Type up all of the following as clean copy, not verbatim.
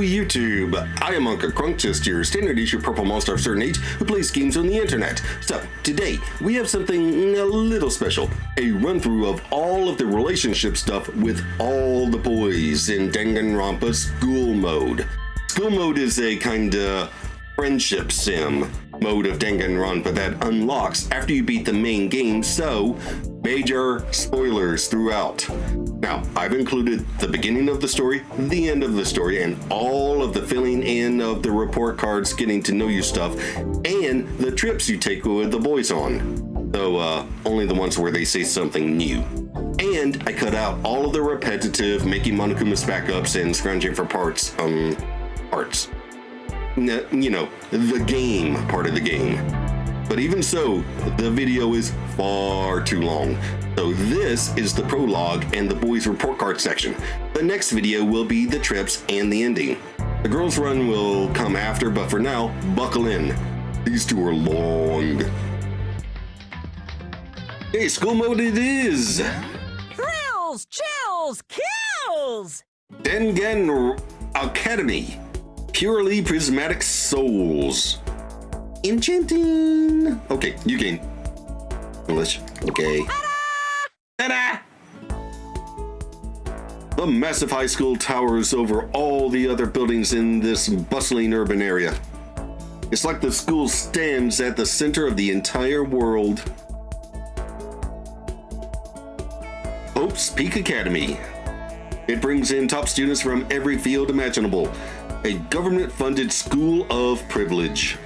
YouTube! I am Unca Crunk, just your standard issue purple monster of a certain age who plays games on the internet. So, today, we have something a little special. A run-through of all of the relationship stuff with all the boys in Danganronpa School Mode. School Mode is a kinda friendship sim mode of Danganronpa that unlocks after you beat the main game, so major spoilers throughout. Now, I've included the beginning of the story, the end of the story, and all of the filling in of the report cards, getting to know you stuff, and the trips you take with the boys on. Though, only the ones where they say something new. And I cut out all of the repetitive making Monokuma's backups and scrounging for parts. You know, the game part of the game. But even so, the video is far too long. So this is the prologue and the boys report card section. The next video will be the trips and the ending. The girls run will come after, but for now, buckle in. These two are long. Hey, school mode it is! Thrills, chills, kills! Dangan Academy. Purely prismatic souls. Enchanting. Okay, you gain. English. Okay. Ta-da! The massive high school towers over all the other buildings in this bustling urban area. It's like the school stands at the center of the entire world. Hope's Peak Academy. It brings in top students from every field imaginable. A government-funded school of privilege.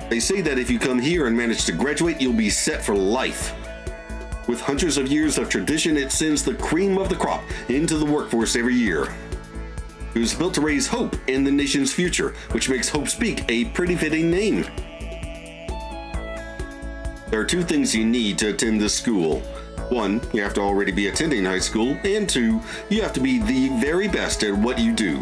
They say that if you come here and manage to graduate, you'll be set for life. With hundreds of years of tradition, it sends the cream of the crop into the workforce every year. It was built to raise hope in the nation's future, which makes Hope Speak a pretty fitting name. There are two things you need to attend this school. One, you have to already be attending high school, and two, you have to be the very best at what you do.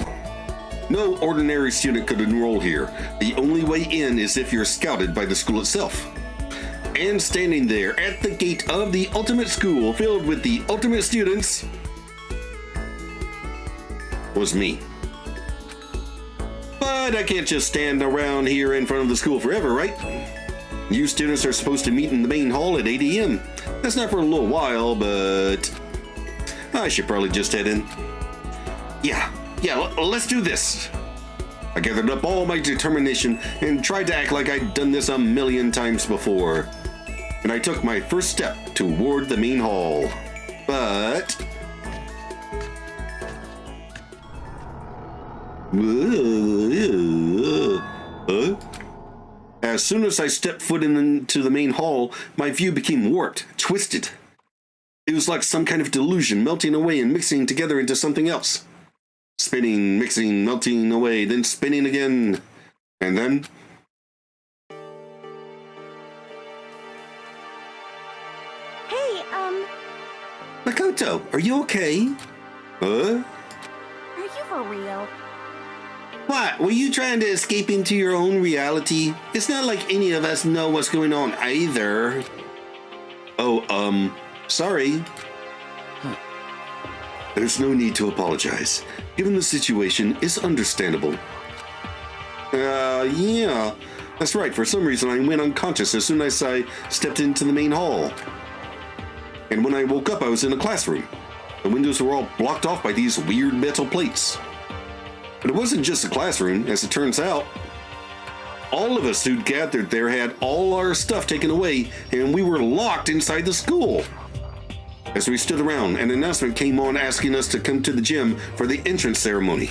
No ordinary student could enroll here. The only way in is if you're scouted by the school itself. And standing there at the gate of the ultimate school filled with the ultimate students was me. But I can't just stand around here in front of the school forever, right? You students are supposed to meet in the main hall at 8 a.m. That's not for a little while, but I should probably just head in. Yeah, let's do this. I gathered up all my determination and tried to act like I'd done this a million times before. And I took my first step toward the main hall. But as soon as I stepped foot into the main hall, my view became warped, twisted. It was like some kind of delusion melting away and mixing together into something else. Spinning, mixing, melting away, then spinning again. And then Hey, Makoto, are you okay? are you for real? What? Were you trying to escape into your own reality? It's not like any of us know what's going on either. Oh, sorry. There's no need to apologize. Given the situation, it's understandable. Yeah. That's right. For some reason, I went unconscious as soon as I stepped into the main hall. And when I woke up, I was in a classroom. The windows were all blocked off by these weird metal plates. But it wasn't just a classroom, as it turns out. All of us who'd gathered there had all our stuff taken away, and we were locked inside the school. As we stood around, an announcement came on asking us to come to the gym for the entrance ceremony.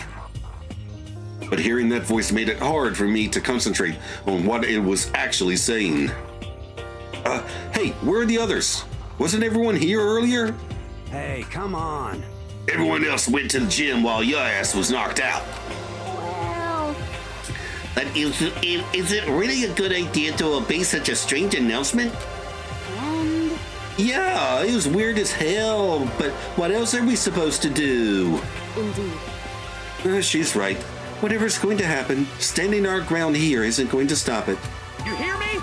But hearing that voice made it hard for me to concentrate on what it was actually saying. Hey, where are the others? Wasn't everyone here earlier? Hey, come on. Everyone else went to the gym while your ass was knocked out. Well, But is it really a good idea to obey such a strange announcement? and Yeah, it was weird as hell, but what else are we supposed to do? indeed. She's right. Whatever's going to happen, standing our ground here isn't going to stop it. You hear me?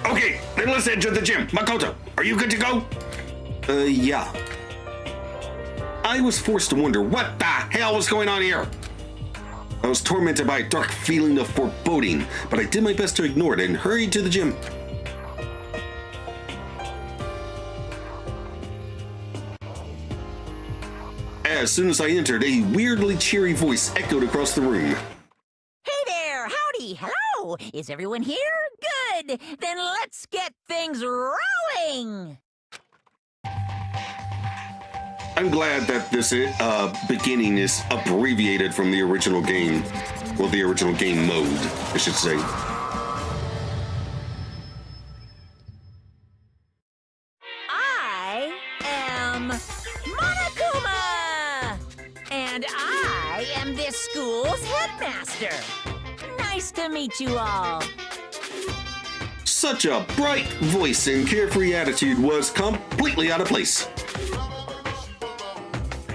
Okay, then let's enter the gym. Makoto, are you good to go? Yeah. I was forced to wonder what the hell was going on here. I was tormented by a dark feeling of foreboding, but I did my best to ignore it and hurried to the gym. As soon as I entered, a weirdly cheery voice echoed across the room. Hey there, howdy, hello. Is everyone here? Good. Then let's get things rolling. I'm glad that this beginning is abbreviated from the original game. Well, the original game mode, I should say. I am Monokuma, and I am this school's headmaster. Nice to meet you all. Such a bright voice and carefree attitude was completely out of place.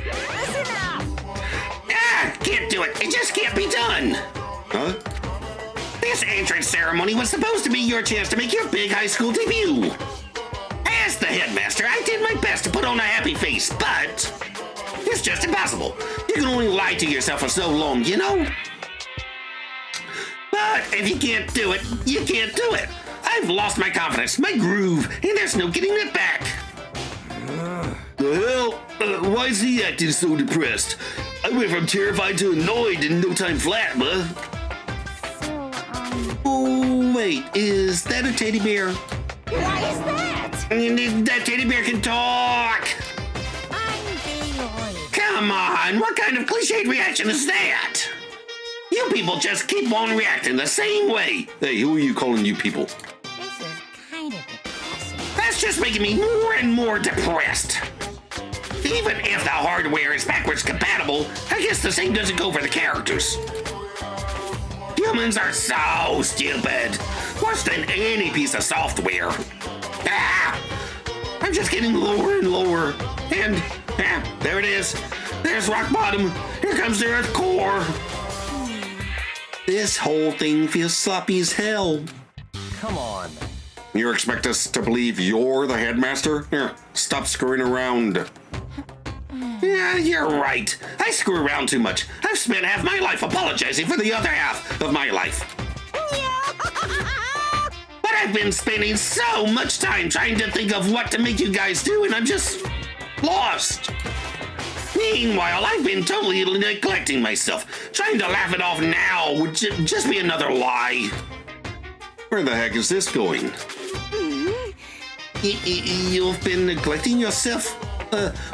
Listen up. Can't do it. It just can't be done. Huh? This entrance ceremony was supposed to be your chance to make your big high school debut. As the headmaster, I did my best to put on a happy face, but it's just impossible. You can only lie to yourself for so long, you know? But if you can't do it, you can't do it. I've lost my confidence, my groove, and there's no getting it back. The hell? Why is he acting so depressed? I went from terrified to annoyed in no time flat, bruh. So, Oh, wait, is that a teddy bear? Why is that? That teddy bear can talk. Unbelievable. Come on, what kind of cliched reaction is that? You people just keep on reacting the same way. Hey, who are you calling you people? This is kind of depressing. That's just making me more and more depressed. Even if the hardware is backwards compatible, I guess the same doesn't go for the characters. Humans are so stupid. Worse than any piece of software. I'm just getting lower and lower. And, there it is. There's rock bottom. Here comes the earth core. This whole thing feels sloppy as hell. Come on. You expect us to believe you're the headmaster? Here, stop screwing around. Yeah, you're right. I screw around too much. I've spent half my life apologizing for the other half of my life. But I've been spending so much time trying to think of what to make you guys do, and I'm just lost. Meanwhile, I've been totally neglecting myself. Trying to laugh it off now would just be another lie. Where the heck is this going? You've been neglecting yourself?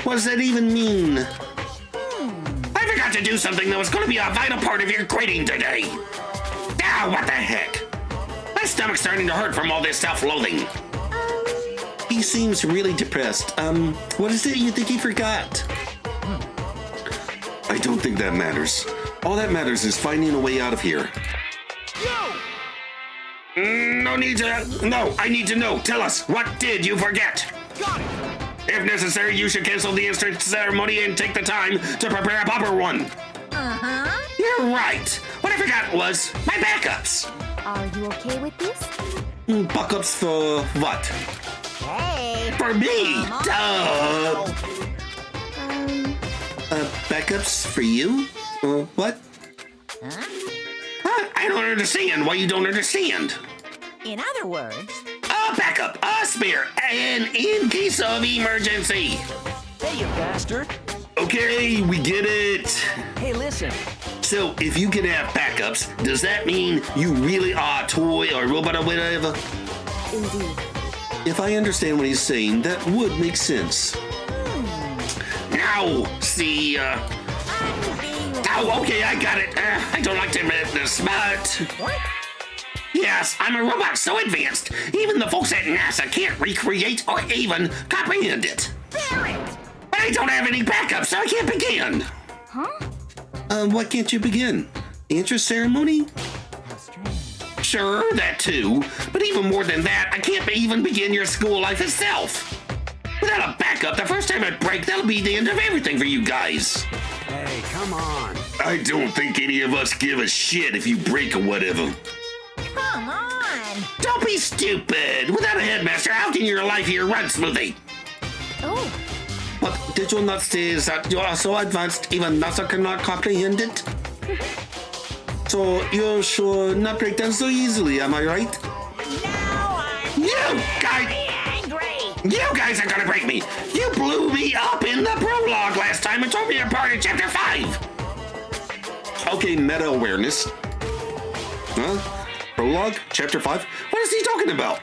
What does that even mean? I forgot to do something that was going to be a vital part of your grading today. What the heck? My stomach's starting to hurt from all this self-loathing. He seems really depressed. What is it you think he forgot? I don't think that matters. All that matters is finding a way out of here. No need to... No, I need to know. Tell us, what did you forget? Got it. If necessary, you should cancel the entrance ceremony and take the time to prepare a proper one. Uh-huh. You're right. What I forgot was my backups. are you okay with this? Backups for what? Hey. For me, duh. Backups for you? What? Huh? I don't understand why you don't understand. In other words, A backup, a spare, and in case of emergency. Hey, you bastard. Okay, we get it. Hey, listen. So, if you can have backups, does that mean you really are a toy or robot or whatever? Indeed. If I understand what he's saying, that would make sense. Now, see, Oh, okay, I got it. I don't like to admit this, but... what? Yes, I'm a robot so advanced, even the folks at NASA can't recreate or even comprehend it. Barrett! But I don't have any backup, so I can't begin. Huh? Why can't you begin? Entrance ceremony? How strange. Sure, that too. But even more than that, I can't even begin your school life itself. Without a backup, the first time I break, that'll be the end of everything for you guys. Hey, come on. I don't think any of us give a shit if you break or whatever. Come on! Don't be stupid. Without a headmaster, how can your life here run smoothly? Oh, But did you not say that you are so advanced even NASA cannot comprehend it? So you should not break down so easily, am I right? Now I'm You guys, angry. you guys are gonna break me. You blew me up in the prologue last time and told me apart in chapter 5. Okay, meta-awareness. Huh? Prologue? Chapter 5? What is he talking about?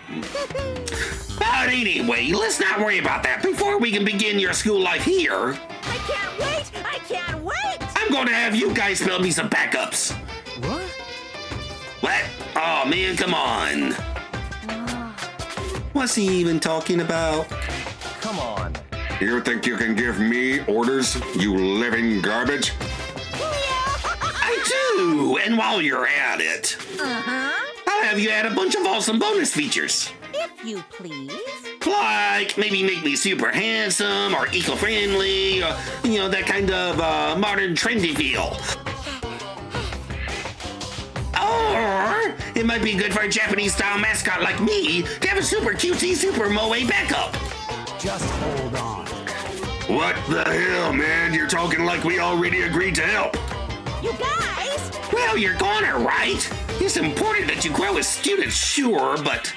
But anyway, let's not worry about that. Before we can begin your school life here, I can't wait. I can't wait. I'm going to have you guys build me some backups. What? What? Oh man, come on. What's he even talking about? Come on. You think you can give me orders, you living garbage? I do. And while you're at it, I'll have you add a bunch of awesome bonus features. If you please. Like maybe make me super handsome or eco-friendly, or, you know, that kind of modern trendy feel. Or it might be good for a Japanese-style mascot like me to have a super cutesy super moe backup. Just hold on. What the hell, man? You're talking like we already agreed to help. You guys. Well, you're gonna, right? It's important that you grow as students, sure, but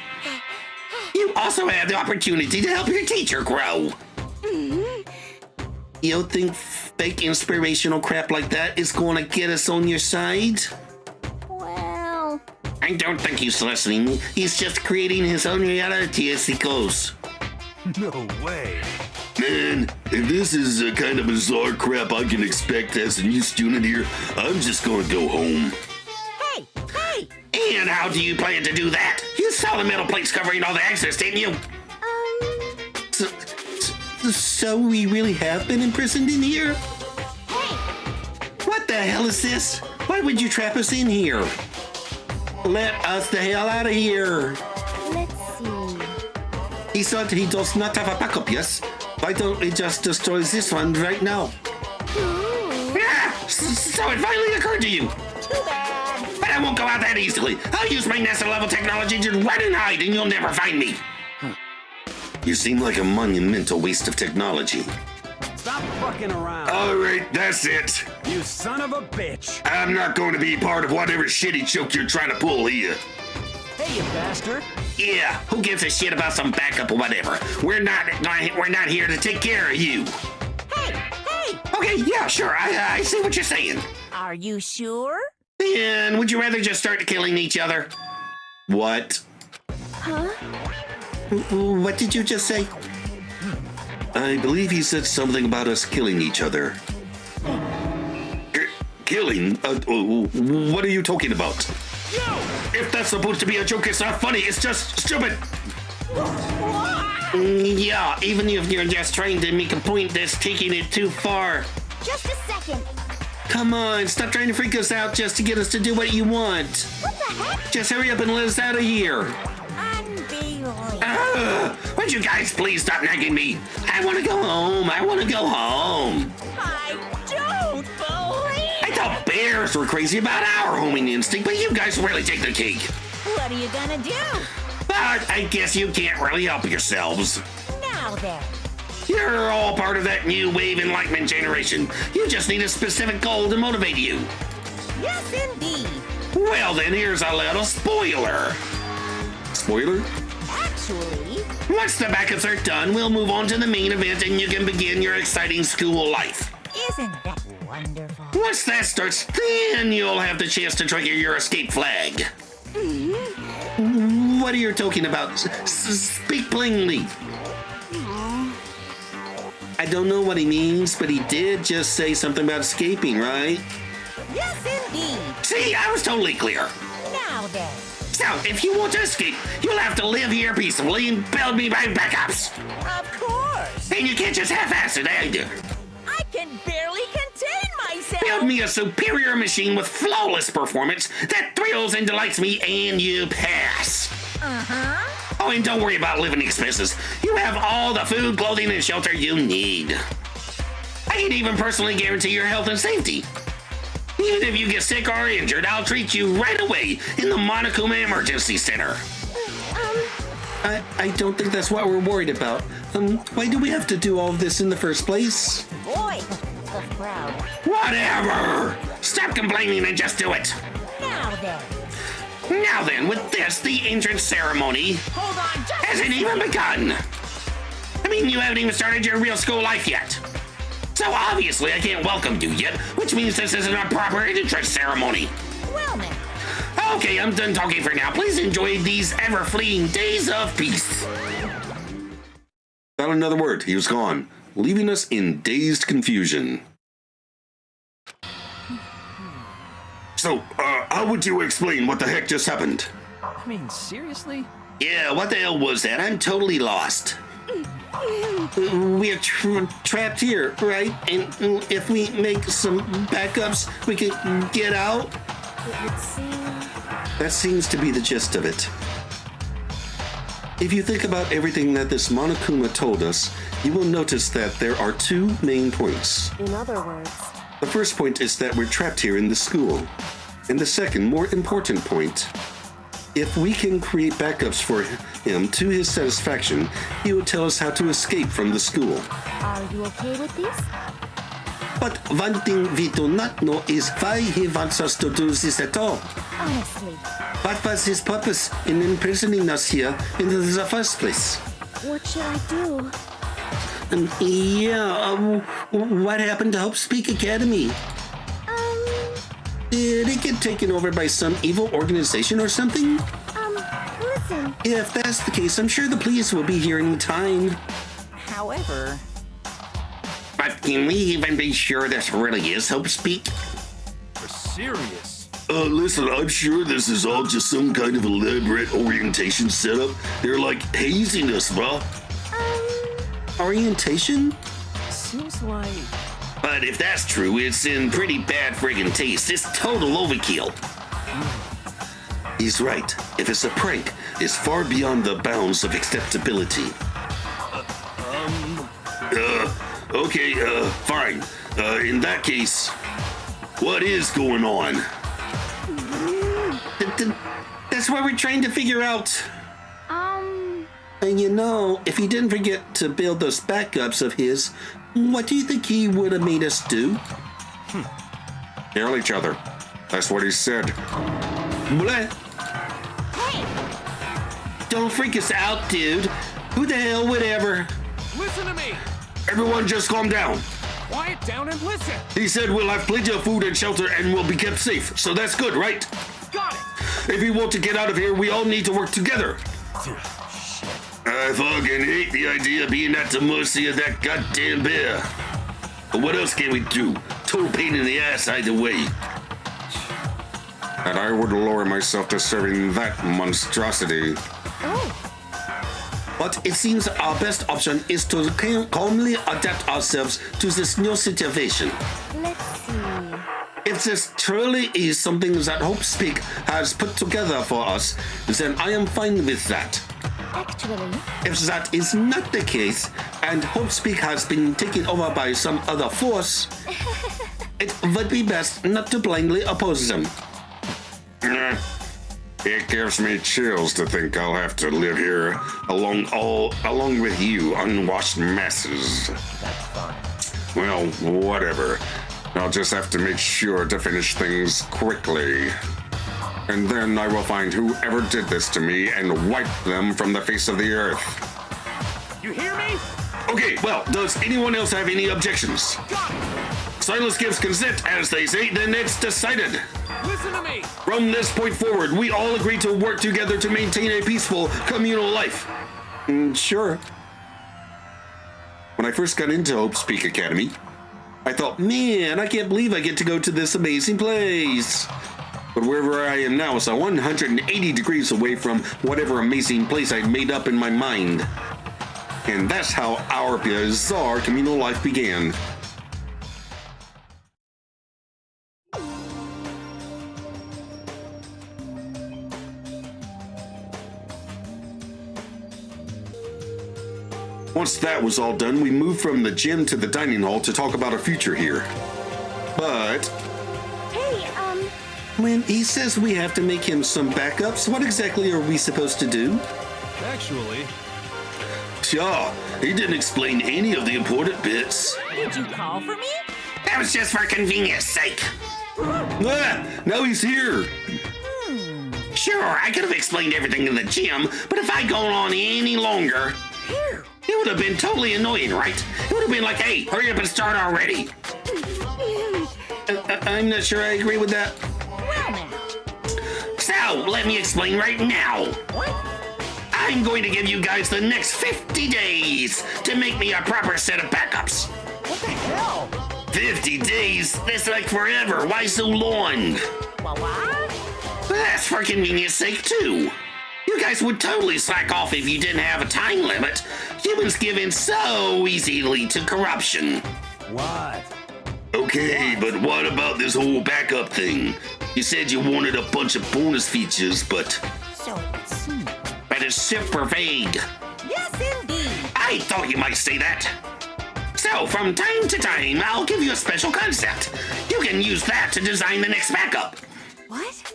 you also have the opportunity to help your teacher grow. You think fake inspirational crap like that is gonna get us on your side? Well. I don't think he's listening. He's just creating his own reality as he goes. No way. Man, if this is the kind of bizarre crap I can expect as a new student here, I'm just gonna go home. Hey. Hey. And how do you plan to do that? You saw the metal plates covering all the access, didn't you? So we really have been imprisoned in here? Hey. What the hell is this? Why would you trap us in here? Let us the hell out of here. Let's see. He said he does not have a backup, yes? Why don't we just destroy this one right now? Yeah, so it finally occurred to you. Too bad. But I won't go out that easily. I'll use my NASA-level technology to run and hide, and you'll never find me. You seem like a monumental waste of technology. Stop fucking around. All right, that's it. You son of a bitch. I'm not going to be part of whatever shitty joke you're trying to pull here. Hey, you bastard. Yeah, who gives a shit about some backup or whatever? We're not here to take care of you. Hey. Hey. Okay, yeah, sure. I see what you're saying. Are you sure? And would you rather just start killing each other? What? Huh? What did you just say? I believe he said something about us killing each other. Killing? What are you talking about? If that's supposed to be a joke, it's not funny. It's just stupid. Yeah, even if you're just trying to make a point that's taking it too far. Just a second. Come on, stop trying to freak us out just to get us to do what you want. What the heck? Just hurry up and let us out of here. Unbelievable. Would you guys please stop nagging me? I want to go home. I want to go home. I don't believe. I thought bears were crazy about our homing instinct, but you guys really take the cake. What are you gonna do? But I guess you can't really help yourselves. Now then. You're all part of that new wave enlightenment generation. You just need a specific goal to motivate you. Yes, indeed. Well, then here's a little spoiler. Spoiler? Actually, Once the backups are done, we'll move on to the main event and you can begin your exciting school life. isn't that wonderful? Once that starts, then you'll have the chance to trigger your escape flag. What are you talking about? Speak plainly. I don't know what he means, but he did just say something about escaping, right? Yes, indeed. See, I was totally clear. Now then. So, if you want to escape, you'll have to live here peacefully and build me my backups. Of course. And you can't just half-ass it either. I can barely contain myself. Build me a superior machine with flawless performance that thrills and delights me, and you pass. Uh-huh. Oh, and don't worry about living expenses. You have all the food, clothing, and shelter you need. I can even personally guarantee your health and safety. Even if you get sick or injured, I'll treat you right away in the Monokuma Emergency Center. I don't think that's what we're worried about. Why do we have to do all of this in the first place? Boy, the crowd. Whatever! Stop complaining and just do it. Now then. Now then, with this, the entrance ceremony Hold on just hasn't even begun. I mean, you haven't even started your real school life yet. So obviously I can't welcome you yet, which means this isn't a proper entrance ceremony. Well then. Okay, I'm done talking for now. Please enjoy these ever-fleeting days of peace. Not another word. He was gone, leaving us in dazed confusion. So, how would you explain what the heck just happened? I mean, seriously? Yeah, what the hell was that? I'm totally lost. We're trapped here, right? And if we make some backups, we can get out? It would seem. That seems to be the gist of it. If you think about everything that this Monokuma told us, you will notice that there are two main points. In other words. The first point is that we're trapped here in the school. And the second, more important point, if we can create backups for him to his satisfaction, he will tell us how to escape from the school. Are you okay with these? But one thing we do not know is why he wants us to do this at all. Honestly, What was his purpose in imprisoning us here in the first place? what should I do? What happened to Hope Speak Academy? Did it get taken over by some evil organization or something? Listen. If that's the case, I'm sure the police will be here in time. However, But can we even be sure this really is Hope Speak? We're serious. Listen, I'm sure this is all just some kind of elaborate orientation setup. They're like hazing us, bro. Orientation? Seems like... But if that's true, it's in pretty bad friggin' taste. It's total overkill. He's right. If it's a prank, it's far beyond the bounds of acceptability. Okay, fine. In that case, what is going on? That's what we're trying to figure out. And you know, if he didn't forget to build those backups of his, what do you think he would have made us do? Kill each other. That's what he said. Blah. hey, Don't freak us out, dude. Who the hell would ever? Listen to me! Everyone just calm down. Quiet down and listen! He said we'll have plenty of food and shelter and we'll be kept safe, so that's good, right? Got it! If we want to get out of here, we all need to work together. I fucking hate the idea of being at the mercy of that goddamn bear. But what else can we do? Total pain in the ass either way. And I would lower myself to serving that monstrosity. But it seems our best option is to calmly adapt ourselves to this new situation. Let's see. If this truly is something that Hope Speak has put together for us, then I am fine with that. Actually, If that is not the case, and Hope Speak has been taken over by some other force, it would be best not to blindly oppose them. It gives me chills to think I'll have to live here along with you unwashed masses. that's fine. Well, whatever. I'll just have to make sure to finish things quickly. And then I will find whoever did this to me and wipe them from the face of the earth. You hear me? Okay, well, does anyone else have any objections? Got it! Silence gives consent, as they say, then it's decided. Listen to me! From this point forward, we all agree to work together to maintain a peaceful communal life. Sure. When I first got into Hope Speak Academy, I thought, man, I can't believe I get to go to this amazing place. But wherever I am now is 180 degrees away from whatever amazing place I'd made up in my mind. And that's how our bizarre communal life began. Once that was all done, we moved from the gym to the dining hall to talk about our future here. But hey, when he says we have to make him some backups, what exactly are we supposed to do? Actually... Yeah, he didn't explain any of the important bits. Did you call for me? That was just for convenience sake. Ah, now he's here. Sure, I could have explained everything in the gym, but if I'd gone on any longer, it would have been totally annoying, right? It would have been like, hey, hurry up and start already. I'm not sure I agree with that. Well now. So, let me explain right now. What? I'm going to give you guys the next 50 days to make me a proper set of backups. What the hell? 50 days? That's like forever. Why so long? Well, what? That's for convenience sake, too. You guys would totally slack off if you didn't have a time limit. Humans give in so easily to corruption. What? Okay, but what about this whole backup thing? You said you wanted a bunch of bonus features, but So it seems. That is super vague. Yes, indeed. I thought you might say that. So, from time to time, I'll give you a special concept. You can use that to design the next backup. What?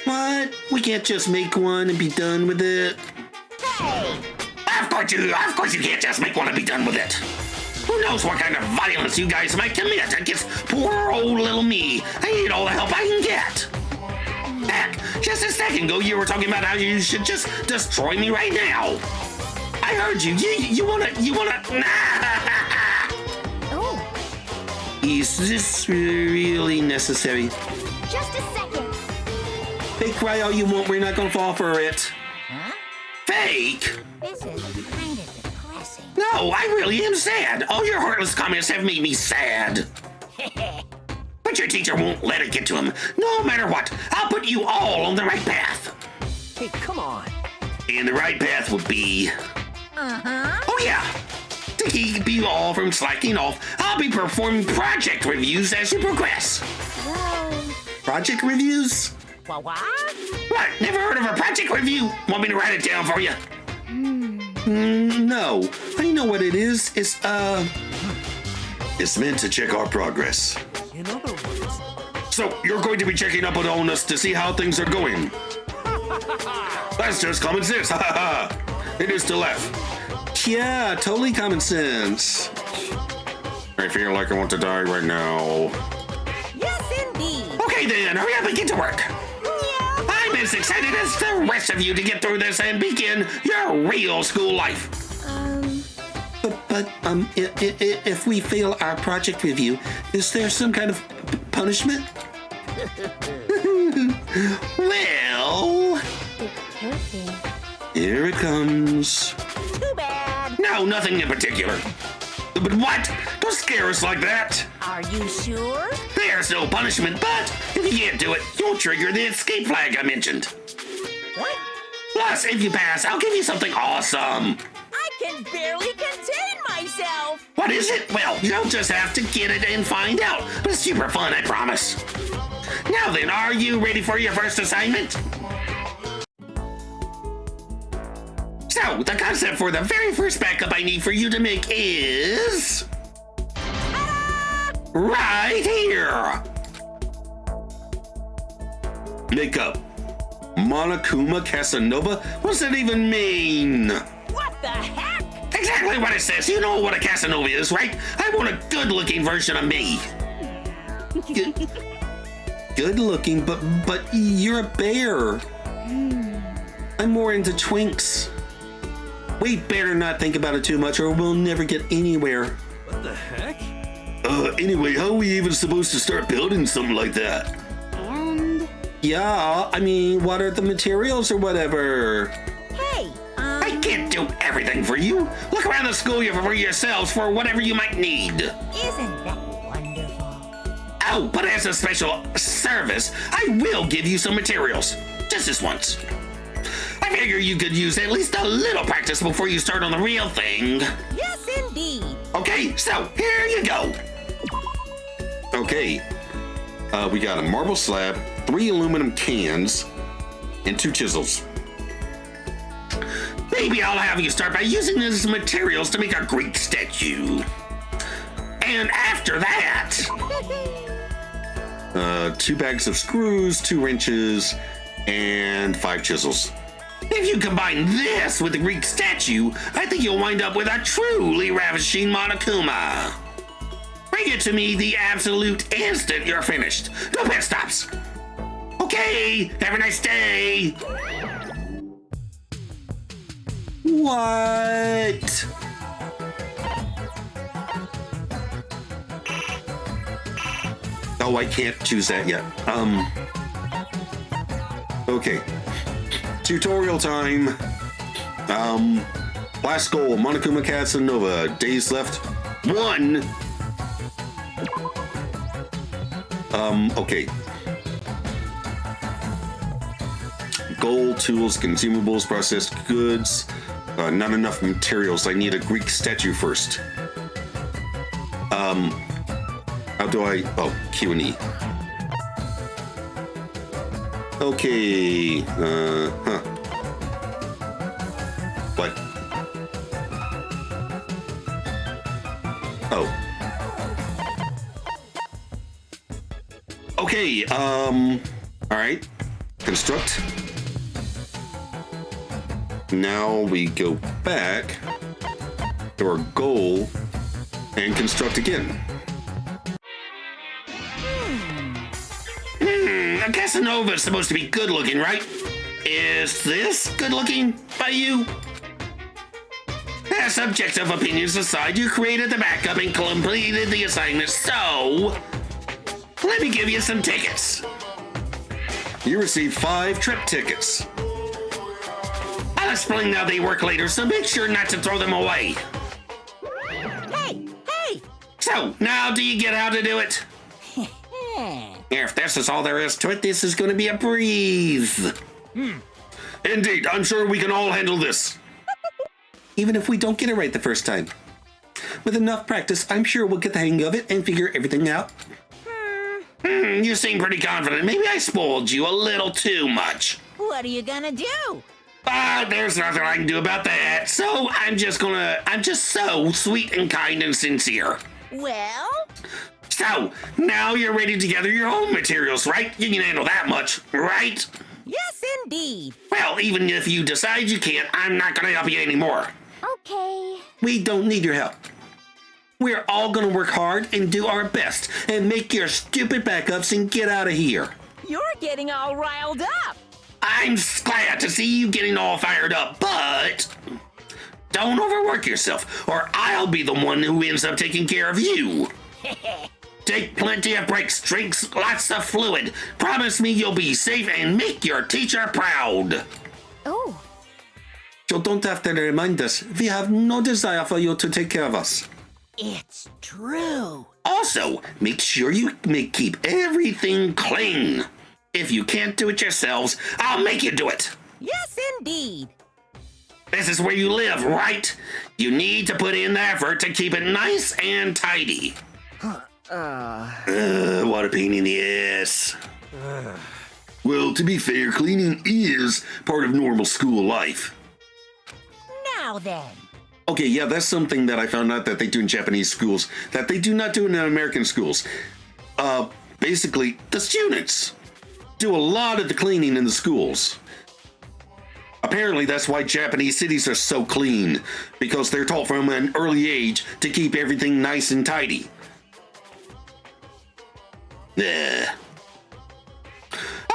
what? We can't just make one and be done with it. Hey! Of course you can't just make one and be done with it. Who knows what kind of violence you guys might commit against poor old little me. I need all the help I can get. Heck, just a second ago you were talking about how you should just destroy me right now. I heard you. You wanna... Oh, Is this really necessary? just a second. Hey, cry all you want, we're not gonna fall for it. Huh? Fake? This is kind of depressing. No, I really am sad. All your heartless comments have made me sad. But your teacher won't let it get to him. No matter what, I'll put you all on the right path. Hey, come on. And the right path would be... Uh-huh. Oh yeah, to keep you all from slacking off, I'll be performing project reviews as you progress. Well, project reviews? Well, what? What, never heard of a project review? Want me to write it down for you? No. I know what it is. It's meant to check our progress. In other words, So, you're going to be checking up on us to see how things are going. That's just common sense. Ha ha ha. It is to laugh. Yeah, totally common sense. I feel like I want to die right now. Yes, indeed. Okay then, hurry up and get to work. Yeah. I'm as excited as the rest of you to get through this and begin your real school life. But if we fail our project review, is there some kind of punishment? Well, it could be. Here it comes. Too bad. no, nothing in particular. But what? Don't scare us like that. Are you sure? There's no punishment, but if you can't do it, you'll trigger the escape flag I mentioned. What? Plus, if you pass, I'll give you something awesome. I can barely contain myself. What is it? Well, you'll just have to get it and find out. But it's super fun, I promise. Now then, are you ready for your first assignment? So, the concept for the very first backup I need for you to make is... right here! Makeup. Monokuma Casanova? What's that even mean? What the heck? Exactly what it says. You know what a Casanova is, right? I want a good-looking version of me. Good looking, but you're a bear. I'm more into twinks. We'd better not think about it too much or we'll never get anywhere. what the heck? Anyway, how are we even supposed to start building something like that? And Yeah, I mean, what are the materials or whatever? Hey, I can't do everything for you. Look around the school for yourselves for whatever you might need. isn't that wonderful? Oh, but as a special service, I will give you some materials. Just this once. I figure you could use at least a little practice before you start on the real thing. Yes, indeed. Okay, so here you go. Okay, we got a marble slab, 3 aluminum cans, and 2 chisels. Maybe I'll have you start by using these materials to make a Greek statue. And after that, 2 bags of screws, 2 wrenches, and 5 chisels. if you combine this with the Greek statue, I think you'll wind up with a truly ravishing Monokuma. Bring it to me the absolute instant you're finished. No pit stops. Okay, Okay, have a nice day. What? Oh, I can't choose that yet. Okay. Tutorial time. Last goal, Monokuma Casanova. Days left. 1. Okay. Gold, tools, consumables, processed goods. Not enough materials. I need a Greek statue first. How do I... Oh, Q and E. Okay. What? Oh. Okay, alright. Construct. Now we go back to our goal and construct again. Casanova is supposed to be good looking, right? Is this good looking by you? Subjective opinions aside, you created the backup and completed the assignment, so let me give you some tickets. You received 5 trip tickets. I'll explain how they work later, so make sure not to throw them away. Hey! So, now do you get how to do it? If this is all there is to it, this is going to be a breeze. Indeed, I'm sure we can all handle this. Even if we don't get it right the first time. With enough practice, I'm sure we'll get the hang of it and figure everything out. You seem pretty confident. Maybe I spoiled you a little too much. What are you gonna do? There's nothing I can do about that. So I'm just so sweet and kind and sincere. Well? So, now you're ready to gather your own materials, right? You can handle that much, right? Yes, indeed. Well, even if you decide you can't, I'm not gonna help you anymore. Okay. We don't need your help. We're all gonna work hard and do our best and make your stupid backups and get out of here. You're getting all riled up. I'm glad to see you getting all fired up, but don't overwork yourself, or I'll be the one who ends up taking care of you. Take plenty of breaks, drinks lots of fluid. Promise me you'll be safe and make your teacher proud. Oh. You don't have to remind us. We have no desire for you to take care of us. It's true. Also, make sure you keep everything clean. If you can't do it yourselves, I'll make you do it. Yes, indeed. This is where you live, right? You need to put in the effort to keep it nice and tidy. What a pain in the ass. Well, to be fair, cleaning is part of normal school life. Now then. Okay, yeah, that's something that I found out that they do in Japanese schools that they do not do in American schools. Basically, the students do a lot of the cleaning in the schools. Apparently, that's why Japanese cities are so clean, because they're taught from an early age to keep everything nice and tidy.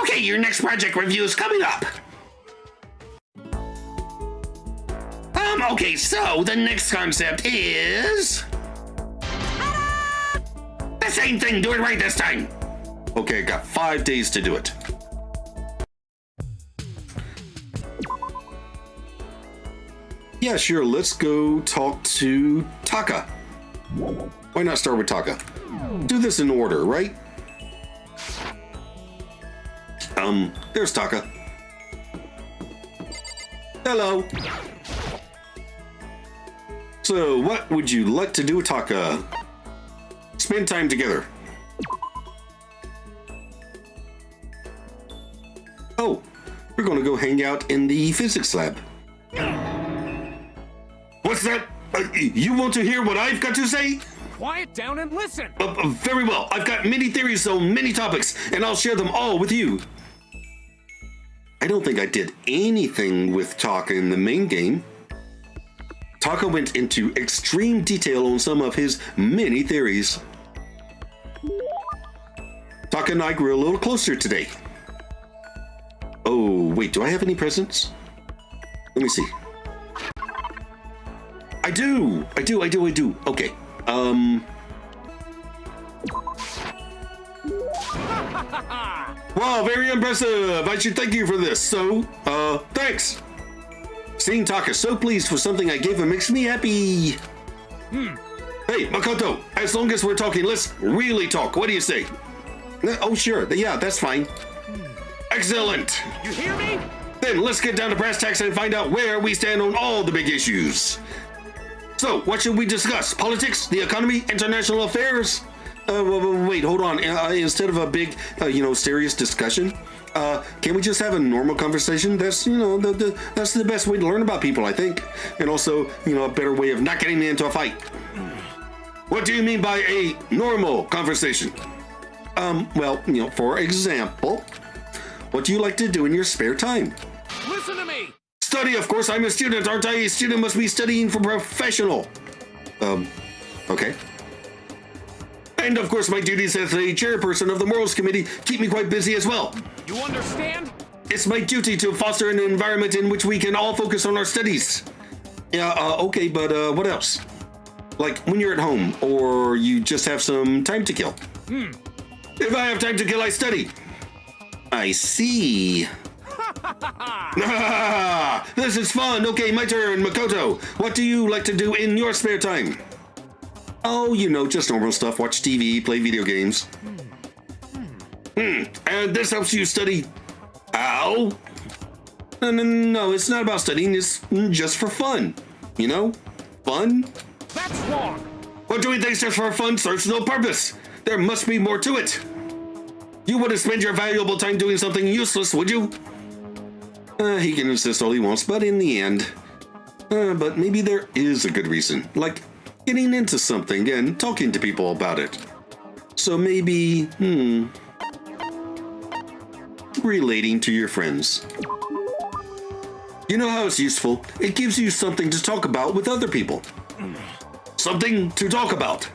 Okay, your next project review is coming up. Okay, so the next concept is the same thing. Do it right this time. Okay, I got 5 days to do it. Yeah, sure, let's go talk to Taka. Why not start with Taka? Do this in order, right? There's Taka. Hello. So, what would you like to do, Taka? Spend time together. Oh, we're gonna go hang out in the physics lab. What's that? You want to hear what I've got to say? Quiet down and listen. Very well. I've got many theories on many topics, and I'll share them all with you. I don't think I did anything with Taka in the main game. Taka went into extreme detail on some of his many theories. Taka and I grew a little closer today. Oh, wait, do I have any presents? Let me see. I do. Okay. Wow, very impressive. I should thank you for this. So, thanks. Seeing Taka so pleased with something I gave him makes me happy. Hey, Makoto, as long as we're talking, let's really talk. What do you say? Oh, sure. Yeah, that's fine. Excellent. You hear me? Then let's get down to brass tacks and find out where we stand on all the big issues. So, what should we discuss? Politics, the economy, international affairs? Wait, hold on. Instead of a big, serious discussion, can we just have a normal conversation? That's, that's the best way to learn about people, I think. And also, a better way of not getting into a fight. What do you mean by a normal conversation? Well, for example, what do you like to do in your spare time? Listen to me. Study, of course. I'm a student, aren't I? A student must be studying for professional. Okay. And of course, my duties as the chairperson of the Morals Committee keep me quite busy as well. You understand? It's my duty to foster an environment in which we can all focus on our studies. Yeah, okay, but what else? Like when you're at home, or you just have some time to kill. If I have time to kill, I study. I see. This is fun. Okay, my turn, Makoto. What do you like to do in your spare time? Oh, just normal stuff. Watch TV, play video games. And this helps you study. Ow. No, it's not about studying. It's just for fun. Fun? That's wrong. But doing things just for fun serves no purpose. There must be more to it. You wouldn't spend your valuable time doing something useless, would you? He can insist all he wants, but in the end... but maybe there is a good reason. Like getting into something and talking to people about it. So maybe, relating to your friends. You know how it's useful? It gives you something to talk about with other people. Something to talk about.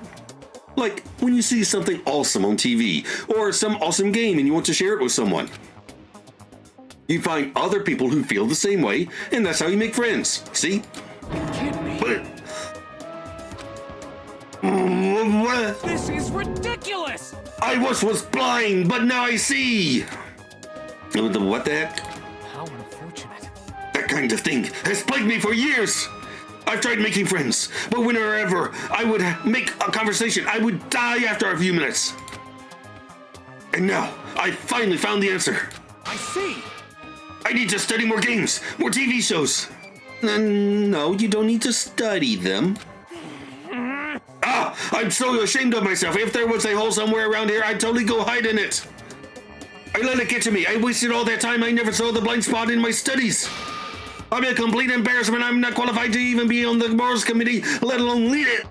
Like when you see something awesome on TV, or some awesome game and you want to share it with someone. You find other people who feel the same way, and that's how you make friends. See? You're kidding me. But what? This is ridiculous. I was blind, but now I see. What the heck? How unfortunate. That kind of thing has plagued me for years. I've tried making friends, but whenever I would make a conversation, I would die after a few minutes. And now, I finally found the answer. I see. I need to study more games, more TV shows. No, you don't need to study them. I'm so ashamed of myself. If there was a hole somewhere around here, I'd totally go hide in it. I let it get to me. I wasted all that time. I never saw the blind spot in my studies. I'm a complete embarrassment. I'm not qualified to even be on the Morals Committee, let alone lead it.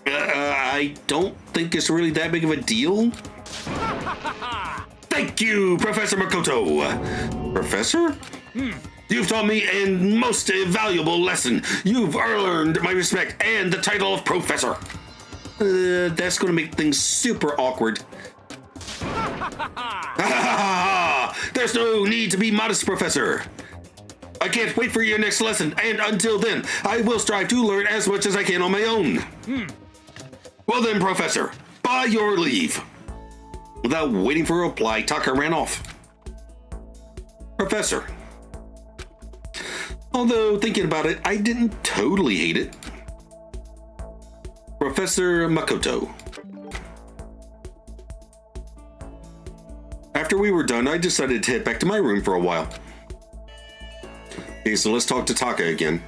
I don't think it's really that big of a deal. Thank you, Professor Makoto. Professor? You've taught me a most valuable lesson. You've earned my respect and the title of Professor. That's going to make things super awkward. There's no need to be modest, Professor. I can't wait for your next lesson, and until then, I will strive to learn as much as I can on my own. Well then, Professor, by your leave. Without waiting for a reply, Taka ran off. Professor. Although, thinking about it, I didn't totally hate it. Professor Makoto. After we were done, I decided to head back to my room for a while. Okay, so let's talk to Taka again.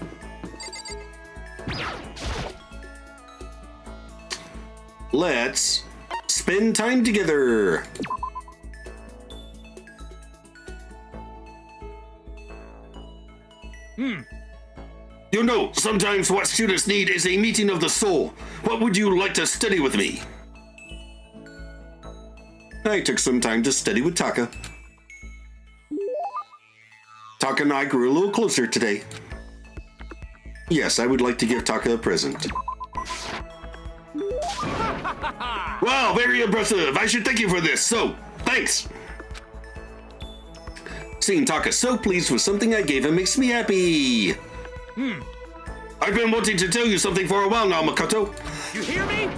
Let's spend time together. You know, sometimes what students need is a meeting of the soul. What would you like to study with me? I took some time to study with Taka. Taka and I grew a little closer today. Yes, I would like to give Taka a present. Wow, very impressive. I should thank you for this, so thanks. Seeing Taka so pleased with something I gave him makes me happy. I've been wanting to tell you something for a while now, Makoto. You hear me?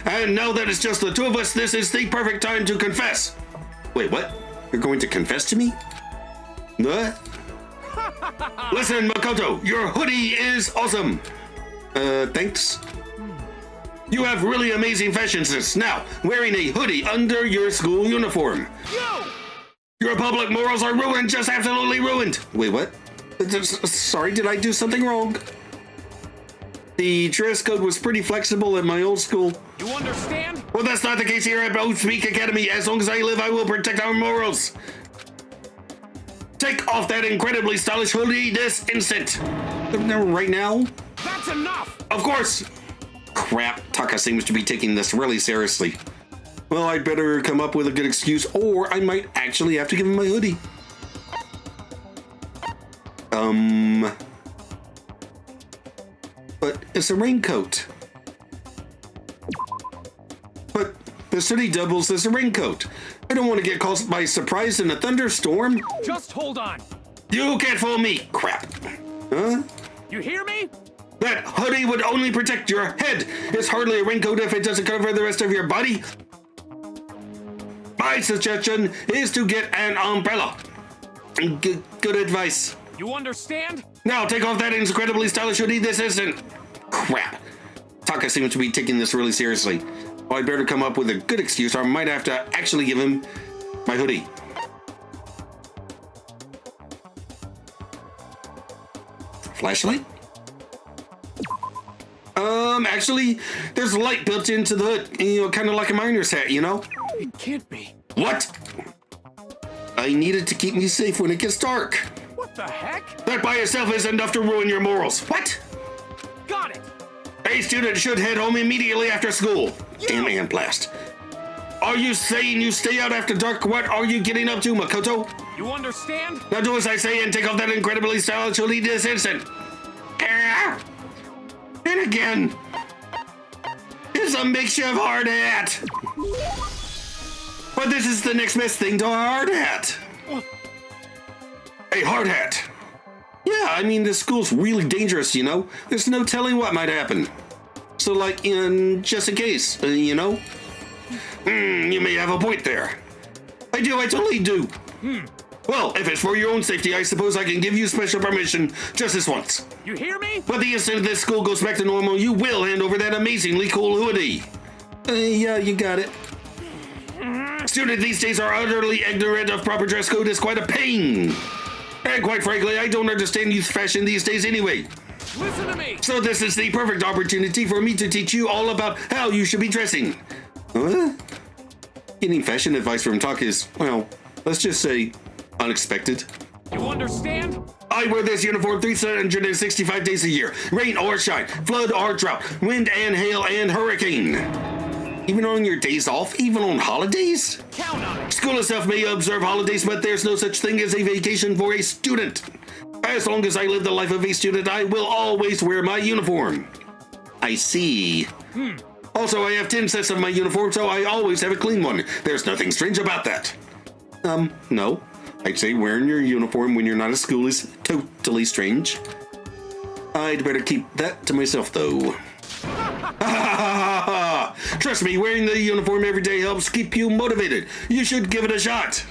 And now that it's just the two of us, this is the perfect time to confess. Wait, what? You're going to confess to me? What? Listen, Makoto, your hoodie is awesome. Thanks. You have really amazing fashion sense. Now, wearing a hoodie under your school uniform. Yo! Your public morals are ruined, just absolutely ruined. Wait, what? Sorry, did I do something wrong? The dress code was pretty flexible at my old school. You understand? Well, that's not the case here at Boat Speak Academy. As long as I live, I will protect our morals. Take off that incredibly stylish hoodie this instant. Right now? That's enough! Of course. Crap, Taka seems to be taking this really seriously. Well, I'd better come up with a good excuse, or I might actually have to give him my hoodie. But it's a raincoat. But this hoodie doubles as a raincoat. I don't want to get caught by surprise in a thunderstorm. Just hold on. You can't fool me. Crap. Huh? You hear me? That hoodie would only protect your head. It's hardly a raincoat if it doesn't cover the rest of your body. My suggestion is to get an umbrella. Good advice. You understand? Now take off that incredibly stylish hoodie this instant. Crap. Taka seems to be taking this really seriously. Well, I'd better come up with a good excuse, or I might have to actually give him my hoodie. Flashlight? Actually, there's a light built into the hood, you know, kind of like a miner's hat, you know? It can't be. What? I need it to keep me safe when it gets dark. What the heck? That by itself is enough to ruin your morals. What? Got it! A student should head home immediately after school. Damn and blast. Are you saying you stay out after dark? What are you getting up to, Makoto? You understand? Now do as I say and take off that incredibly stylish hoodie this instant. And again. It's a makeshift hard hat. But this is the next best thing to a hard hat. A hard hat. Yeah, I mean, this school's really dangerous, you know? There's no telling what might happen. So, like, just in case, you know? You may have a point there. I totally do. Well, if it's for your own safety, I suppose I can give you special permission just this once. You hear me? But the instant this school goes back to normal, you will hand over that amazingly cool hoodie. Yeah, you got it. Students these days are utterly ignorant of proper dress code. Is quite a pain. And quite frankly, I don't understand youth fashion these days anyway. Listen to me! So this is the perfect opportunity for me to teach you all about how you should be dressing. Huh? Getting fashion advice from Taka is, well, let's just say, unexpected. You understand? I wear this uniform 365 days a year. Rain or shine, flood or drought, wind and hail and hurricane. Even on your days off, even on holidays? Count on it! School itself may observe holidays, but there's no such thing as a vacation for a student. As long as I live the life of a student, I will always wear my uniform. I see. Also, I have 10 sets of my uniform, so I always have a clean one. There's nothing strange about that. No. I'd say wearing your uniform when you're not at school is totally strange. I'd better keep that to myself, though. Trust me, wearing the uniform every day helps keep you motivated. You should give it a shot.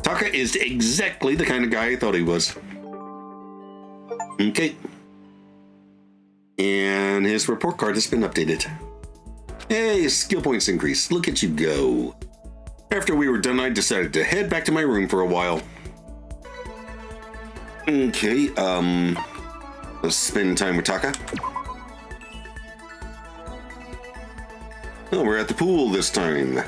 Taka is exactly the kind of guy I thought he was. Okay. And his report card has been updated. Hey, skill points increased. Look at you go. After we were done, I decided to head back to my room for a while. Okay, let's spend time with Taka. Oh, we're at the pool this time.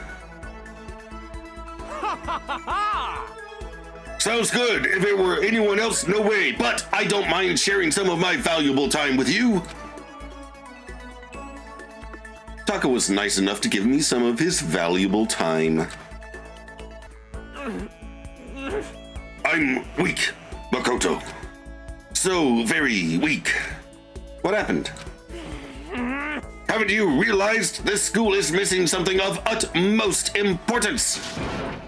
Sounds good. If it were anyone else, no way. But I don't mind sharing some of my valuable time with you. Taka was nice enough to give me some of his valuable time. I'm weak, Makoto. So very weak. What happened? Haven't you realized this school is missing something of utmost importance?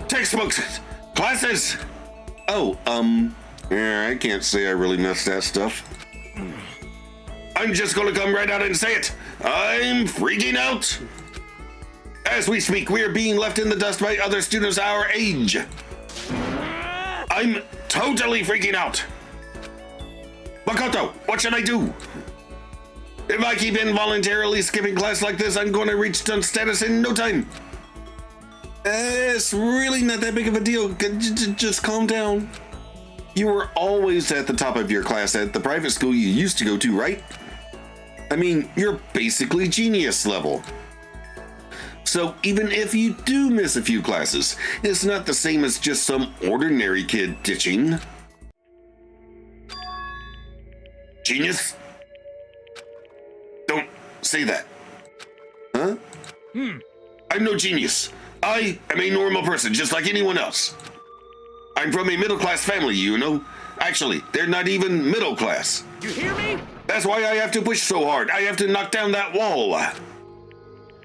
Textbooks, classes, Yeah, I can't say I really missed that stuff. I'm just gonna come right out and say it. I'm freaking out. As we speak, we are being left in the dust by other students our age. I'm totally freaking out. Makoto, what should I do? If I keep involuntarily skipping class like this, I'm going to reach stunt status in no time. It's really not that big of a deal. Just calm down. You were always at the top of your class at the private school you used to go to, right? I mean, you're basically genius level. So even if you do miss a few classes, it's not the same as just some ordinary kid ditching. Genius? Don't say that. Huh? I'm no genius. I am a normal person, just like anyone else. I'm from a middle-class family, you know. Actually, they're not even middle class. You hear me? That's why I have to push so hard. I have to knock down that wall.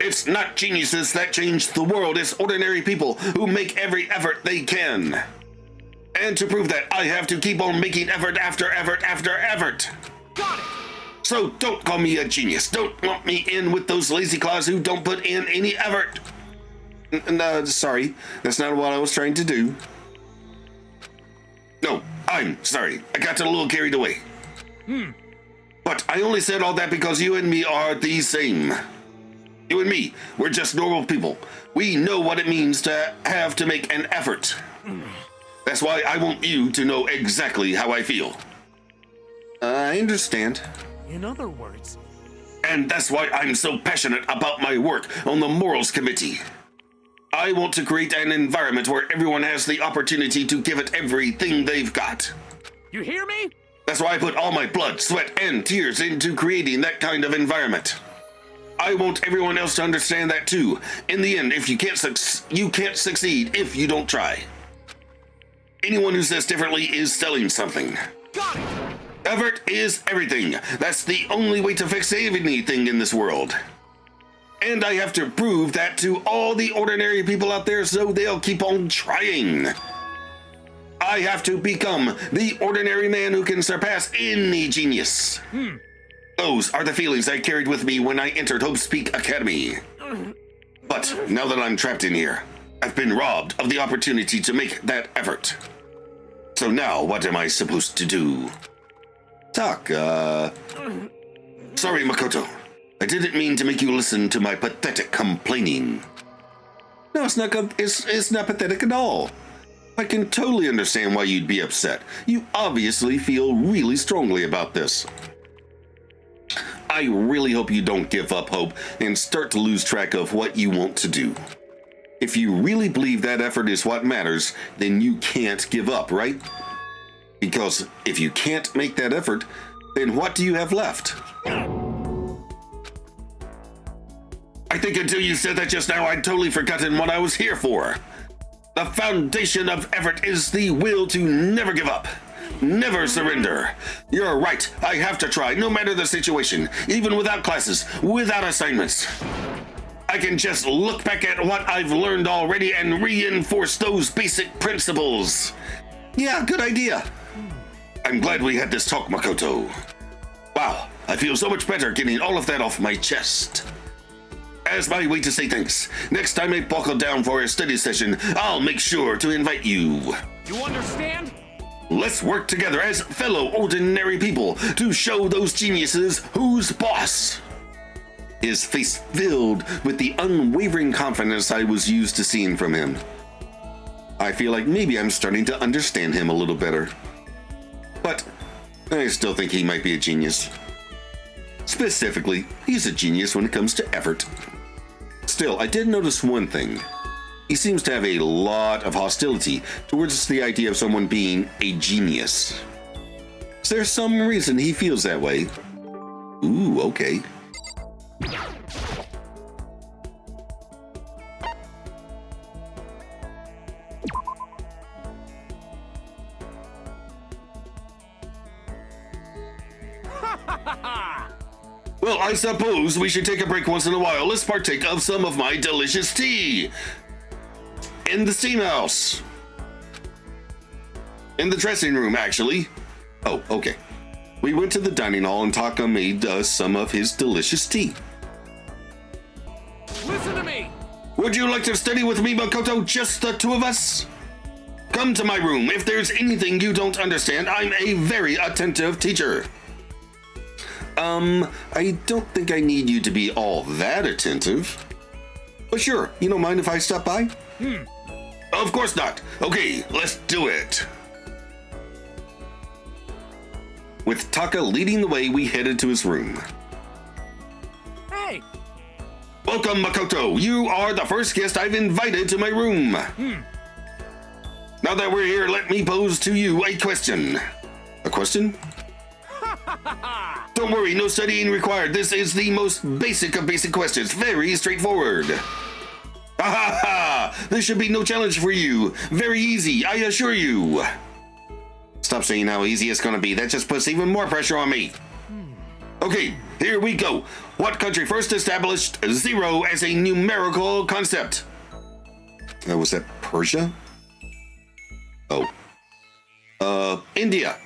It's not geniuses that change the world. It's ordinary people who make every effort they can. And to prove that, I have to keep on making effort after effort after effort. Got it. So don't call me a genius. Don't lump me in with those lazy claws who don't put in any effort. No, sorry. That's not what I was trying to do. No, I'm sorry. I got a little carried away. But I only said all that because you and me are the same. You and me, we're just normal people. We know what it means to have to make an effort. That's why I want you to know exactly how I feel. I understand. In other words, And that's why I'm so passionate about my work on the Morals Committee. I want to create an environment where everyone has the opportunity to give it everything they've got. you hear me? That's why I put all my blood, sweat, and tears into creating that kind of environment. I want everyone else to understand that too. In the end, if you can't succeed if you don't try. Anyone who says differently is selling something. Got it. Effort is everything. That's the only way to fix anything in this world. And I have to prove that to all the ordinary people out there so they'll keep on trying. I have to become the ordinary man who can surpass any genius. Those are the feelings I carried with me when I entered Hope's Peak Academy. But now that I'm trapped in here, I've been robbed of the opportunity to make that effort. So now what am I supposed to do? Taka. Sorry, Makoto. I didn't mean to make you listen to my pathetic complaining. No, it's not pathetic at all. I can totally understand why you'd be upset. You obviously feel really strongly about this. I really hope you don't give up hope and start to lose track of what you want to do. If you really believe that effort is what matters, then you can't give up, right? Because if you can't make that effort, then what do you have left? I think until you said that just now, I'd totally forgotten what I was here for. The foundation of effort is the will to never give up. Never surrender. You're right. I have to try, no matter the situation, even without classes, without assignments. I can just look back at what I've learned already and reinforce those basic principles. Yeah, good idea. I'm glad we had this talk, Makoto. Wow, I feel so much better getting all of that off my chest. As my way to say thanks, next time I buckle down for a study session, I'll make sure to invite you. You understand? Let's work together as fellow ordinary people to show those geniuses who's boss. His face filled with the unwavering confidence I was used to seeing from him. I feel like maybe I'm starting to understand him a little better. But I still think he might be a genius. Specifically, he's a genius when it comes to effort. Still, I did notice one thing. He seems to have a lot of hostility towards the idea of someone being a genius. Is there some reason he feels that way? Ooh, okay. Well, I suppose we should take a break once in a while. Let's partake of some of my delicious tea. In the steam house. In the dressing room, actually. Oh, okay. We went to the dining hall and Taka made us some of his delicious tea. Listen to me! Would you like to study with me, Makoto? Just the two of us? Come to my room. If there's anything you don't understand, I'm a very attentive teacher. I don't think I need you to be all that attentive. But sure, you don't mind if I stop by? Of course not. Okay, let's do it. With Taka leading the way, we headed to his room. Hey! Welcome, Makoto. You are the first guest I've invited to my room. Now that we're here, let me pose to you a question. A question? Don't worry, no studying required. This is the most basic of basic questions. Very straightforward. Ha ha ha! This should be no challenge for you. Very easy, I assure you. Stop saying how easy it's gonna be. That just puts even more pressure on me. Okay, here we go. What country first established 0 as a numerical concept? Was that Persia? Oh. India.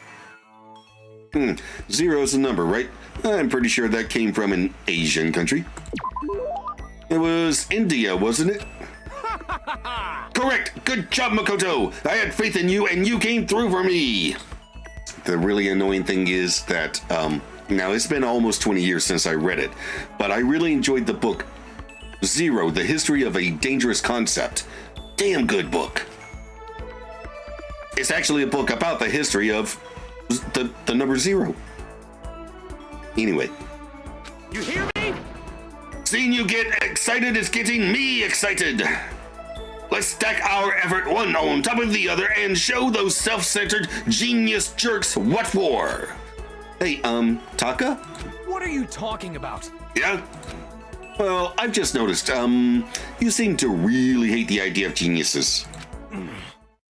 0 is a number, right? I'm pretty sure that came from an Asian country. It was India, wasn't it? Correct! Good job, Makoto! I had faith in you and you came through for me! The really annoying thing is that, now it's been almost 20 years since I read it, but I really enjoyed the book 0, The History of a Dangerous Concept. Damn good book. It's actually a book about the history of the number 0. Anyway. You hear me? Seeing you get excited is getting me excited. Let's stack our effort one on top of the other and show those self-centered genius jerks what for. Hey, Taka? What are you talking about? Yeah? Well, I've just noticed, you seem to really hate the idea of geniuses.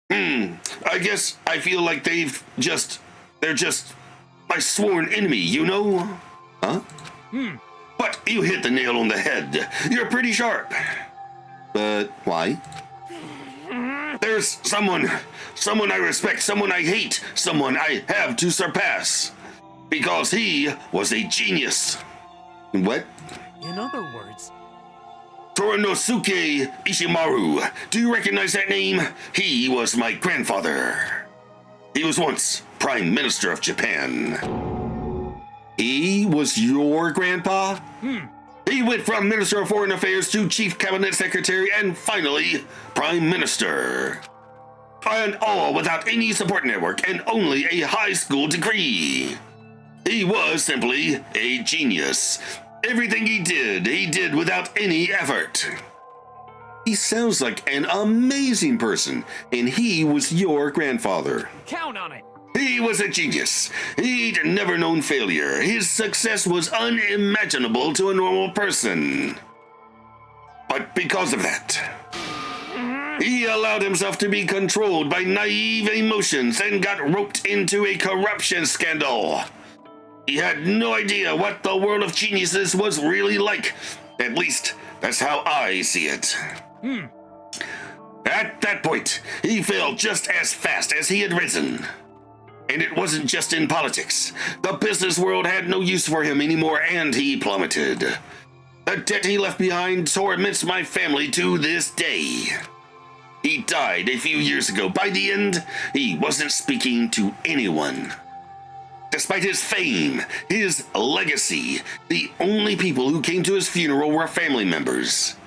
I guess I feel like they're just my sworn enemy, you know? Huh? But you hit the nail on the head. You're pretty sharp. But why? There's someone I respect, someone I hate, someone I have to surpass. Because he was a genius. What? In other words... Torinosuke Ishimaru. Do you recognize that name? He was my grandfather. He was once Prime Minister of Japan. He was your grandpa? He went from Minister of Foreign Affairs to Chief Cabinet Secretary and finally Prime Minister. And all without any support network and only a high school degree. He was simply a genius. Everything he did without any effort. He sounds like an amazing person, and he was your grandfather. Count on it. He was a genius. He'd never known failure. His success was unimaginable to a normal person. But because of that, he allowed himself to be controlled by naive emotions and got roped into a corruption scandal. He had no idea what the world of geniuses was really like. At least, that's how I see it. At that point, he fell just as fast as he had risen. And it wasn't just in politics. The business world had no use for him anymore, and he plummeted. The debt he left behind torments my family to this day. He died a few years ago. By the end, he wasn't speaking to anyone. Despite his fame, his legacy, the only people who came to his funeral were family members.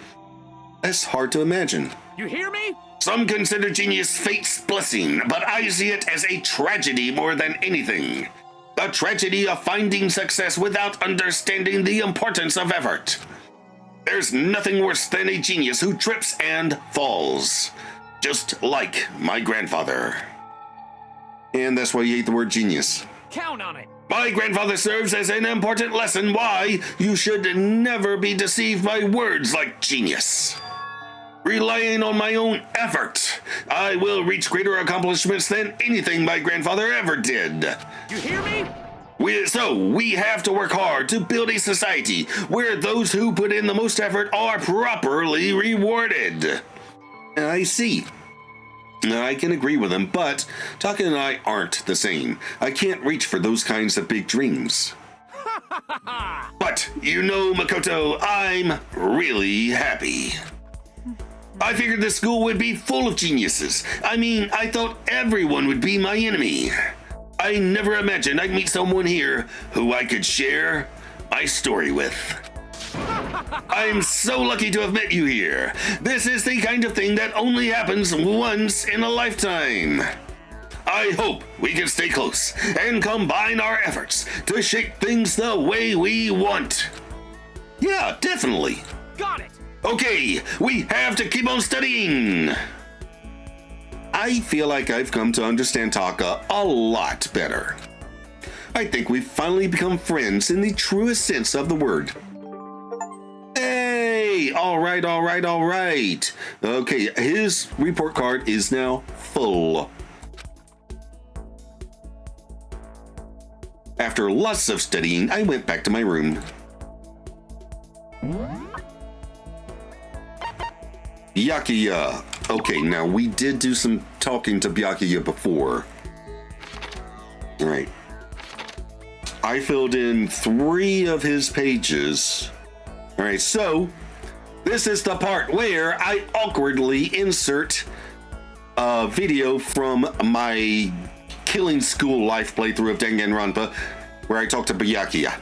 That's hard to imagine. You hear me? Some consider genius fate's blessing, but I see it as a tragedy more than anything. The tragedy of finding success without understanding the importance of effort. There's nothing worse than a genius who trips and falls. Just like my grandfather. And that's why you hate the word genius. Count on it. My grandfather serves as an important lesson why you should never be deceived by words like genius. Relying on my own effort, I will reach greater accomplishments than anything my grandfather ever did. You hear me? We have to work hard to build a society where those who put in the most effort are properly rewarded. I see. I can agree with him, but Taka and I aren't the same. I can't reach for those kinds of big dreams. But, you know, Makoto, I'm really happy. I figured this school would be full of geniuses. I mean, I thought everyone would be my enemy. I never imagined I'd meet someone here who I could share my story with. I'm so lucky to have met you here. This is the kind of thing that only happens once in a lifetime. I hope we can stay close and combine our efforts to shape things the way we want. Yeah, definitely. Got it! Okay, we have to keep on studying. I feel like I've come to understand Taka a lot better. I think we've finally become friends in the truest sense of the word. Hey, all right. Okay, his report card is now full. After lots of studying, I went back to my room. Byakuya. Okay, now we did do some talking to Byakuya before. All right. I filled in 3 of his pages. All right, so this is the part where I awkwardly insert a video from my Killing School Life playthrough of Danganronpa, where I talk to Byakuya.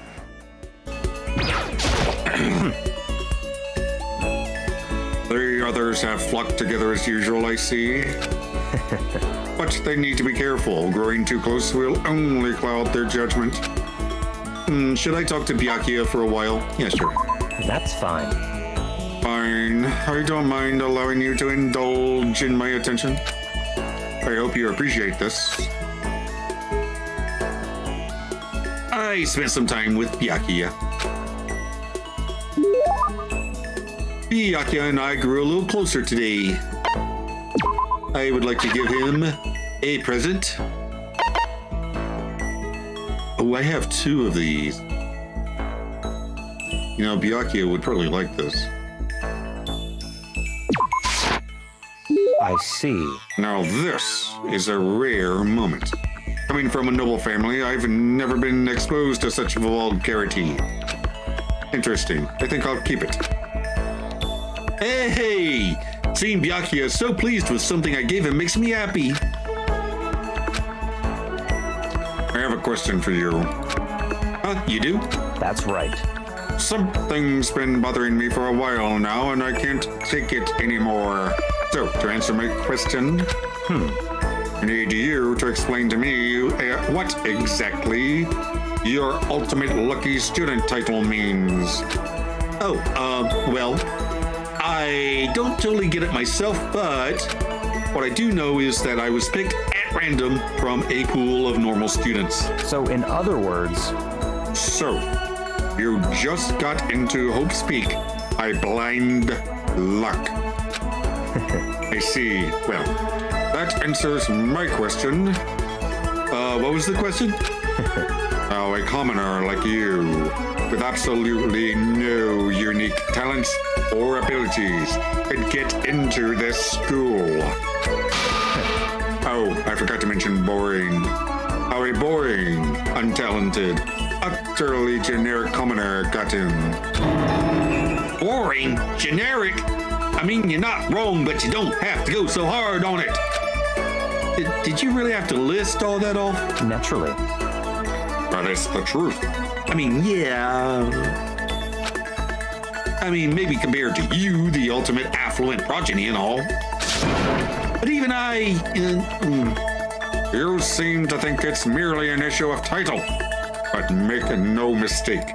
The others have flocked together as usual, I see. But they need to be careful. Growing too close will only cloud their judgment. Should I talk to Byakuya for a while? Yeah, sure. That's fine. Fine. I don't mind allowing you to indulge in my attention. I hope you appreciate this. I spent some time with Byakuya. Byakuya and I grew a little closer today. I would like to give him a present. Oh, I have 2 of these. You know, Byakuya would probably like this. I see. Now this is a rare moment. Coming from a noble family, I've never been exposed to such vulgarity. Interesting. I think I'll keep it. Hey! Seeing Byakuya so pleased with something I gave him makes me happy. I have a question for you. Huh? You do? That's right. Something's been bothering me for a while now, and I can't take it anymore. So, to answer my question, I need you to explain to me what exactly your ultimate lucky student title means. Oh, well, I don't totally get it myself, but what I do know is that I was picked at random from a pool of normal students. So, in other words... So, you just got into Hope's Peak by blind luck. I see. Well, that answers my question. What was the question? How a commoner like you, with absolutely no unique talents or abilities, could get into this school. Oh, I forgot to mention boring. How a boring, untalented, utterly generic commoner got in. Boring? Generic? I mean, you're not wrong, but you don't have to go so hard on it. Did you really have to list all that off? Naturally. But it's the truth. I mean, yeah. I mean, maybe compared to you, the ultimate affluent progeny and all. But even I... You seem to think it's merely an issue of title. But make no mistake.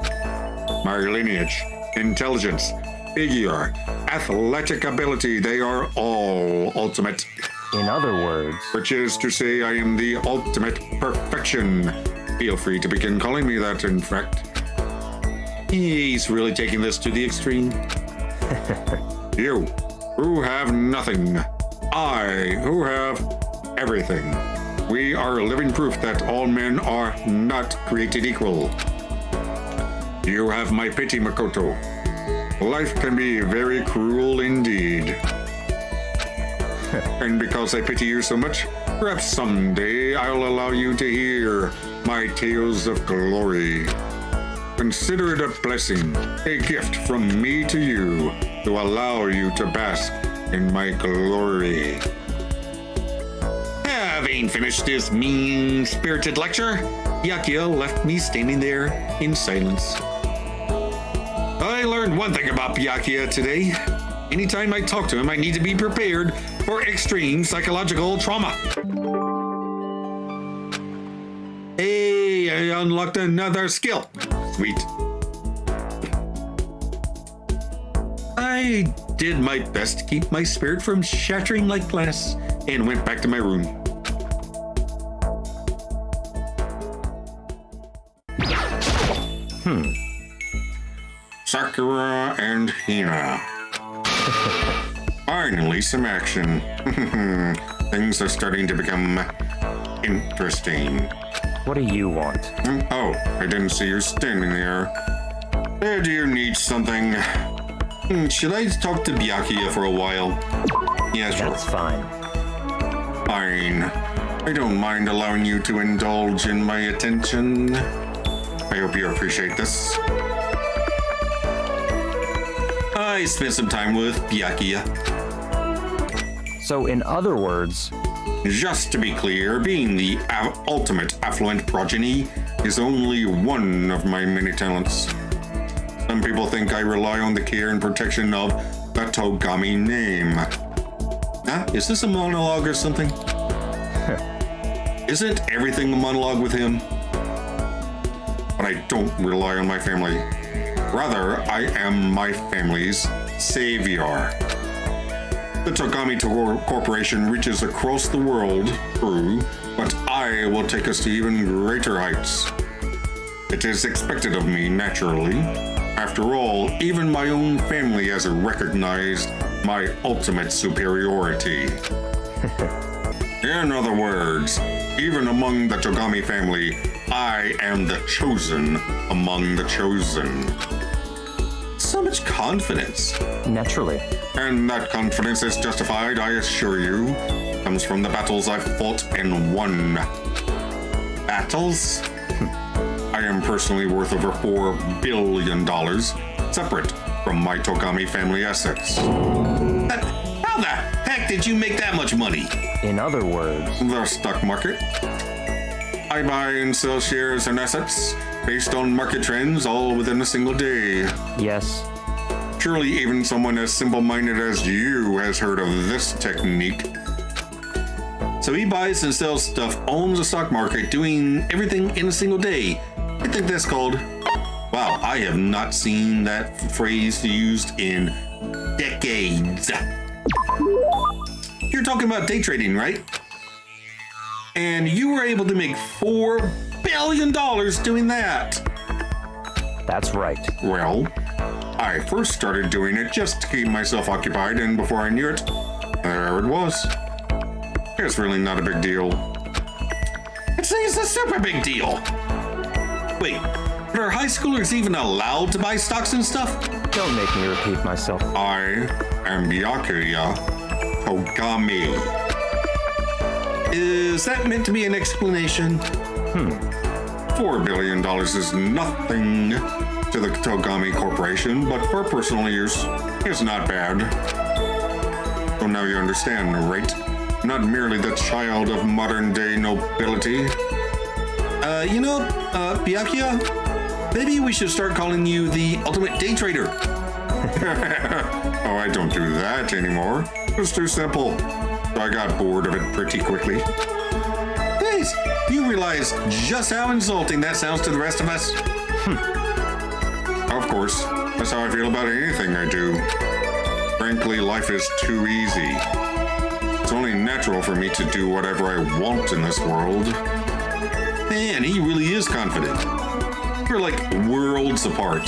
My lineage, intelligence, figure, athletic ability, they are all ultimate. In other words... Which is to say I am the ultimate perfection. Feel free to begin calling me that, in fact. He's really taking this to the extreme. You, who have nothing. I, who have everything. We are living proof that all men are not created equal. You have my pity, Makoto. Life can be very cruel indeed. And because I pity you so much, perhaps someday I'll allow you to hear my tales of glory. Consider it a blessing, a gift from me to you, to allow you to bask in my glory. Having finished this mean-spirited lecture, Byakuya left me standing there in silence. I learned one thing about Byakuya today. Anytime I talk to him, I need to be prepared for extreme psychological trauma. Hey, I unlocked another skill. Sweet. I did my best to keep my spirit from shattering like glass and went back to my room. Sakura and Hina. Finally, some action. Things are starting to become interesting. What do you want? Oh, I didn't see you standing there. Do you need something? Should I talk to Byakuya for a while? Yeah, sure. That's fine. Fine. I don't mind allowing you to indulge in my attention. I hope you appreciate this. I spent some time with Byakuya. So, in other words, Just to be clear, being the ultimate affluent progeny is only one of my many talents. Some people think I rely on the care and protection of the Togami name. Is this a monologue or something? Isn't everything a monologue with him? But I don't rely on my family. Rather, I am my family's savior. The Togami Corporation reaches across the world, true, but I will take us to even greater heights. It is expected of me, naturally. After all, even my own family has recognized my ultimate superiority. In other words, even among the Togami family, I am the chosen among the chosen. So much confidence. naturally. And that confidence is justified, I assure you, comes from the battles I've fought and won. Battles? I am personally worth over $4 billion, separate from my Togami family assets. How the heck did you make that much money? In other words, The stock market. I buy and sell shares and assets based on market trends all within a single day. yes, Surely even someone as simple-minded as you has heard of this technique. So he buys and sells stuff on the stock market, doing everything in a single day. I think that's called... Wow, I have not seen that phrase used in decades. You're talking about day trading, right? And you were able to make $4 billion doing that. that's right. Well, I first started doing it just to keep myself occupied, and before I knew it, there it was. It's really not a big deal. It's a super big deal. Wait, are high schoolers even allowed to buy stocks and stuff? Don't make me repeat myself. I am Byakuya Togami. Is that meant to be an explanation? $4 billion is nothing to the Togami Corporation, but for personal use, it's not bad. So now you understand, right? Not merely the child of modern-day nobility. Byakuya, maybe we should start calling you the ultimate day trader. Oh, I don't do that anymore. It's too simple. So I got bored of it pretty quickly. Guys, do you realize just how insulting that sounds to the rest of us? Of course, that's how I feel about anything I do. Frankly, life is too easy. It's only natural for me to do whatever I want in this world. Man, he really is confident. We're like worlds apart.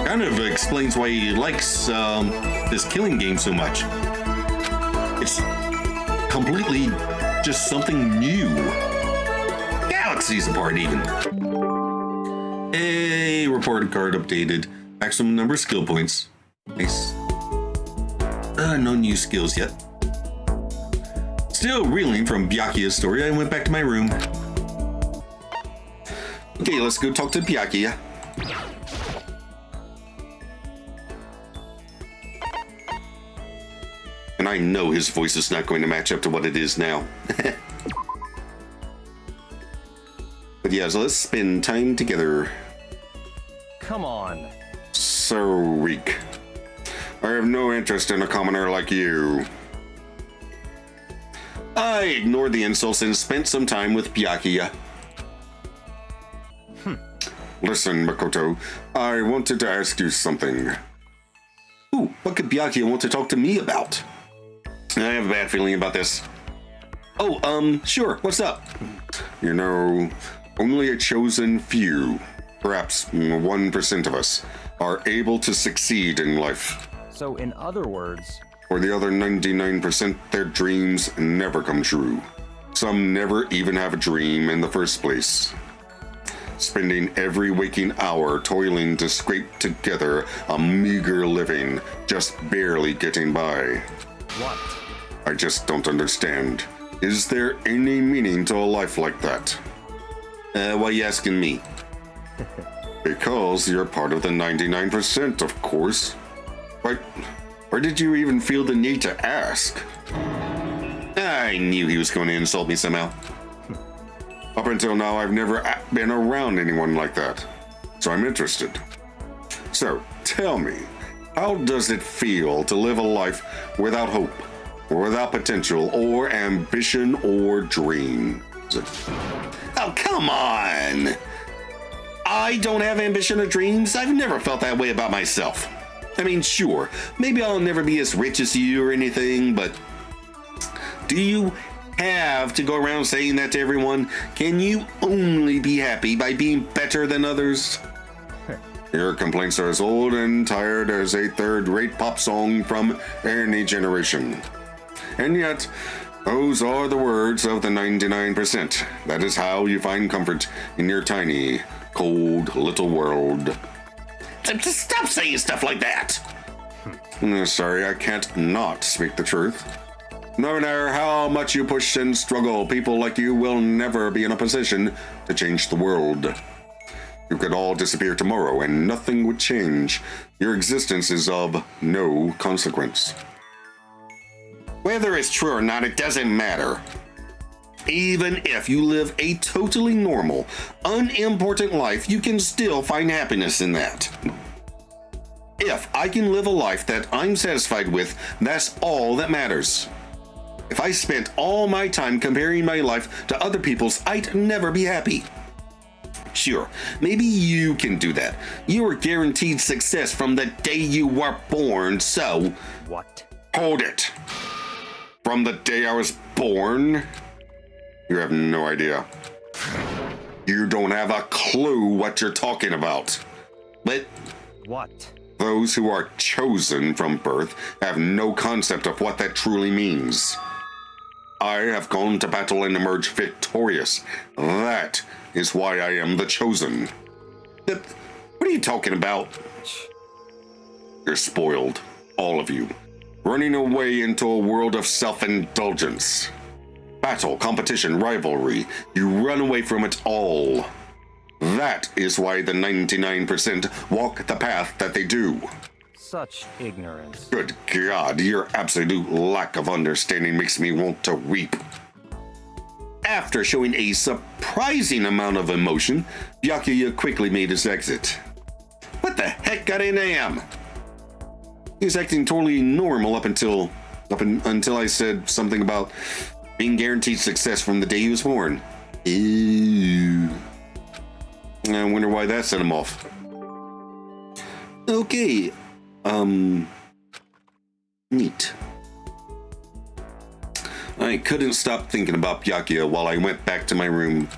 Kind of explains why he likes this killing game so much. It's completely just something new. Galaxies apart, even. A report card updated. Maximum number of skill points. Nice. No new skills yet. Still reeling from Byakuya's story, I went back to my room. Okay, let's go talk to Byakuya. And I know his voice is not going to match up to what it is now. But yeah, so let's spend time together. Come on. So weak. I have no interest in a commoner like you. I ignored the insults and spent some time with Byakuya. Listen, Makoto, I wanted to ask you something. Ooh, what could Byakuya want to talk to me about? I have a bad feeling about this. Oh, sure, what's up? You know, only a chosen few, perhaps 1% of us, are able to succeed in life. So, in other words, For the other 99%, their dreams never come true. Some never even have a dream in the first place. Spending every waking hour toiling to scrape together a meager living, just barely getting by. what? I just don't understand. Is there any meaning to a life like that? Why are you asking me? Because you're part of the 99%, of course. Why did you even feel the need to ask? I knew he was going to insult me somehow. Up until now, I've never been around anyone like that. So I'm interested. So, tell me, how does it feel to live a life without hope, or without potential, or ambition, or dream? Oh, come on! I don't have ambition or dreams. I've never felt that way about myself. I mean, sure, maybe I'll never be as rich as you or anything, but do you have to go around saying that to everyone? Can you only be happy by being better than others? Your complaints are as old and tired as a third-rate pop song from any generation. And yet, those are the words of the 99%. That is how you find comfort in your tiny, cold little world. Just stop saying stuff like that. Sorry, I can't not speak the truth. No matter how much you push and struggle, people like you will never be in a position to change the world. You could all disappear tomorrow and nothing would change. Your existence is of no consequence. Whether it's true or not, it doesn't matter. Even if you live a totally normal, unimportant life, you can still find happiness in that. If I can live a life that I'm satisfied with, that's all that matters. If I spent all my time comparing my life to other people's, I'd never be happy. Sure, maybe you can do that. You are guaranteed success from the day you were born, so... What? Hold it. From the day I was born? You have no idea. You don't have a clue what you're talking about. But What? those who are chosen from birth have no concept of what that truly means. I have gone to battle and emerged victorious. That is why I am the chosen. What are you talking about? You're spoiled, all of you. Running away into a world of self-indulgence. Battle, competition, rivalry. You run away from it all. That is why the 99% walk the path that they do. Such ignorance. Good God, your absolute lack of understanding makes me want to weep. After showing a surprising amount of emotion, Byakuya quickly made his exit. What the heck got into him? He was acting totally normal until I said something about being guaranteed success from the day he was born. Ew. I wonder why that set him off. Okay. Neat. I couldn't stop thinking about Byakuya while I went back to my room.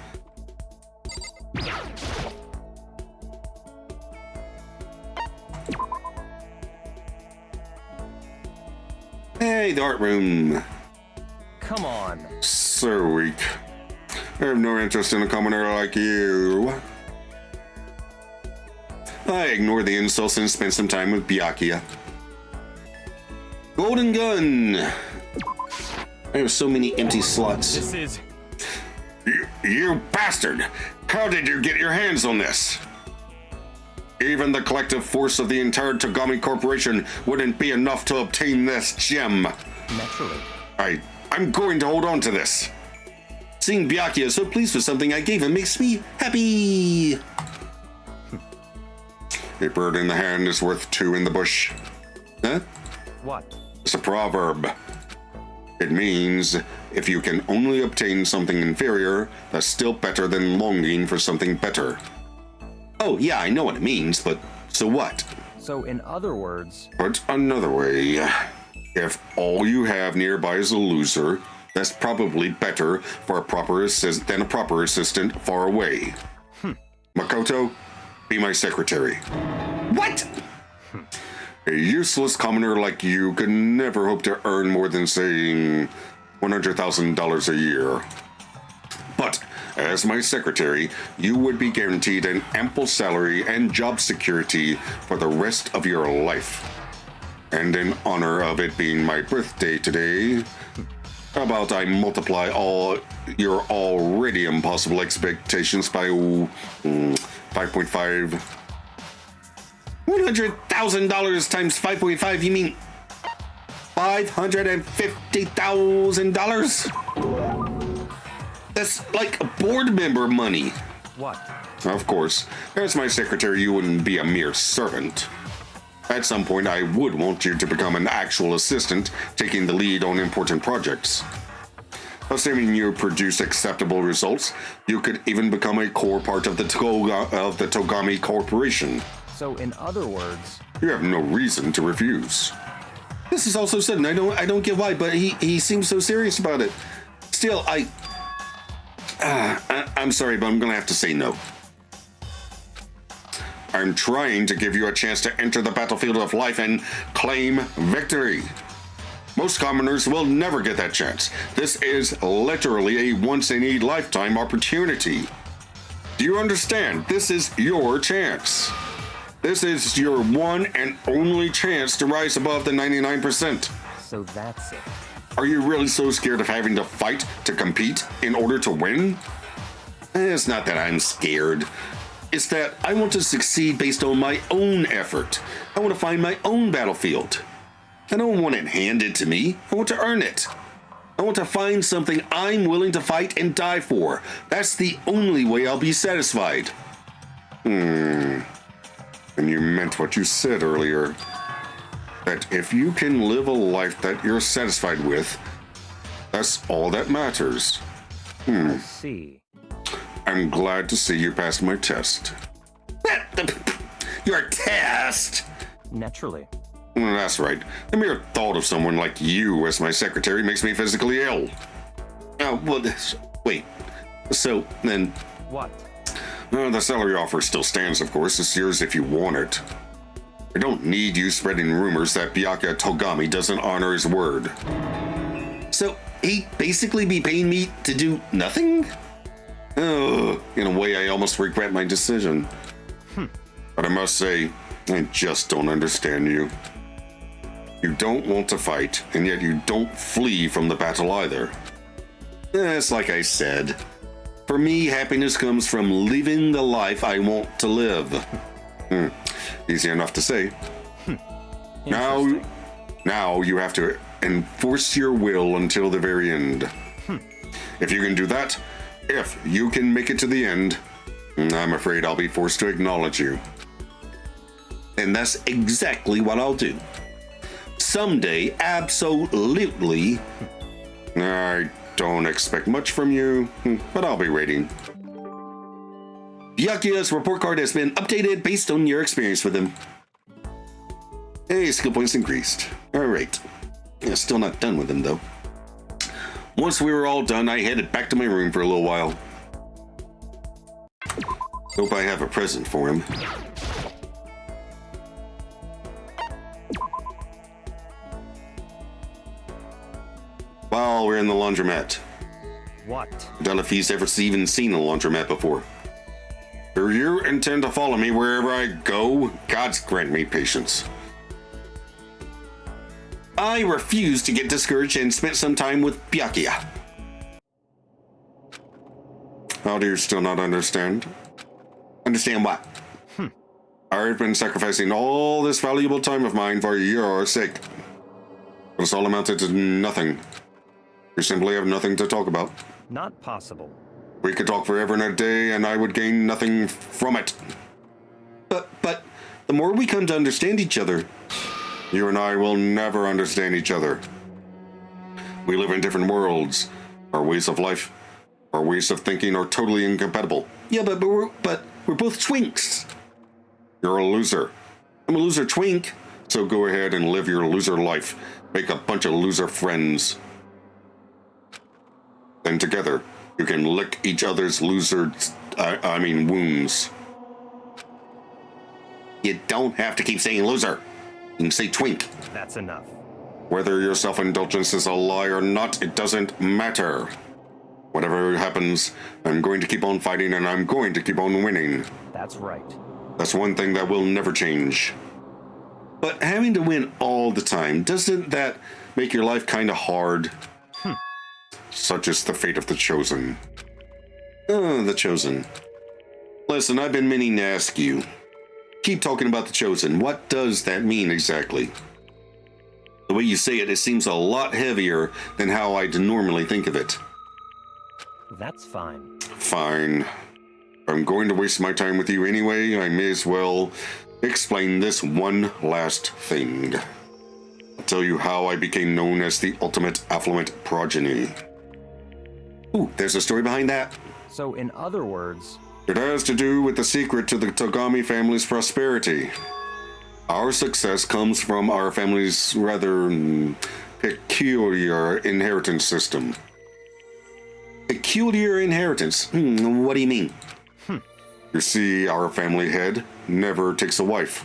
Hey, the art room. Come on. So weak. I have no interest in a commoner like you. I ignored the insults and spent some time with Byakuya. Golden gun! I have so many empty slots. This is... You bastard! How did you get your hands on this? Even the collective force of the entire Togami Corporation wouldn't be enough to obtain this gem. Naturally. I'm going to hold on to this. Seeing Byakuya so pleased with something I gave him makes me happy. A bird in the hand is worth two in the bush. Huh? What? It's a proverb. It means if you can only obtain something inferior, that's still better than longing for something better. Oh, yeah, I know what it means, but so what? So, in other words, Put another way, if all you have nearby is a loser, that's probably better for than a proper assistant far away. Makoto, be my secretary. What? A useless commoner like you could never hope to earn more than, say, $100,000 a year. But as my secretary, you would be guaranteed an ample salary and job security for the rest of your life. And in honor of it being my birthday today, how about I multiply all your already impossible expectations by 5.5? $100,000 times 5.5, you mean $550,000? That's like board member money. what? Of course, as my secretary, you wouldn't be a mere servant. At some point, I would want you to become an actual assistant, taking the lead on important projects. Assuming you produce acceptable results, you could even become a core part of the Togami Corporation. So, in other words, You have no reason to refuse. This is all so sudden. I don't get why, but he seems so serious about it. Still, I'm sorry, but I'm gonna have to say no. I'm trying to give you a chance to enter the battlefield of life and claim victory. Most commoners will never get that chance. This is literally a once-in-a-lifetime opportunity. Do you understand? This is your chance. This is your one and only chance to rise above the 99%. so that's it. Are you really so scared of having to fight to compete in order to win? It's not that I'm scared. It's that I want to succeed based on my own effort. I want to find my own battlefield. I don't want it handed to me. I want to earn it. I want to find something I'm willing to fight and die for. That's the only way I'll be satisfied. And you meant what you said earlier. That if you can live a life that you're satisfied with, that's all that matters. I see. I'm glad to see you passed my test. Your test? Naturally. That's right. The mere thought of someone like you as my secretary makes me physically ill. Oh, well, wait. So, then, What? The salary offer still stands, of course. It's yours if you want it. I don't need you spreading rumors that Byakuya Togami doesn't honor his word. so he'd basically be paying me to do nothing? In a way, I almost regret my decision. But I must say, I just don't understand you. You don't want to fight, and yet you don't flee from the battle either. It's like I said. For me, happiness comes from living the life I want to live. Easy enough to say. Interesting. Now you have to enforce your will until the very end. If you can do that, if you can make it to the end, I'm afraid I'll be forced to acknowledge you. And that's exactly what I'll do. Someday, absolutely. I don't expect much from you, but I'll be waiting. Byakuya's report card has been updated based on your experience with him. Hey, skill points increased. Alright. Yeah, still not done with him, though. Once we were all done, I headed back to my room for a little while. Hope I have a present for him. While we're in the laundromat. What? I doubt if he's ever even seen a laundromat before. Do you intend to follow me wherever I go? God's grant me patience. I refused to get discouraged and spent some time with Byakuya. How do you still not understand? Understand what? I've been sacrificing all this valuable time of mine for your sake. But it's all amounted to nothing. You simply have nothing to talk about. Not possible. We could talk forever and a day, and I would gain nothing from it. But the more we come to understand each other, you and I will never understand each other. We live in different worlds. Our ways of life, our ways of thinking are totally incompatible. Yeah, but we're both twinks. You're a loser. I'm a loser twink. So go ahead and live your loser life. Make a bunch of loser friends. Then together, you can lick each other's wounds. You don't have to keep saying loser. You can say twink. That's enough. Whether your self-indulgence is a lie or not, it doesn't matter. Whatever happens, I'm going to keep on fighting and I'm going to keep on winning. That's right. That's one thing that will never change. But having to win all the time, doesn't that make your life kind of hard? Such is the fate of the Chosen. Oh, the Chosen. Listen, I've been meaning to ask you. Keep talking about the Chosen. What does that mean exactly? The way you say it, it seems a lot heavier than how I'd normally think of it. That's fine. Fine. I'm going to waste my time with you anyway. I may as well explain this one last thing. I'll tell you how I became known as the ultimate affluent progeny. Ooh, there's a story behind that. So, in other words... It has to do with the secret to the Tagami family's prosperity. Our success comes from our family's rather peculiar inheritance system. Peculiar inheritance? What do you mean? You see, our family head never takes a wife.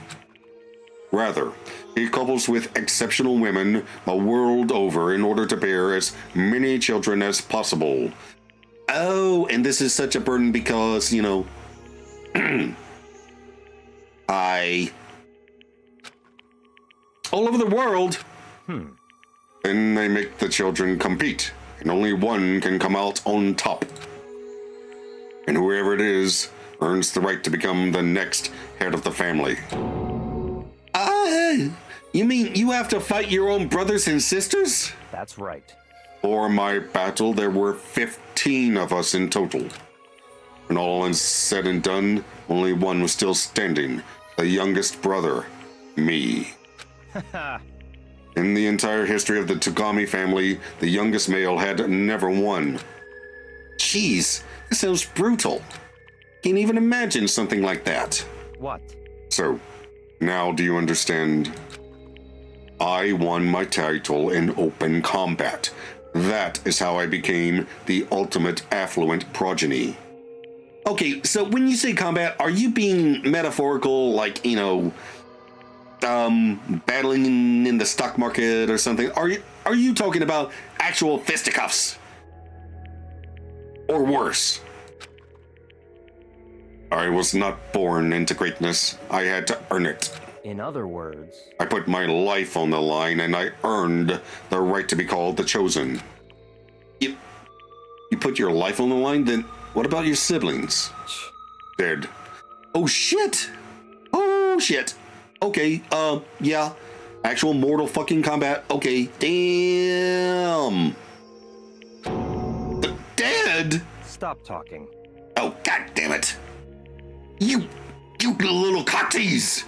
Rather, he couples with exceptional women the world over in order to bear as many children as possible. Oh, and this is such a burden because, you know, all over the world. Then they make the children compete, and only one can come out on top. And whoever it is earns the right to become the next head of the family. You mean you have to fight your own brothers and sisters? That's right. For my battle, there were 15 of us in total. When all is said and done, only one was still standing, the youngest brother, me. In the entire history of the Tagami family, the youngest male had never won. Jeez, this sounds brutal. Can't even imagine something like that. What? So, now do you understand? I won my title in open combat. That is how I became the ultimate affluent progeny. Okay, so when you say combat, are you being metaphorical, like, you know, battling in the stock market or something? Are you talking about actual fisticuffs? Or worse? I was not born into greatness. I had to earn it. In other words... I put my life on the line and I earned the right to be called the Chosen. You put your life on the line? Then what about your siblings? Dead. Oh shit! Oh shit! Okay, yeah. Actual mortal fucking combat. Okay, damn. Dead? Stop talking. Oh, god damn it. You little cockies!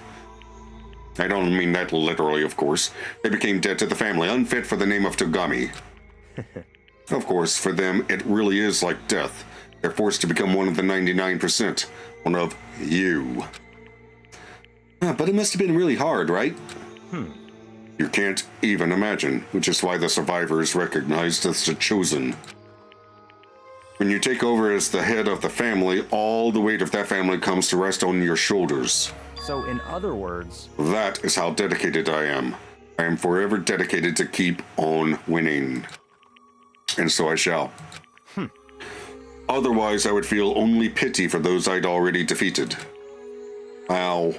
I don't mean that literally, of course. They became dead to the family, unfit for the name of Tagami. Of course, for them, it really is like death. They're forced to become one of the 99%. One of you. But it must have been really hard, right? You can't even imagine, which is why the survivor is recognized as the Chosen. When you take over as the head of the family, all the weight of that family comes to rest on your shoulders. So, in other words... That is how dedicated I am. I am forever dedicated to keep on winning. And so I shall. Otherwise, I would feel only pity for those I'd already defeated. Wow.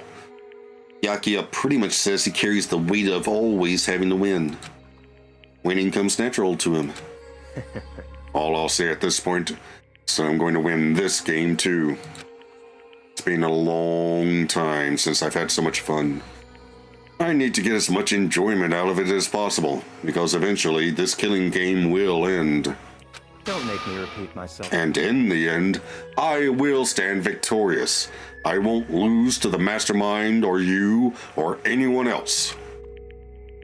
Byakuya pretty much says he carries the weight of always having to win. Winning comes natural to him. All I'll say at this point is that I'm going to win this game too. It's been a long time since I've had so much fun. I need to get as much enjoyment out of it as possible, because eventually this killing game will end. Don't make me repeat myself. And in the end, I will stand victorious. I won't lose to the mastermind or you or anyone else.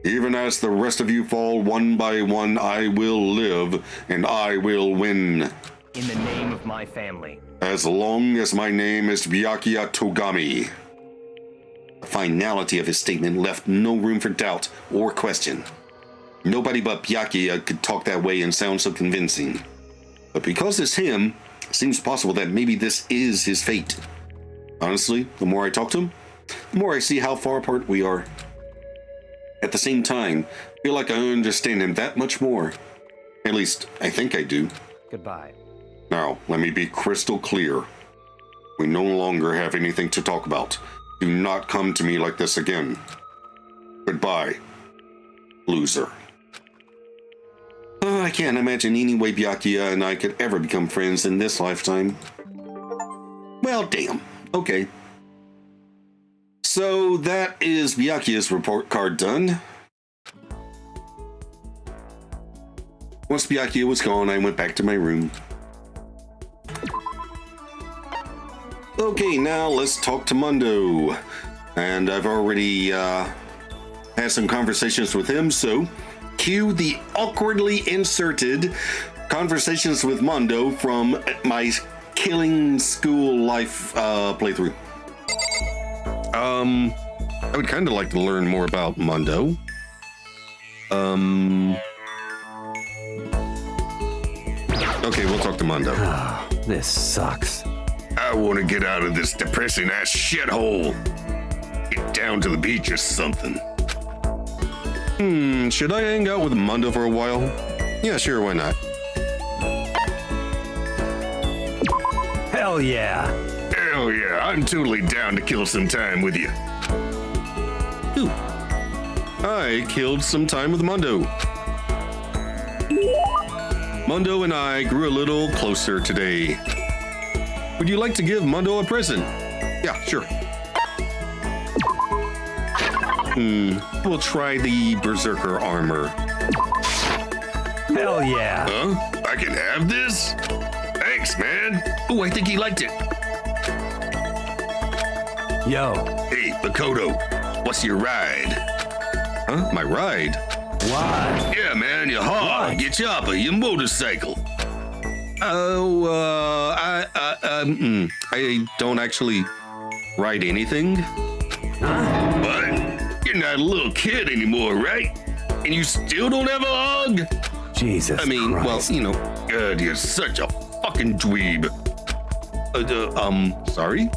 Even as the rest of you fall one by one, I will live and I will win. In the name of my family. As long as my name is Byakuya Togami. The finality of his statement left no room for doubt or question. Nobody but Byakuya could talk that way and sound so convincing. But because it's him, it seems possible that maybe this is his fate. Honestly, the more I talk to him, the more I see how far apart we are. At the same time, I feel like I understand him that much more. At least, I think I do. Goodbye. Now, let me be crystal clear. We no longer have anything to talk about. Do not come to me like this again. Goodbye, loser. I can't imagine any way Byakuya and I could ever become friends in this lifetime. Well, damn. Okay. So that is Byakuya's report card done. Once Byakuya was gone, I went back to my room. Okay, now let's talk to Mondo. And I've already had some conversations with him, so cue the awkwardly inserted conversations with Mondo from my killing school life playthrough. I would kind of like to learn more about Mondo. Okay, we'll talk to Mondo. This sucks. I want to get out of this depressing ass shithole. Get down to the beach or something. Should I hang out with Mondo for a while? Yeah, sure, why not? Hell yeah. Hell yeah, I'm totally down to kill some time with you. Ooh. I killed some time with Mondo. Mondo and I grew a little closer today. Would you like to give Mondo a present? Yeah, sure. We'll try the Berserker armor. Hell yeah. Huh? I can have this? Thanks, man. Oh, I think he liked it. Yo. Hey, Makoto, what's your ride? Huh? My ride? What? Yeah, man, your hog, What? your chopper, your motorcycle. Oh, I don't actually ride anything. But you're not a little kid anymore, right? And you still don't have a hog? Jesus I mean, Christ. well, you know. God, you're such a fucking dweeb. Sorry?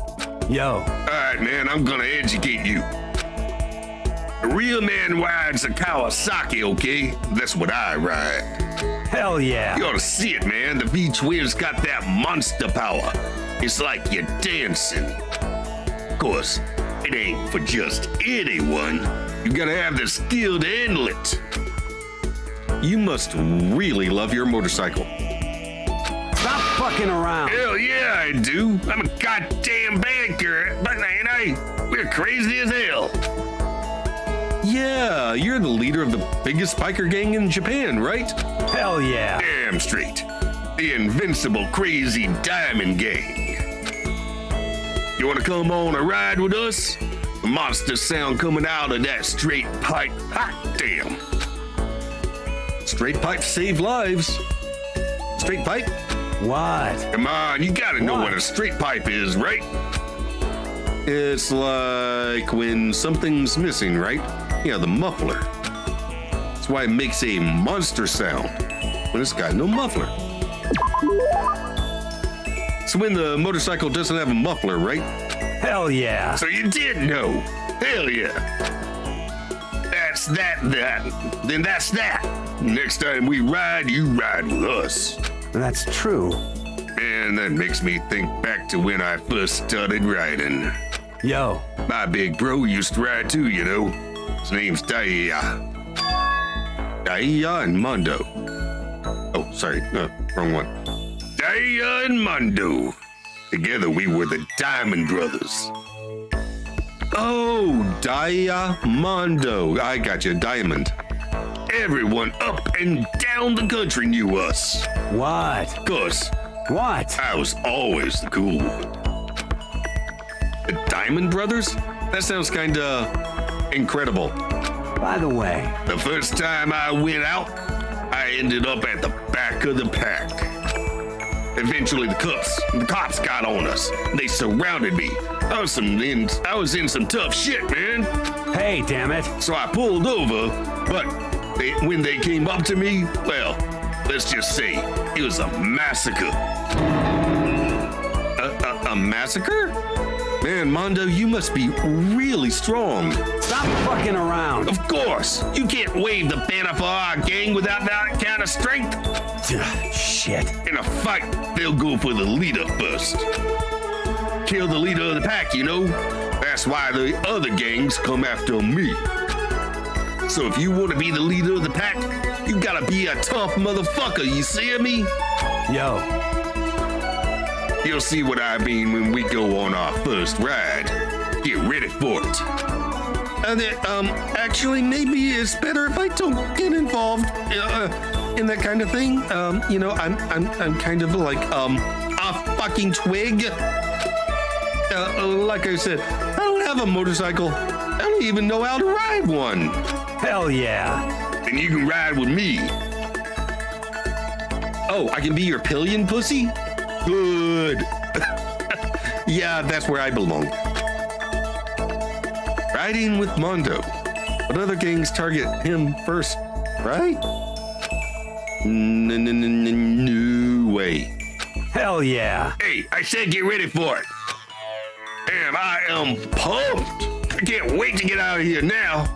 Yo. Alright, man, I'm gonna educate you. A real man rides a Kawasaki, okay? That's what I ride. Hell yeah. You ought to see it, man. The V-Twin's got that monster power. It's like you're dancing. Of course, it ain't for just anyone. You gotta have the skill to handle it. You must really love your motorcycle. Stop fucking around. Hell yeah, I do. I'm a goddamn banker, but ain't I? We're crazy as hell. Yeah, you're the leader of the biggest biker gang in Japan, right? Hell yeah. Damn straight. The invincible crazy diamond gang. You wanna come on a ride with us? The monster sound coming out of that straight pipe. Hot damn. Straight pipe save lives. Straight pipe? What? Come on, you gotta know What? what a straight pipe is, right? It's like when something's missing, right? Yeah, the muffler. That's why it makes a monster sound when it's got no muffler. So when the motorcycle doesn't have a muffler, right? Hell yeah. So you did know. Hell yeah. That's that. Then that's that. Next time we ride, you ride with us. That's true. Man, that makes me think back to when I first started riding. Yo. My big bro used to ride too, you know. His name's Taka. Daya and Mondo. Oh, sorry, wrong one. Daya and Mondo. Together we were the Diamond Brothers. Oh, Mondo. I got you, Diamond. Everyone up and down the country knew us. What? 'Cause What? I was always the cool one. The Diamond Brothers? That sounds kinda incredible. By the way, The first time I went out, I ended up at the back of the pack. Eventually the cops got on us. They surrounded me. I was in some tough shit, man. hey, damn it. So I pulled over, but when they came up to me, well, let's just say it was a massacre. A massacre? Man, Mondo, you must be really strong. Stop fucking around. Of course, you can't wave the banner for our gang without that kind of strength. Shit. In a fight, they'll go for the leader first. Kill the leader of the pack, you know? That's why the other gangs come after me. So if you want to be the leader of the pack, you gotta be a tough motherfucker, you see me? Yo, You'll see what I mean when we go on our first ride. Get ready for it. Actually, maybe it's better if I don't get involved in that kind of thing. I'm kind of like a fucking twig. Like I said, I don't have a motorcycle. I don't even know how to ride one. hell yeah. And you can ride with me. Oh, I can be your pillion pussy? Good. Yeah, that's where I belong. Riding with Mondo. But other gangs target him first, right? No way. Hell yeah. Hey, I said get ready for it. And I am pumped. I can't wait to get out of here now.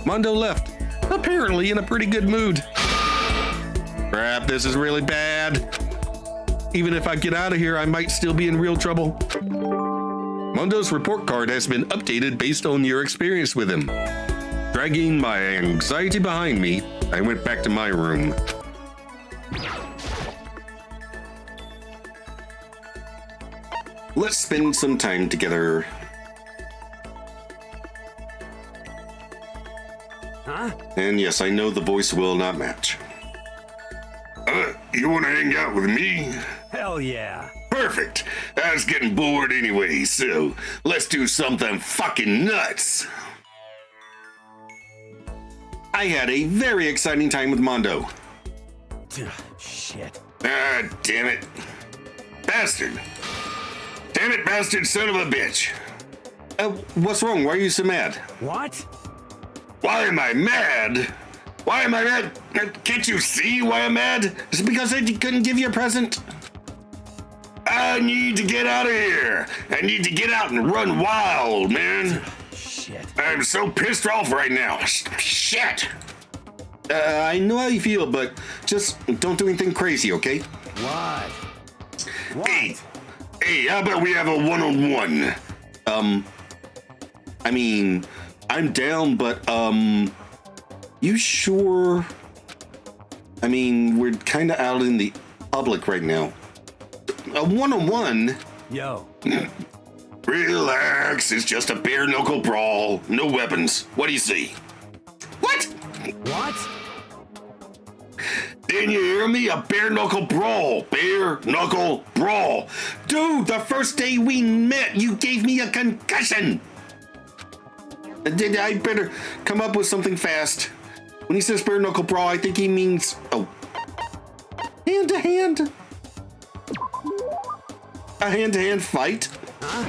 Mondo left, apparently in a pretty good mood. Crap, this is really bad. Even if I get out of here, I might still be in real trouble. Mondo's report card has been updated based on your experience with him. Dragging my anxiety behind me, I went back to my room. Let's spend some time together. Huh? And yes, I know the voice will not match. You want to hang out with me? Hell yeah. Perfect. I was getting bored anyway, so let's do something fucking nuts. I had a very exciting time with Mondo. Shit. Ah, damn it. Bastard. Damn it, bastard son of a bitch. What's wrong? Why are you so mad? What? Why am I mad? Why am I mad? Can't you see why I'm mad? Is it because I couldn't give you a present? I need to get out of here. I need to get out and run wild, man. Shit. I'm so pissed off right now. Shit. I know how you feel, but just don't do anything crazy, okay? What? What? Hey, how about we have a one-on-one? I mean, I'm down, but, you sure? I mean, we're kind of out in the public right now. A one-on-one? Yo. Relax, it's just a bare-knuckle brawl. No weapons. What do you see? What? What? Didn't you hear me? A bare-knuckle brawl. Bare-knuckle brawl. Dude, the first day we met, you gave me a concussion. I better come up with something fast. When he says bare-knuckle brawl, I think he means... Oh. Hand-to-hand. A hand-to-hand fight? Huh?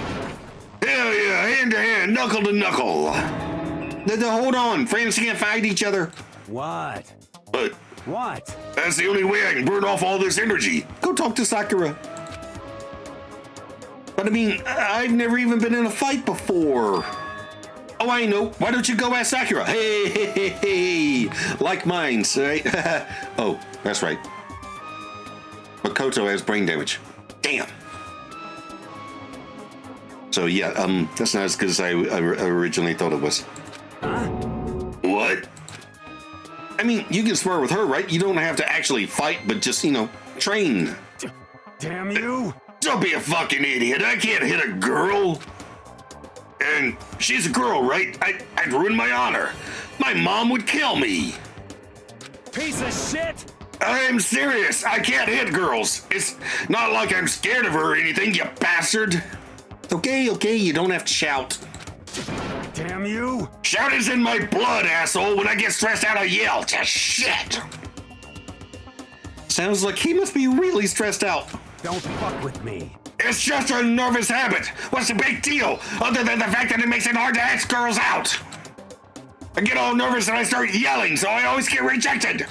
Hell yeah, hand-to-hand, knuckle-to-knuckle. Hold on, friends can't fight each other. What? But What? that's the only way I can burn off all this energy. Go talk to Sakura. But I mean, I've never even been in a fight before. Oh, I know. Why don't you go ask Sakura? Hey. Like minds, right? Oh, that's right. Makoto has brain damage. Damn. So yeah, that's not as good as I originally thought it was. Huh? What? I mean, you can spar with her, right? You don't have to actually fight, but just, you know, train. Damn you! Don't be a fucking idiot. I can't hit a girl. And she's a girl, right? I'd ruin my honor. My mom would kill me. Piece of shit! I'm serious. I can't hit girls. It's not like I'm scared of her or anything, you bastard. Okay, you don't have to shout. Damn you! Shout is in my blood, asshole. When I get stressed out, I yell. Just shit. Sounds like he must be really stressed out. Don't fuck with me. It's just a nervous habit. What's the big deal? Other than the fact that it makes it hard to ask girls out. I get all nervous and I start yelling, so I always get rejected.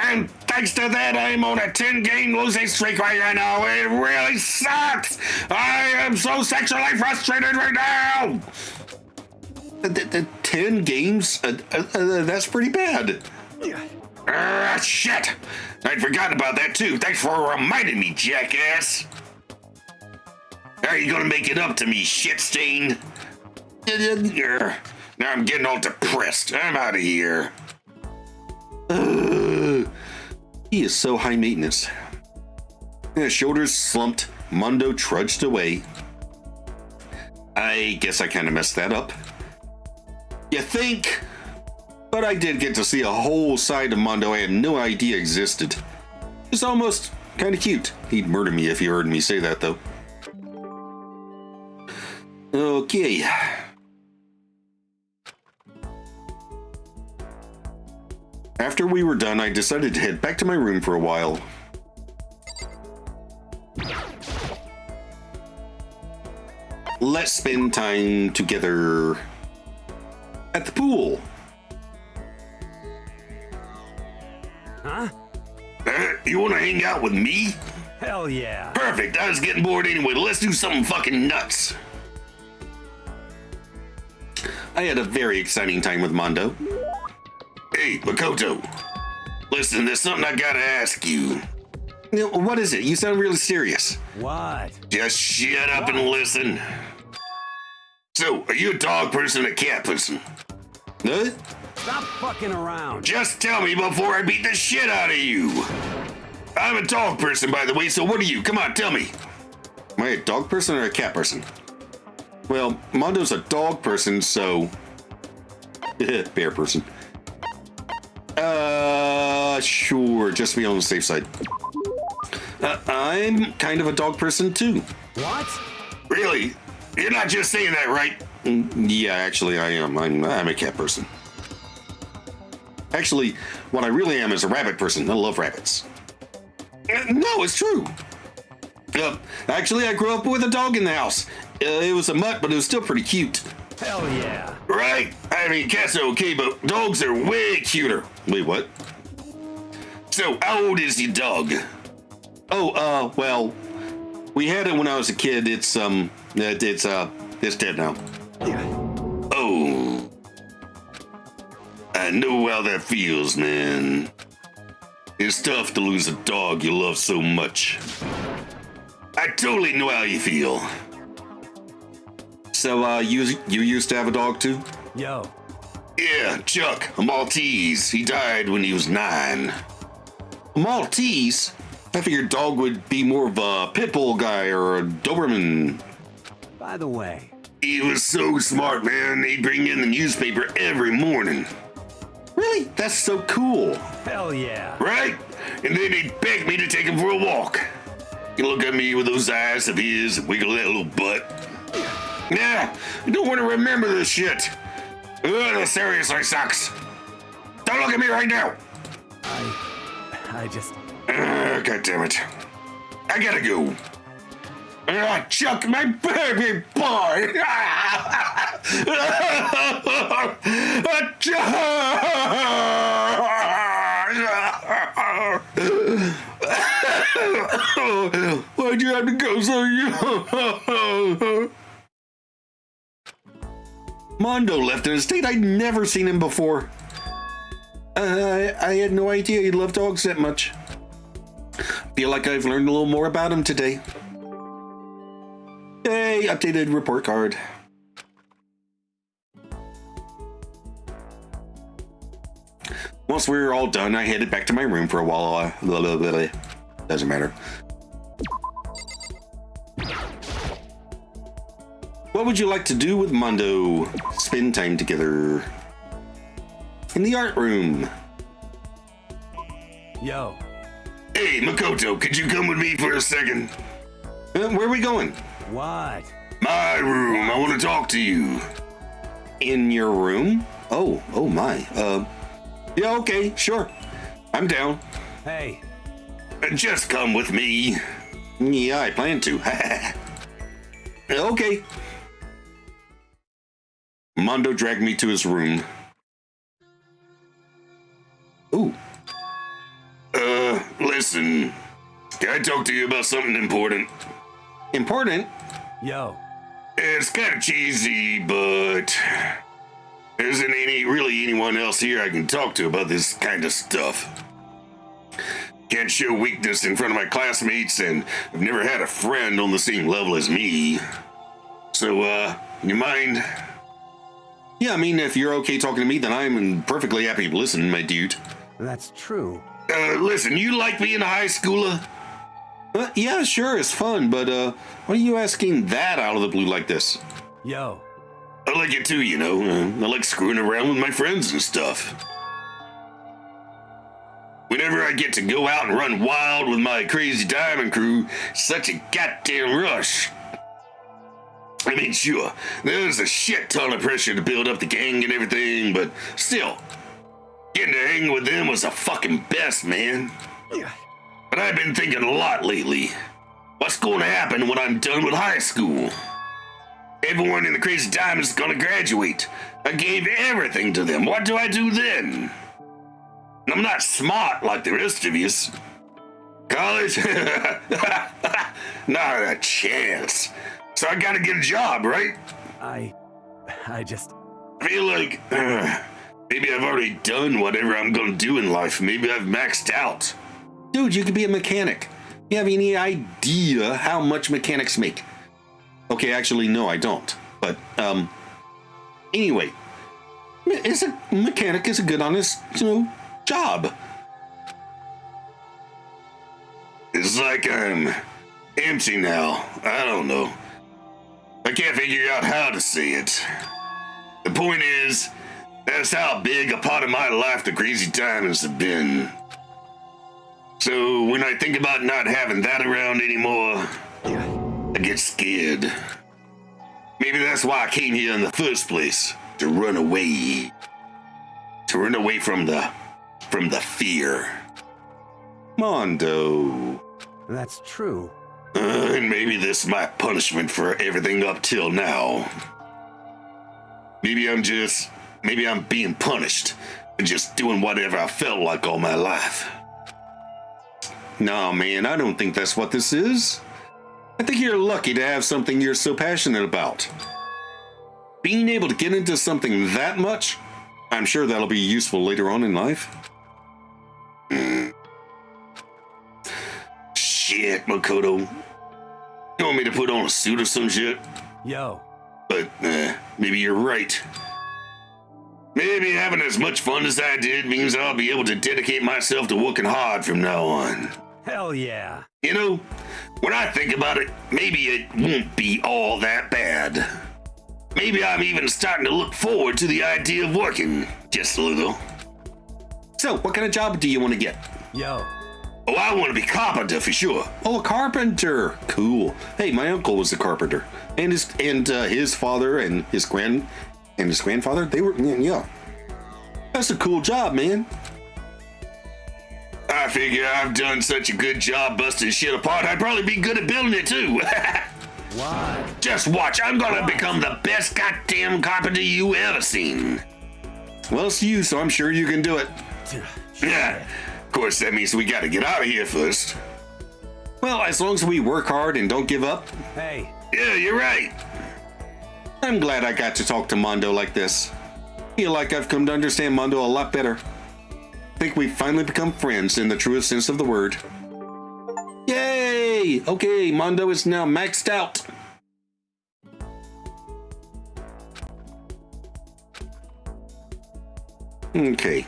And thanks to that, I'm on a 10-game losing streak right now. It really sucks. I am so sexually frustrated right now. 10 games? That's pretty bad. Shit. I'd forgotten about that too. Thanks for reminding me, jackass. How are you gonna make it up to me, shit stain? Now I'm getting all depressed. I'm out of here. He is so high maintenance. His shoulders slumped, Mondo trudged away. I guess I kind of messed that up. You think? But I did get to see a whole side of Mondo I had no idea existed. It's almost kind of cute. He'd murder me if he heard me say that, though. Okay. After we were done, I decided to head back to my room for a while. Let's spend time together at the pool. Huh? You wanna hang out with me? Hell yeah! Perfect, I was getting bored anyway. Let's do something fucking nuts. I had a very exciting time with Mondo. Hey, Makoto. Listen, there's something I gotta ask you. What is it? You sound really serious. What? Just shut up and listen. So, are you a dog person or a cat person? Huh? Stop fucking around. Just tell me before I beat the shit out of you. I'm a dog person, by the way, so what are you? Come on, tell me. Am I a dog person or a cat person? Well, Mondo's a dog person, so... bear person. Sure, just to be on the safe side. I'm kind of a dog person, too. What? Really? You're not just saying that, right? Yeah, actually, I am. I'm a cat person. Actually, what I really am is a rabbit person. I love rabbits. No, it's true. Actually, I grew up with a dog in the house. It was a mutt, but it was still pretty cute. Hell yeah! Right? I mean, cats are okay, but dogs are way cuter. Wait, what? So, how old is your dog? Oh, well, we had it when I was a kid. It's dead now. Oh. I know how that feels, man. It's tough to lose a dog you love so much. I totally know how you feel. So, you used to have a dog, too? Yo. Yeah, Chuck, a Maltese. He died when he was 9. A Maltese? I figured dog would be more of a pit bull guy or a Doberman. By the way. He was so smart, man. He'd bring in the newspaper every morning. Really? That's so cool. Hell yeah. Right? And then he'd beg me to take him for a walk. He'd look at me with those eyes of his and wiggle that little butt. Yeah, I don't want to remember this shit. Ugh, that seriously sucks. Don't look at me right now. I just... God damn it. I gotta go. Chuck, my baby boy. Why'd you have to go so young? Mondo left in a state I'd never seen him before. I had no idea he loved dogs that much. Feel like I've learned a little more about him today. Hey, updated report card. Once we were all done, I headed back to my room for a while. Doesn't matter. What would you like to do with Mondo? Spend time together. In the art room. Yo. Hey, Makoto, could you come with me for a second? Where are we going? What? My room, I want to talk to you. In your room? Oh my. Yeah, okay, sure. I'm down. Hey. Just come with me. Yeah, I plan to. Okay. Mondo dragged me to his room. Ooh. Listen. Can I talk to you about something important? Important? Yo. It's kind of cheesy, but there isn't really anyone else here I can talk to about this kind of stuff. Can't show weakness in front of my classmates, and I've never had a friend on the same level as me. So, you mind? Yeah, I mean, if you're okay talking to me, then I'm perfectly happy to listen, my dude. That's true. Listen, you like being a high schooler? Yeah, sure, it's fun, but why are you asking that out of the blue like this? Yo. I like it too, you know. I like screwing around with my friends and stuff. Whenever I get to go out and run wild with my crazy diamond crew, it's such a goddamn rush. I mean, sure, there's a shit ton of pressure to build up the gang and everything, but still, getting to hang with them was the fucking best, man. But I've been thinking a lot lately. What's going to happen when I'm done with high school? Everyone in the Crazy Diamonds is going to graduate. I gave everything to them. What do I do then? I'm not smart like the rest of yous. College? Not a chance. So I gotta get a job, right? I just... I feel like maybe I've already done whatever I'm gonna do in life. Maybe I've maxed out. Dude, you could be a mechanic. You have any idea how much mechanics make? Okay, actually, no, I don't. But, anyway, mechanic is a good, honest, job. It's like I'm empty now. I don't know. I can't figure out how to say it. The point is, that's how big a part of my life the Crazy Diamonds have been. So when I think about not having that around anymore, I get scared. Maybe that's why I came here in the first place, to run away. To run away from the fear. Mondo. That's true. And maybe this is my punishment for everything up till now. Maybe I'm being punished and just doing whatever I felt like all my life. No, man, I don't think that's what this is. I think you're lucky to have something you're so passionate about. Being able to get into something that much, I'm sure that'll be useful later on in life. Shit, Makoto. You want me to put on a suit or some shit? Yo. But, maybe you're right. Maybe having as much fun as I did means I'll be able to dedicate myself to working hard from now on. Hell yeah. You know, when I think about it, maybe it won't be all that bad. Maybe I'm even starting to look forward to the idea of working, just a little. So, what kind of job do you want to get? Yo. Oh, I want to be carpenter for sure. Oh, a carpenter. Cool. Hey, my uncle was a carpenter, and his father and his grandfather, they were, yeah. That's a cool job, man. I figure I've done such a good job busting shit apart, I'd probably be good at building it too. Why? Just watch, I'm gonna become the best goddamn carpenter you ever seen. Well, it's you, so I'm sure you can do it. Yeah, of course that means we gotta get out of here first. Well, as long as we work hard and don't give up. Hey. Yeah, you're right. I'm glad I got to talk to Mondo like this. Feel like I've come to understand Mondo a lot better. I think we've finally become friends in the truest sense of the word. Yay! Okay, Mondo is now maxed out. Okay.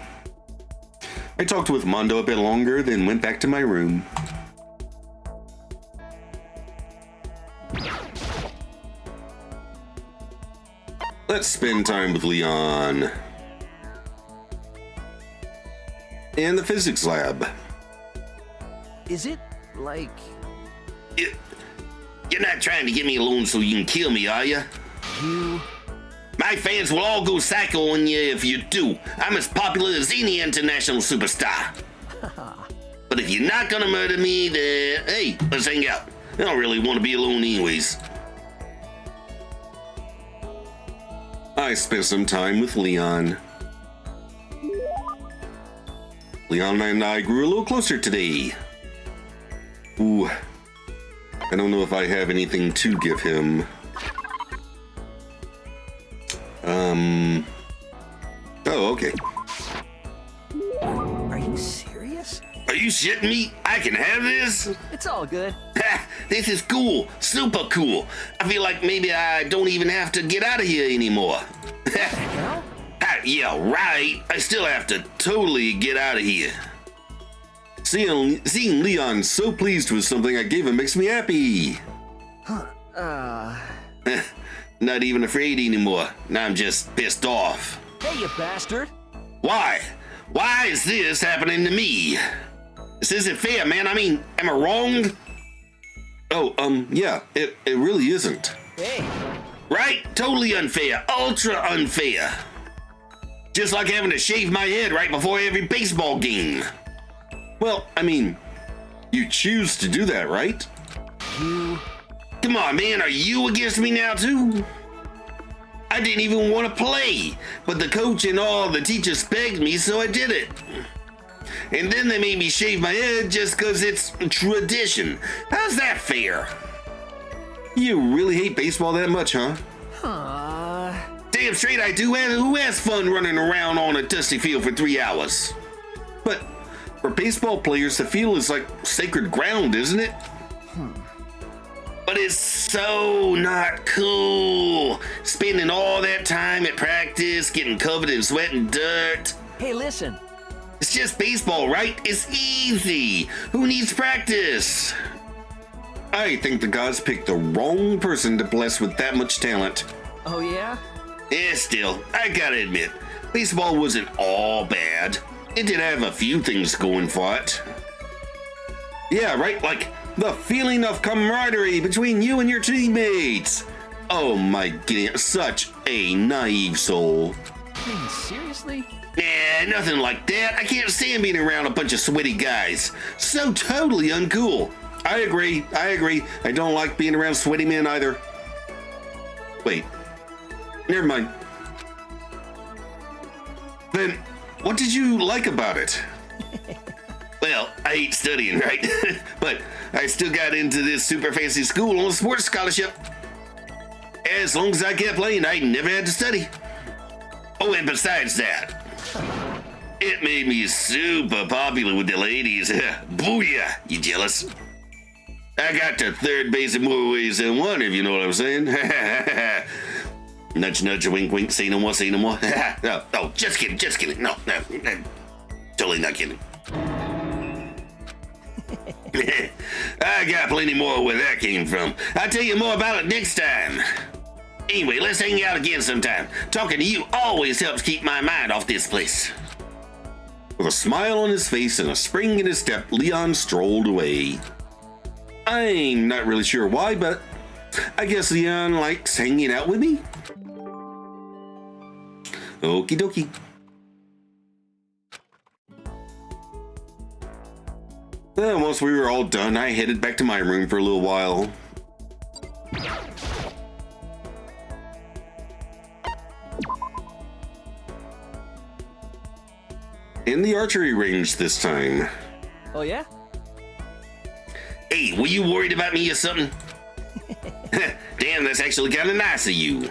I talked with Mondo a bit longer, then went back to my room. Let's spend time with Leon. In the physics lab. Is it like... You're not trying to get me alone so you can kill me, are you? you... My fans will all go psycho on you if you do. I'm as popular as any international superstar. But if you're not gonna murder me, then hey, let's hang out. I don't really want to be alone anyways. I spent some time with Leon. Leon and I grew a little closer today. Ooh, I don't know if I have anything to give him. Oh, okay. Are you serious? Are you shitting me? I can have this? It's all good. Ha! This is cool. Super cool. I feel like maybe I don't even have to get out of here anymore. Well, Yeah, right. I still have to totally get out of here. Seeing Leon so pleased with something I gave him makes me happy. Not even afraid anymore. Now I'm just pissed off. hey, you bastard. Why? Why is this happening to me? This isn't fair, man. I mean, am I wrong? Oh, yeah, it really isn't. Hey, Right? Totally unfair. Ultra unfair. Just like having to shave my head right before every baseball game. Well, I mean, you choose to do that, right? you... Come on, man. Are you against me now, too? I didn't even want to play, but the coach and all the teachers begged me, so I did it. And then they made me shave my head just because it's tradition. How's that fair? You really hate baseball that much, huh? Damn straight I do. Who has fun running around on a dusty field for 3 hours? But for baseball players, the field is like sacred ground, isn't it? But it's so not cool. Spending all that time at practice, getting covered in sweat and dirt. Hey, listen. It's just baseball, right? It's easy. Who needs practice? I think the gods picked the wrong person to bless with that much talent. Oh, yeah? Yeah, still, I gotta admit, baseball wasn't all bad. It did have a few things going for it. Yeah, right? Like the feeling of camaraderie between you and your teammates. Oh my goodness, such a naive soul. I mean, seriously? Nah, nothing like that. I can't stand being around a bunch of sweaty guys. So totally uncool. I agree. I don't like being around sweaty men either. Wait. Never mind. Then, what did you like about it? Well, I hate studying, right? But I still got into this super fancy school on a sports scholarship. As long as I kept playing, I never had to study. Oh, and besides that, it made me super popular with the ladies. Booyah, you jealous? I got to third base in more ways than one, if you know what I'm saying. Nudge, nudge, wink, wink, say no more, say no more. No, just kidding. No, totally not kidding. I got plenty more where that came from. I'll tell you more about it next time. Anyway, let's hang out again sometime. Talking to you always helps keep my mind off this place. With a smile on his face and a spring in his step, Leon strolled away. I'm not really sure why, but I guess Leon likes hanging out with me. Okie dokie. Once we were all done, I headed back to my room for a little while. In the archery range this time. Oh, yeah? Hey, were you worried about me or something? Damn, that's actually kind of nice of you.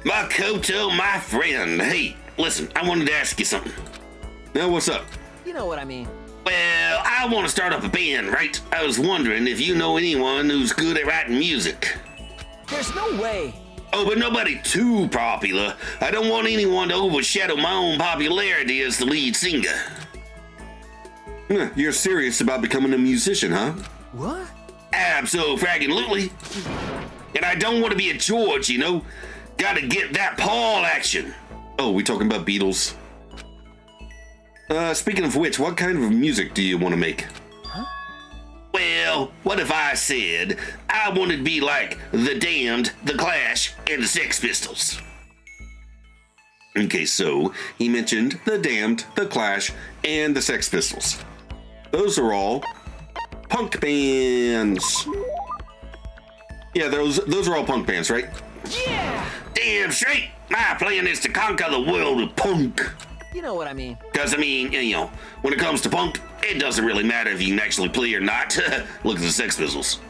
Makoto, my friend. Hey, listen, I wanted to ask you something. Now, what's up? You know what I mean. Well, I want to start up a band, right? I was wondering if you know anyone who's good at writing music. There's no way. Oh, but nobody too popular. I don't want anyone to overshadow my own popularity as the lead singer. You're serious about becoming a musician, huh? What? Absolutely. And I don't want to be a George, you know? Gotta get that Paul action. Oh, we talking about Beatles? Speaking of which, what kind of music do you want to make? Well, what if I said I wanted to be like The Damned, The Clash, and the Sex Pistols? Okay, so he mentioned The Damned, The Clash, and the Sex Pistols. Those are all punk bands. Yeah, those are all punk bands, right? Yeah! Damn straight! My plan is to conquer the world of punk. You know what I mean. Because, I mean, you know, when it comes to punk, it doesn't really matter if you can actually play or not. Look at the Sex Pistols.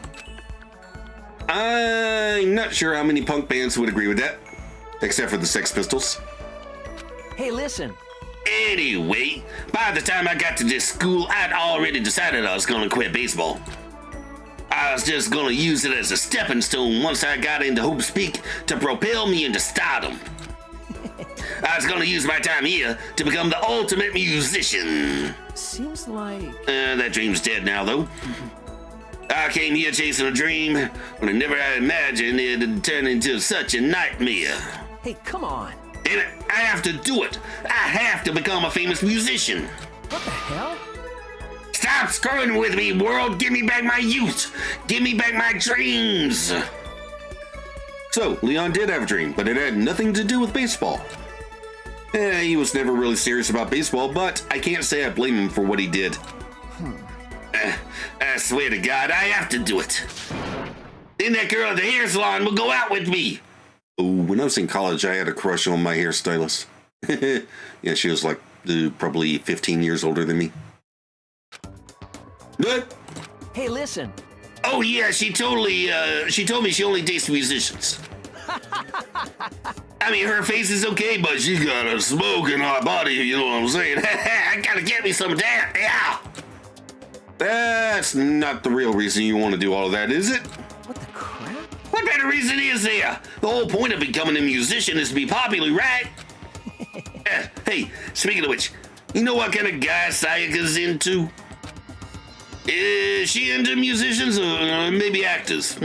I'm not sure how many punk bands would agree with that, except for the Sex Pistols. Hey, listen. Anyway, by the time I got to this school, I'd already decided I was going to quit baseball. I was just going to use it as a stepping stone once I got into Hope's Peak to propel me into stardom. I was going to use my time here to become the ultimate musician. Seems like... That dream's dead now, though. I came here chasing a dream when I never had imagined it'd turn into such a nightmare. Hey, come on. And I have to do it. I have to become a famous musician. What the hell? Stop screwing with me, world. Give me back my youth. Give me back my dreams. So, Leon did have a dream, but it had nothing to do with baseball. He was never really serious about baseball, but I can't say I blame him for what he did. I swear to God, I have to do it. Then that girl at the hair salon will go out with me. Oh, when I was in college, I had a crush on my hairstylist. Yeah, she was like probably 15 years older than me. What? Hey, listen. Oh yeah, she told me she only dates musicians. I mean, her face is okay, but she got a smoking hot body, you know what I'm saying? I gotta get me some of that, yeah. That's not the real reason you want to do all of that, is it? What the crap? What better reason is there? The whole point of becoming a musician is to be popular, right? Hey, speaking of which, you know what kind of guy Sayaka's into? Is she into musicians or maybe actors?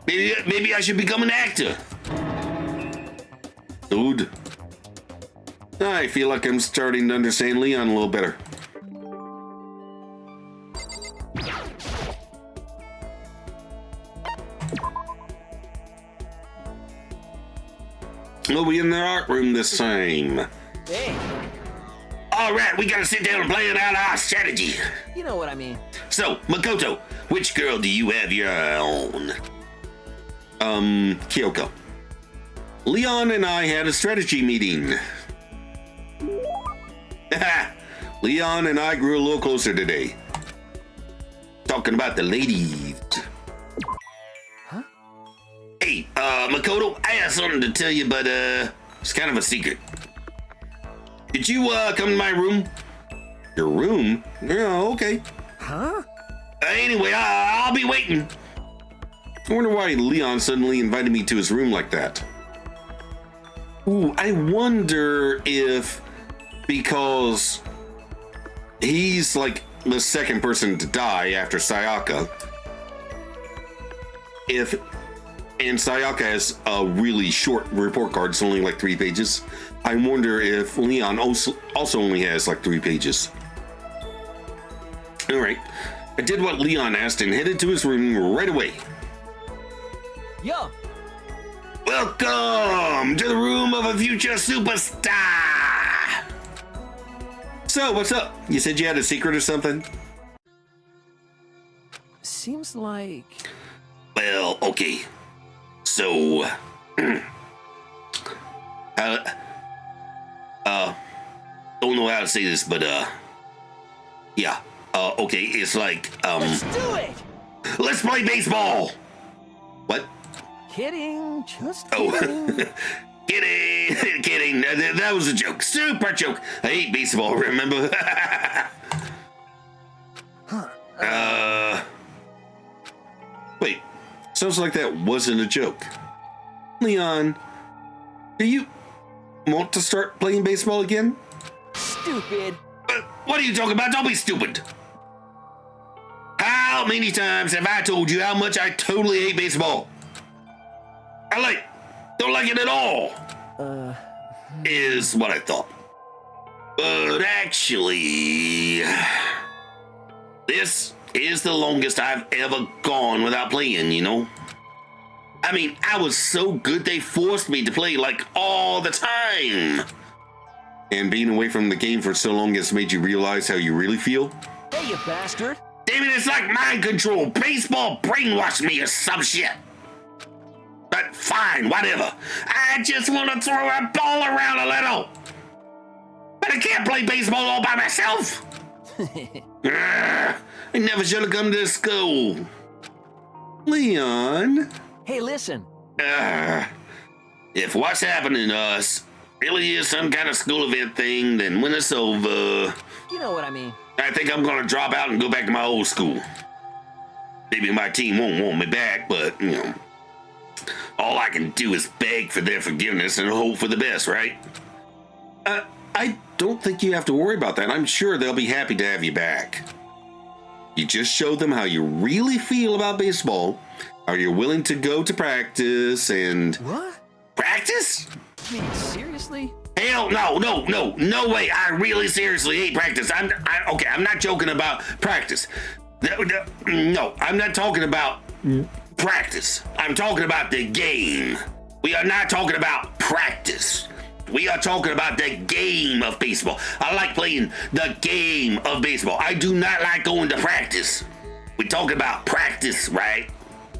Maybe I should become an actor. Dude, I feel like I'm starting to understand Leon a little better. We'll be in the art room this time. Hey, All right, we gotta sit down and plan out our strategy. you know what I mean. So, Makoto, which girl do you have your eye on? Kyoko. Leon and I had a strategy meeting. Leon and I grew a little closer today. Talking about the ladies. Huh? Hey, Makoto, I have something to tell you, but, it's kind of a secret. Did you, come to my room? Your room? Yeah, okay. Huh? Anyway, I'll be waiting. I wonder why Leon suddenly invited me to his room like that. Ooh, I wonder if because he's like the second person to die after Sayaka. And Sayaka has a really short report card, it's only like 3 pages. I wonder if Leon also only has like 3 pages. All right, I did what Leon asked and headed to his room right away. Yo, Welcome to the room of a future superstar. So, what's up? You said you had a secret or something? seems like... Well, okay. So, don't know how to say this, but, yeah. Okay, it's like, Let's do it! let's play baseball! What? Kidding, just Oh, kidding. kidding. That was a joke. Super joke. I hate baseball, remember? Wait, sounds like that wasn't a joke. Leon, do you want to start playing baseball again? Stupid. What are you talking about? Don't be stupid. How many times have I told you how much I totally hate baseball? Don't like it at all. Is what I thought. But actually, this is the longest I've ever gone without playing, you know? I mean, I was so good they forced me to play like all the time. And being away from the game for so long has made you realize how you really feel? Hey, you bastard. Damn it, it's like mind control. Baseball brainwashed me or some shit. But fine, whatever. I just want to throw a ball around a little. But I can't play baseball all by myself. I never should have come to school. Leon? Hey, listen. If what's happening to us really is some kind of school event thing, then when it's over, You know what I mean. I think I'm gonna drop out and go back to my old school. Maybe my team won't want me back, but, you know, all I can do is beg for their forgiveness and hope for the best, right? I don't think you have to worry about that. I'm sure they'll be happy to have you back. You just show them how you really feel about baseball, how you're willing to go to practice, and... What? Practice? You mean seriously? Hell no way. I really seriously hate practice. I'm not joking about practice. No, I'm not talking about practice. I'm talking about the game. We are not talking about practice. We are talking about the game of baseball. I like playing the game of baseball. I do not like going to practice. We talking about practice, right?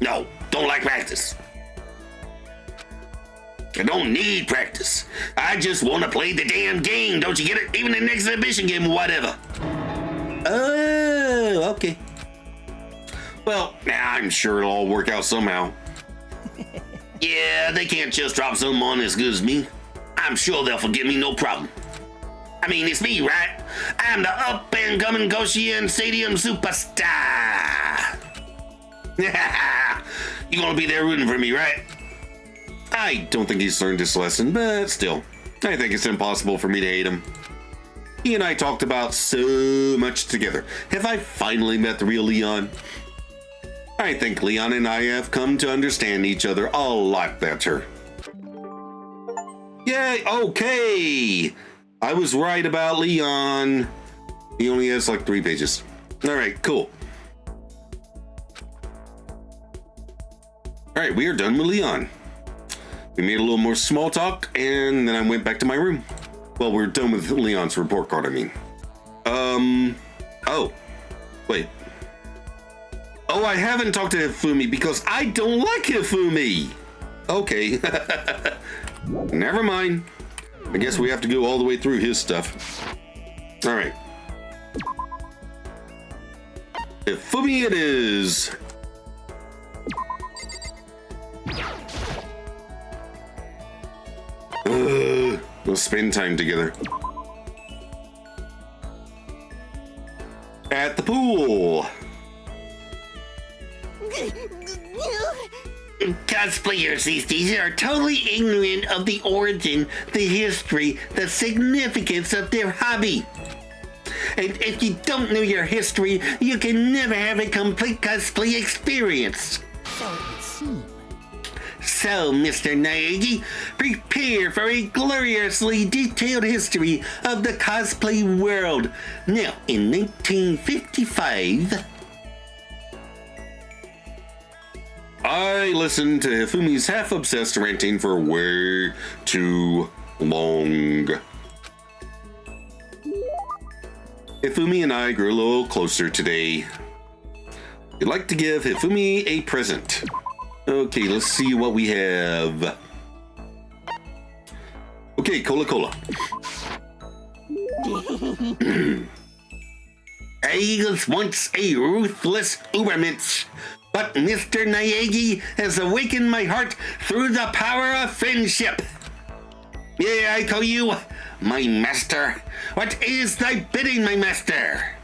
No, don't like practice. I don't need practice. I just want to play the damn game. Don't you get it? Even an exhibition game or whatever. Oh, okay. Well, I'm sure it'll all work out somehow. Yeah, they can't just drop someone as good as me. I'm sure they'll forgive me, no problem. I mean, it's me, right? I'm the up-and-coming Goshen Stadium superstar. You gonna be there rooting for me, right? I don't think he's learned his lesson, but still, I think it's impossible for me to hate him. He and I talked about so much together. Have I finally met the real Leon? I think Leon and I have come to understand each other a lot better. Yay, okay! I was right about Leon. He only has like 3 pages. Alright, cool. Alright, we are done with Leon. We made a little more small talk, and then I went back to my room. Well, we're done with Leon's report card, I mean. Oh. Wait. Oh, I haven't talked to Hifumi because I don't like Hifumi! Okay. Never mind. I guess we have to go all the way through his stuff. Alright. Hifumi it is! We'll spend time together. At the pool! Cosplayers these days are totally ignorant of the origin, the history, the significance of their hobby. And if you don't know your history, you can never have a complete cosplay experience. So it would seem. So, Mr. Naegi, prepare for a gloriously detailed history of the cosplay world. Now, in 1955... I listened to Hifumi's half-obsessed ranting for way too long. Hifumi and I grew a little closer today. I'd like to give Hifumi a present. Okay, let's see what we have. Okay, Cola. I was once a ruthless Ubermensch, but Mr. Naegi has awakened my heart through the power of friendship. Yeah, I call you my master. What is thy bidding, my master?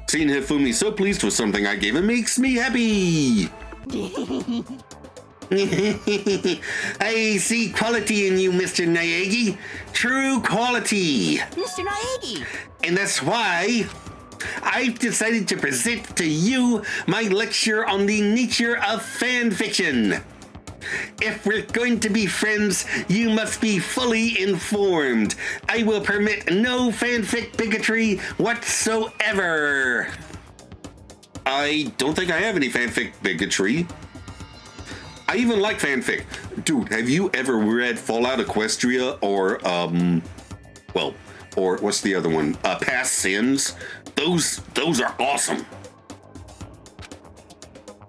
Seeing Hifumi so pleased with something I gave him makes me happy. I see quality in you, Mr. Naegi. True quality. Mr. Naegi. And that's why I've decided to present to you my lecture on the nature of fan fiction. If we're going to be friends, you must be fully informed. I will permit no fanfic bigotry whatsoever. I don't think I have any fanfic bigotry. I even like fanfic. Dude, have you ever read Fallout Equestria or, or what's the other one? Past Sins? Those are awesome.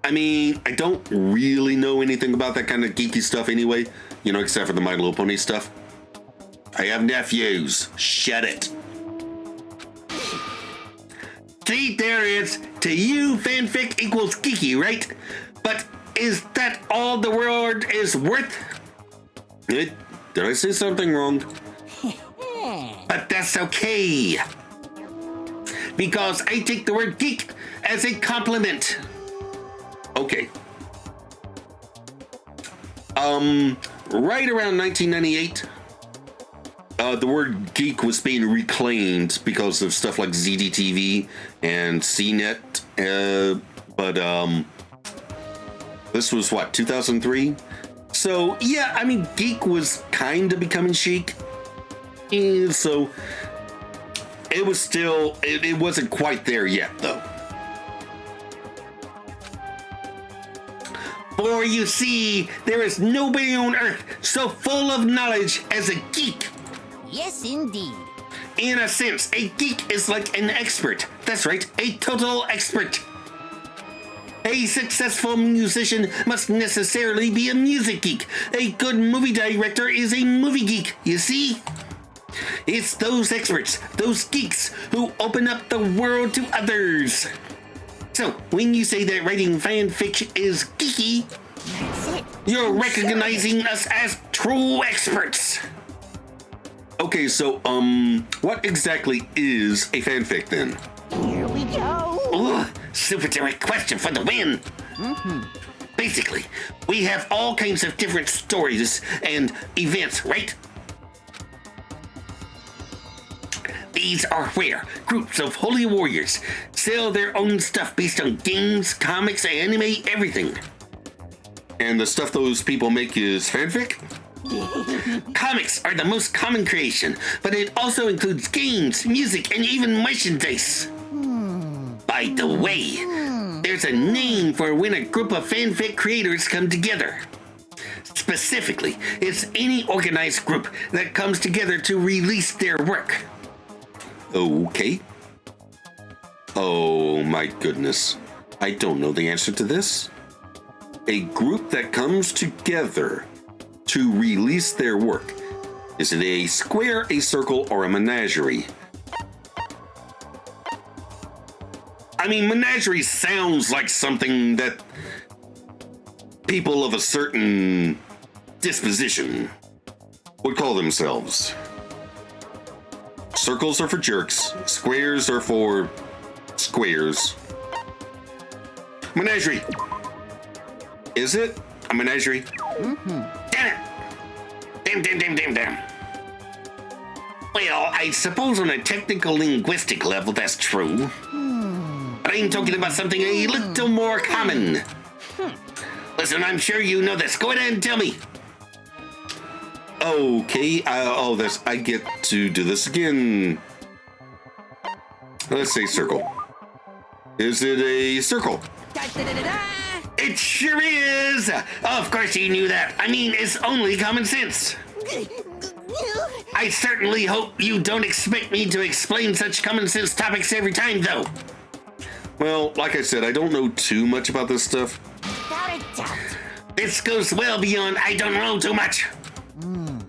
I mean, I don't really know anything about that kind of geeky stuff anyway, you know, except for the My Little Pony stuff. I have nephews. Shut it. See, there is. To you, fanfic equals geeky, right? But is that all the word is worth? Did I say something wrong? But that's okay. Because I take the word geek as a compliment. Okay. Right around 1998, the word geek was being reclaimed because of stuff like ZDTV and CNET. But this was what, 2003? So yeah, I mean, geek was kind of becoming chic. And so it was still, it wasn't quite there yet though. For you see, there is nobody on earth so full of knowledge as a geek. Yes, indeed. In a sense, a geek is like an expert. That's right, a total expert. A successful musician must necessarily be a music geek. A good movie director is a movie geek, you see? It's those experts, those geeks, who open up the world to others. So, when you say that writing fanfic is geeky, That's it. you're recognizing us as true experts. Okay, so, what exactly is a fanfic then? Here we go. Ooh, super direct question for the win. Basically, we have all kinds of different stories and events, right? These are where groups of holy warriors sell their own stuff based on games, comics, anime, everything. And the stuff those people make is fanfic? Comics are the most common creation, but it also includes games, music, and even merchandise. By the way, there's a name for when a group of fanfic creators come together. Specifically, it's any organized group that comes together to release their work. Okay. Oh my goodness. I don't know the answer to this. A group that comes together to release their work. Is it a square, a circle, or a menagerie? I mean, menagerie sounds like something that people of a certain disposition Would call themselves. Circles are for jerks. Squares are for squares. Menagerie. Is it a menagerie? Damn it. Damn. Well, I suppose on a technical linguistic level that's true. But I'm talking about something a little more common. Listen, I'm sure you know this. Go ahead and tell me. Okay, I get to do this again. Let's say circle. Is it a circle? It sure is. Of course you knew that. I mean, it's only common sense. I certainly hope you don't expect me to explain such common sense topics every time, though. Well, like I said, I don't know too much about this stuff. Without a doubt. This goes well beyond I don't know too much.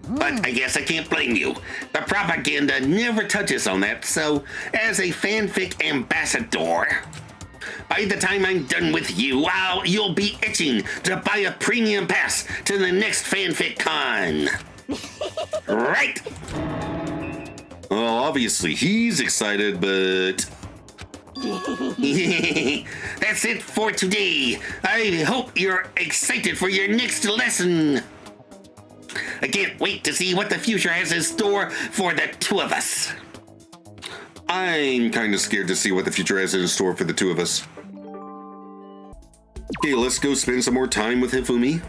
But I guess I can't blame you. The propaganda never touches on that, so as a fanfic ambassador, by the time I'm done with you, you'll be itching to buy a premium pass to the next fanfic con. Right? Well, obviously he's excited, but That's it for today. I hope you're excited for your next lesson. I can't wait to see what the future has in store for the two of us. I'm kind of scared to see what the future has in store for the two of us. Okay, let's go spend some more time with Hifumi.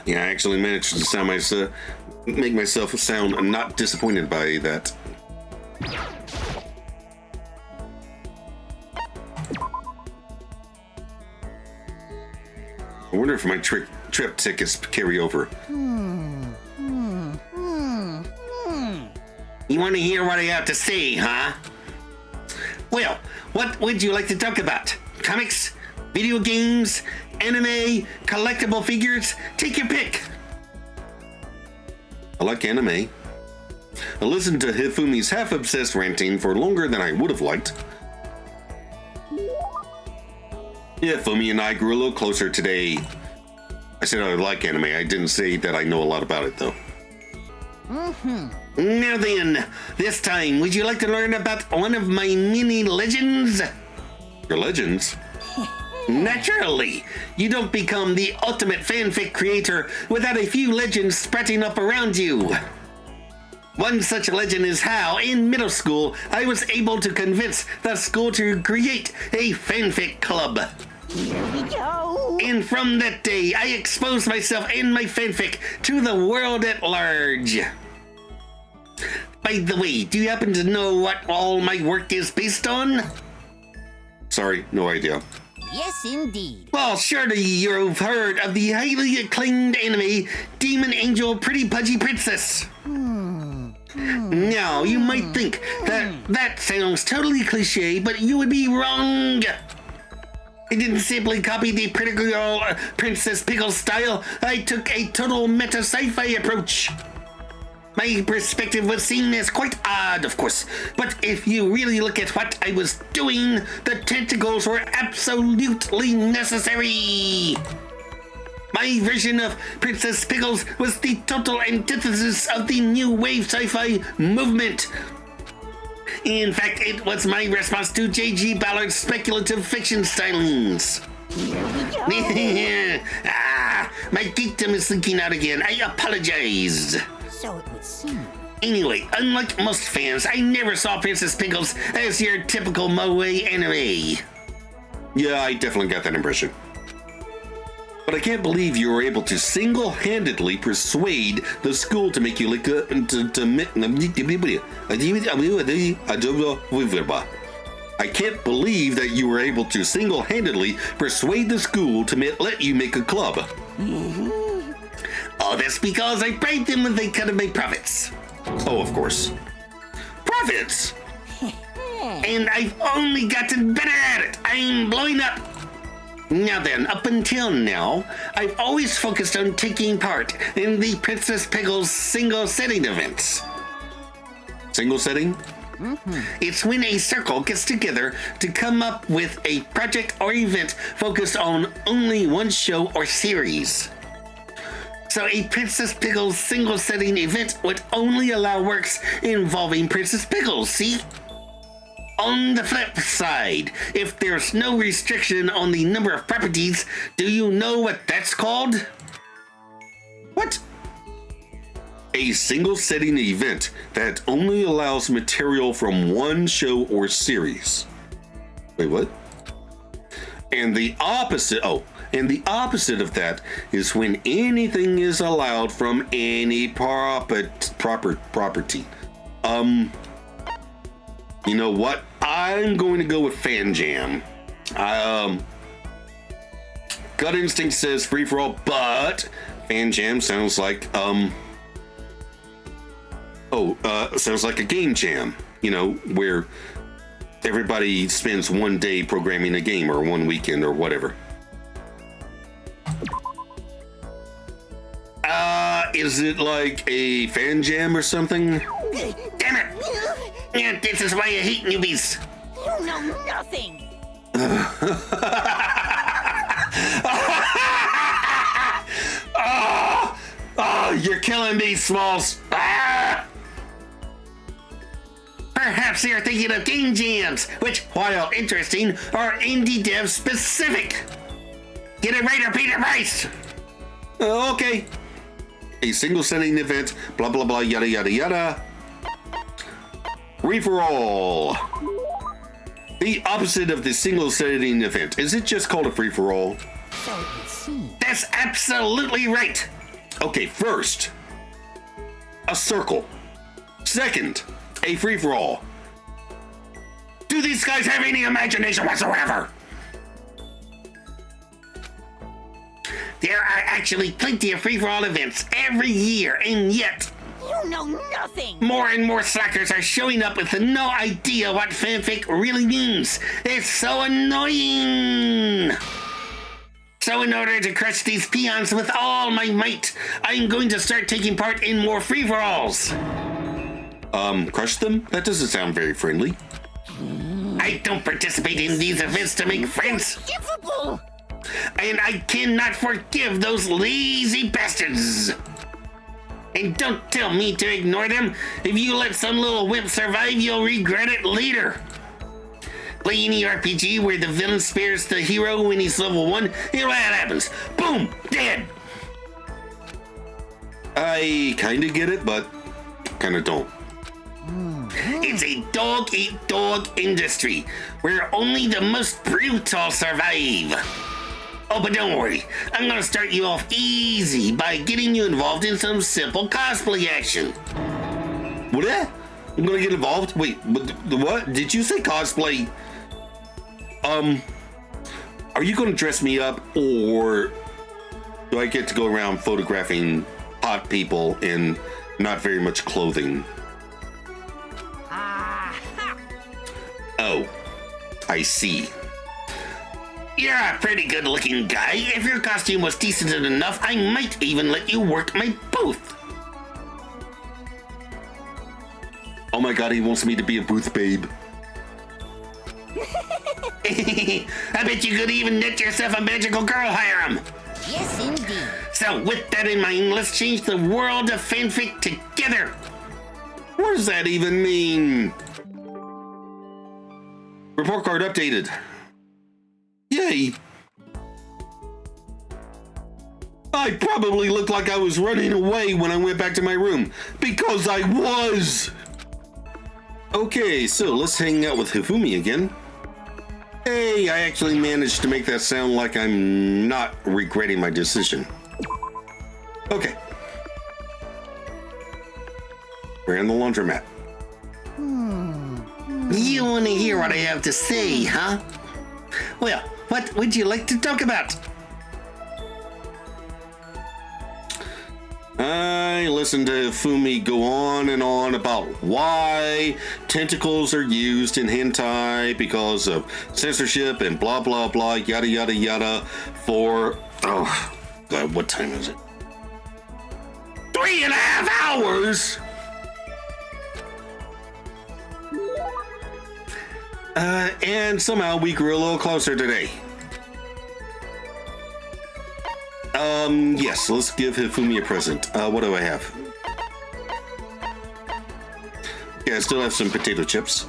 Yeah, I actually managed to sound make myself sound not disappointed by that. I wonder if my trip tickets carry over. You want to hear what I have to say, huh? Well, what would you like to talk about? Comics? Video games? Anime? Collectible figures? Take your pick. I like anime. I listened to Hifumi's half-obsessed ranting for longer than I would have liked. Yeah, Hifumi and I grew a little closer today. I said I like anime. I didn't say that I know a lot about it, though. Now then, this time, would you like to learn about one of my mini legends? Your legends? Naturally, you don't become the ultimate fanfic creator without a few legends sprouting up around you. One such legend is how, in middle school, I was able to convince the school to create a fanfic club. Here we go. And from that day, I exposed myself and my fanfic to the world at large. By the way, do you happen to know what all my work is based on? Sorry, no idea. Yes, indeed. Well, surely you've heard of the highly acclaimed anime Demon Angel Pretty Pudgy Princess. Now, you might think that sounds totally cliche, but you would be wrong. I didn't simply copy the pretty girl Princess Pickle style. I took a total meta sci-fi approach. My perspective was seen as quite odd, of course, but if you really look at what I was doing, the tentacles were absolutely necessary. My version of Princess Pickles was the total antithesis of the new wave sci-fi movement. In fact, it was my response to J.G. Ballard's speculative fiction stylings. My geekdom is leaking out again. I apologize. So it would seem. Anyway, unlike most fans, I never saw Princess Pickles as your typical moe anime. Yeah, I definitely got that impression. But I can't believe you were able to single-handedly persuade the school to make you like I can't believe that you were able to single-handedly persuade the school to let you make a club. Oh, that's because I bribed them with a cut of my profits. Oh, of course. Profits? And I've only gotten better at it. I'm blowing up. Now then, up until now, I've always focused on taking part in the Princess Pickles single setting events. Single setting? It's when a circle gets together to come up with a project or event focused on only one show or series. So a Princess Pickles single setting event would only allow works involving Princess Pickles, see? On the flip side, if there's no restriction on the number of properties, do you know what that's called? What? A single setting event that only allows material from one show or series. Wait, what? And the opposite of that is when anything is allowed from any property. You know what? I'm going to go with Fan Jam. Gut instinct says free for all, but Fan Jam sounds like sounds like a game jam. You know, where everybody spends one day programming a game or one weekend or whatever. Is it like a fan jam or something? Damn it! Yeah, this is why I hate newbies. You know nothing. Oh, you're killing me, Smalls. perhaps you're thinking of game jams, which, while interesting, are indie dev specific. Get it right or pay the price. Okay. A single setting event, blah blah blah, yada yada yada. Free for all. The opposite of the single setting event. Is it just called a free for all? So it seems. That's absolutely right. Okay, first, a circle. Second, a free for all. Do these guys have any imagination whatsoever? There are actually plenty of free-for-all events every year, and yet You know nothing. more and more slackers are showing up with no idea what fanfic really means. It's so annoying. So in order to crush these peons with all my might, I'm going to start taking part in more free-for-alls. Crush them? That doesn't sound very friendly. I don't participate in these events to make friends, Unforgivable. and I cannot forgive those lazy bastards. And don't tell me to ignore them. If you let some little wimp survive, you'll regret it later. Play any RPG where the villain spares the hero when he's level 1, here's what happens. Boom! Dead! I kinda get it, but kinda don't. It's a dog-eat-dog industry where only the most brutal survive. Oh, but don't worry. I'm gonna start you off easy by getting you involved in some simple cosplay action. What? I'm gonna get involved? Wait, what? Did you say cosplay? Are you gonna dress me up, or do I get to go around photographing hot people in not very much clothing? Oh, I see. You're a pretty good-looking guy. If your costume was decent enough, I might even let you work my booth. Oh my god, he wants me to be a booth babe. I bet you could even knit yourself a magical girl harem. Yes, indeed. So with that in mind, let's change the world of fanfic together. What does that even mean? Report card updated. Yay! I probably looked like I was running away when I went back to my room, because I was! Okay, so let's hang out with Hifumi again. Hey, I actually managed to make that sound like I'm not regretting my decision. Okay. We're in the laundromat. You want to hear what I have to say, huh? Well, what would you like to talk about? I listened to Hifumi go on and on about why tentacles are used in hentai because of censorship and blah blah blah, yada yada yada, for, oh god, what time is it? 3.5 hours? And somehow we grew a little closer today. Yes, let's give Hifumi a present. What do I have? Okay, I still have some potato chips.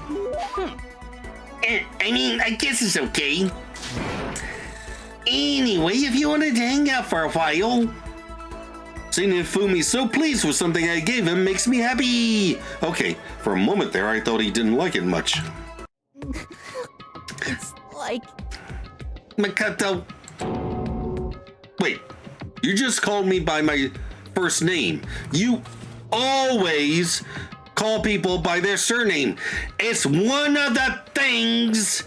I mean, I guess it's okay. Anyway, if you wanted to hang out for a while. Seeing Hifumi so pleased with something I gave him makes me happy. Okay, for a moment there I thought he didn't like it much. It's like Makoto, Wait, you just called me by my first name. You always call people by their surname. It's one of the things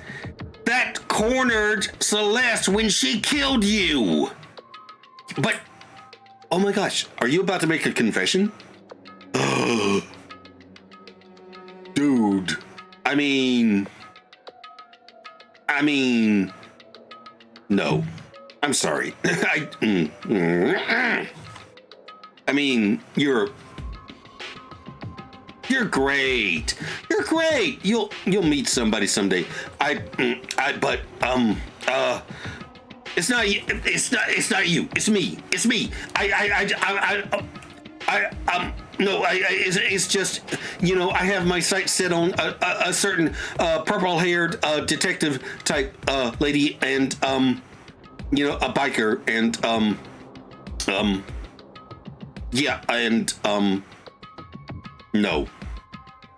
that cornered Celeste when she killed you. But, oh my gosh, are you about to make a confession? Dude, I mean, no. I'm sorry. I mean, you're great. You're great. You'll meet somebody someday. But it's not you. It's not you. It's me. It's me. I It's just, you know, I have my sights set on a certain purple-haired detective type lady, and you know, a biker, and yeah, and no,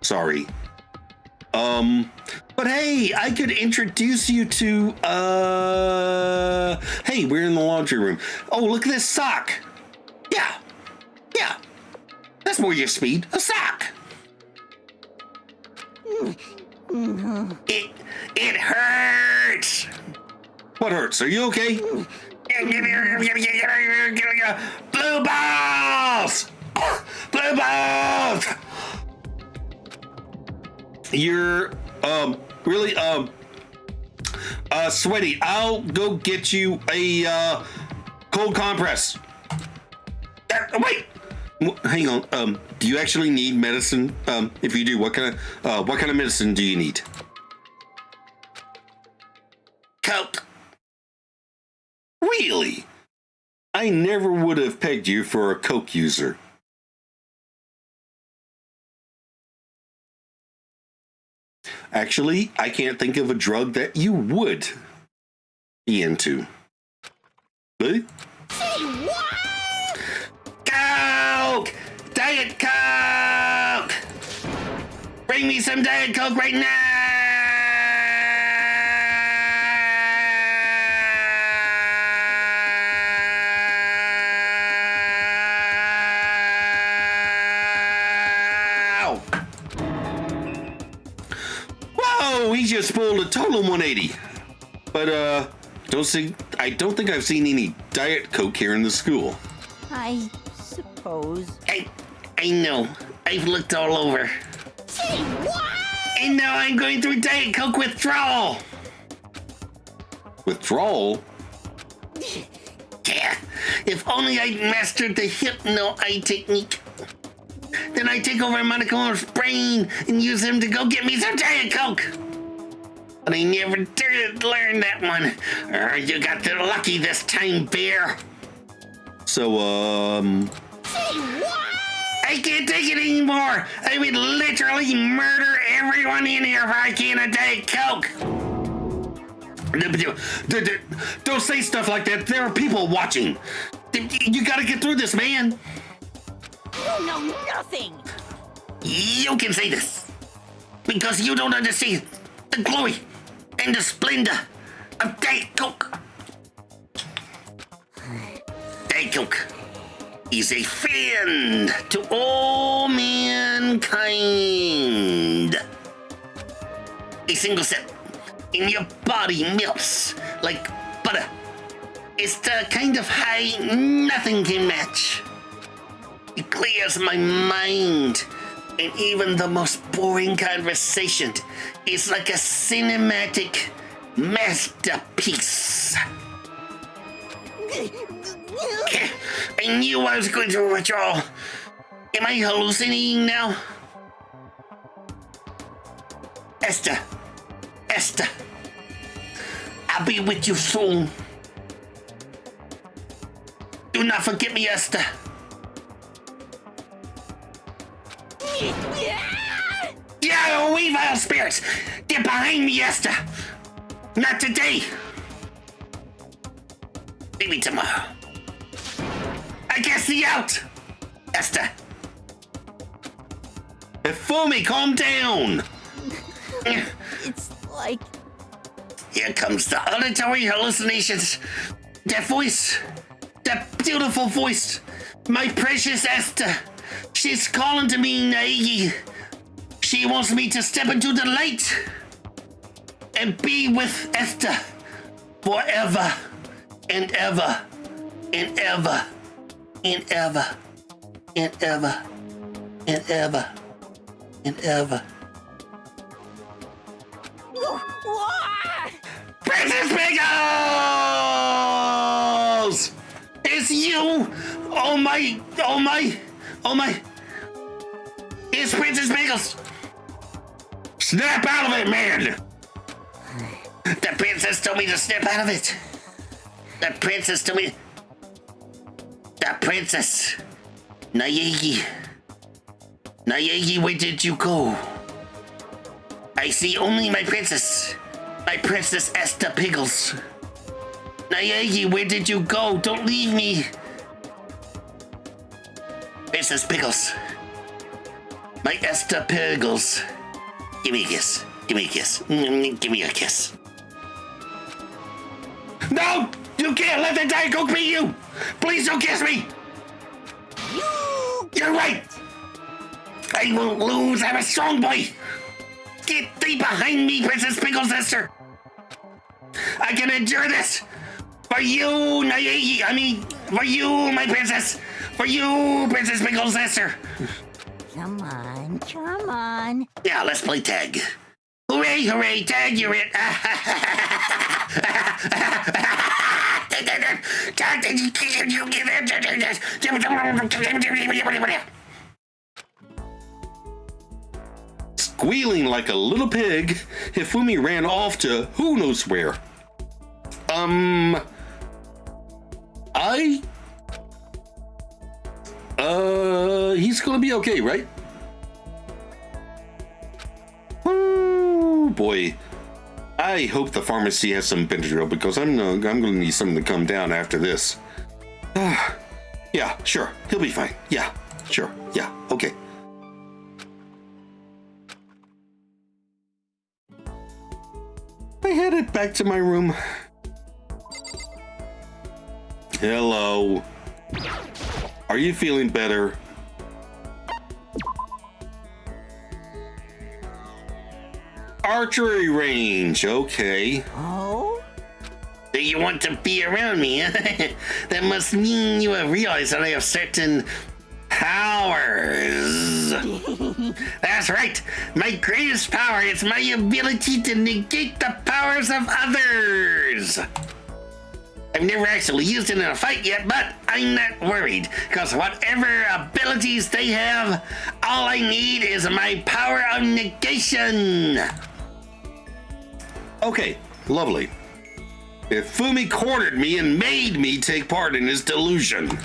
sorry. But hey, I could introduce you to hey, we're in the laundry room. Oh, look at this sock. Yeah. That's more your speed. A sock. It hurts. What hurts? Are you okay? Blue balls! Blue balls! You're really sweaty. I'll go get you a cold compress. Wait. Hang on. Do you actually need medicine? If you do, what kind of medicine do you need? Coke. Really? I never would have pegged you for a Coke user. Actually, I can't think of a drug that you would be into. Hey? Say what? Coke! Diet Coke! Bring me some Diet Coke right now! Whoa, he just pulled a total 180. But I don't think I've seen any Diet Coke here in the school. I suppose. I know. I've looked all over. Say what? And now I'm going through Diet Coke withdrawal. Withdrawal? Yeah. If only I'd mastered the Hypno-Eye technique. Then I'd take over Monaco's brain and use him to go get me some Diet Coke. But I never did learn that one. You got the lucky this time, Bear. So, Say what? I can't take it anymore. I would literally murder everyone in here if I can't a Diet Coke. Don't say stuff like that. There are people watching. You gotta get through this, man. You know nothing. You can say this because you don't understand the glory and the splendor of Diet Coke. Diet Coke is a friend to all mankind. A single sip in your body melts like butter. It's the kind of high nothing can match. It clears my mind, and even the most boring conversation is like a cinematic masterpiece. I knew I was going to withdraw. Am I hallucinating now? Esther. I'll be with you soon. Do not forget me, Esther. Yeah, we vile spirits. Get behind me, Esther. Not today. Maybe tomorrow. I guess the out. Esther. Hifumi, calm down. It's like... Here comes the auditory hallucinations. That voice. That beautiful voice. My precious Esther. She's calling to me, Naegi. She wants me to step into the light and be with Esther forever and ever and ever and ever and ever and ever and ever. Princess Pickles! It's you! Oh my! It's Princess Pickles! Snap out of it, man! The princess told me to snap out of it. The princess told me... The princess Naegi. Naegi, where did you go? I see only my princess. My Princess Esther Pickles. Naegi, where did you go? Don't leave me. Princess Pickles. My Esther Pickles. Give me a kiss. Give me a kiss. Give me a kiss. No! You can't let the Diet Coke beat you! Please don't kiss me! You're right! I won't lose. I'm a strong boy! Get thee behind me, Princess Pickles Esther! I can endure this! For you, Naegi! I mean, for you, my princess! For you, Princess Pickles Esther! Come on, come on. Yeah, let's play tag. Hooray, hooray, tag, you're it! Squealing like a little pig, Hifumi ran off to who knows where. He's gonna be okay, right? Oh boy. I hope the pharmacy has some Benadryl because I'm gonna need something to come down after this. Yeah, sure. He'll be fine. Yeah, sure. Yeah, okay. I headed back to my room. Hello. Are you feeling better? Archery range, okay. Oh? Do you want to be around me? That must mean you have realized that I have certain powers. That's right. My greatest power is my ability to negate the powers of others. I've never actually used it in a fight yet, but I'm not worried, because whatever abilities they have, all I need is my power of negation. Okay, lovely. Hifumi cornered me and made me take part in his delusion.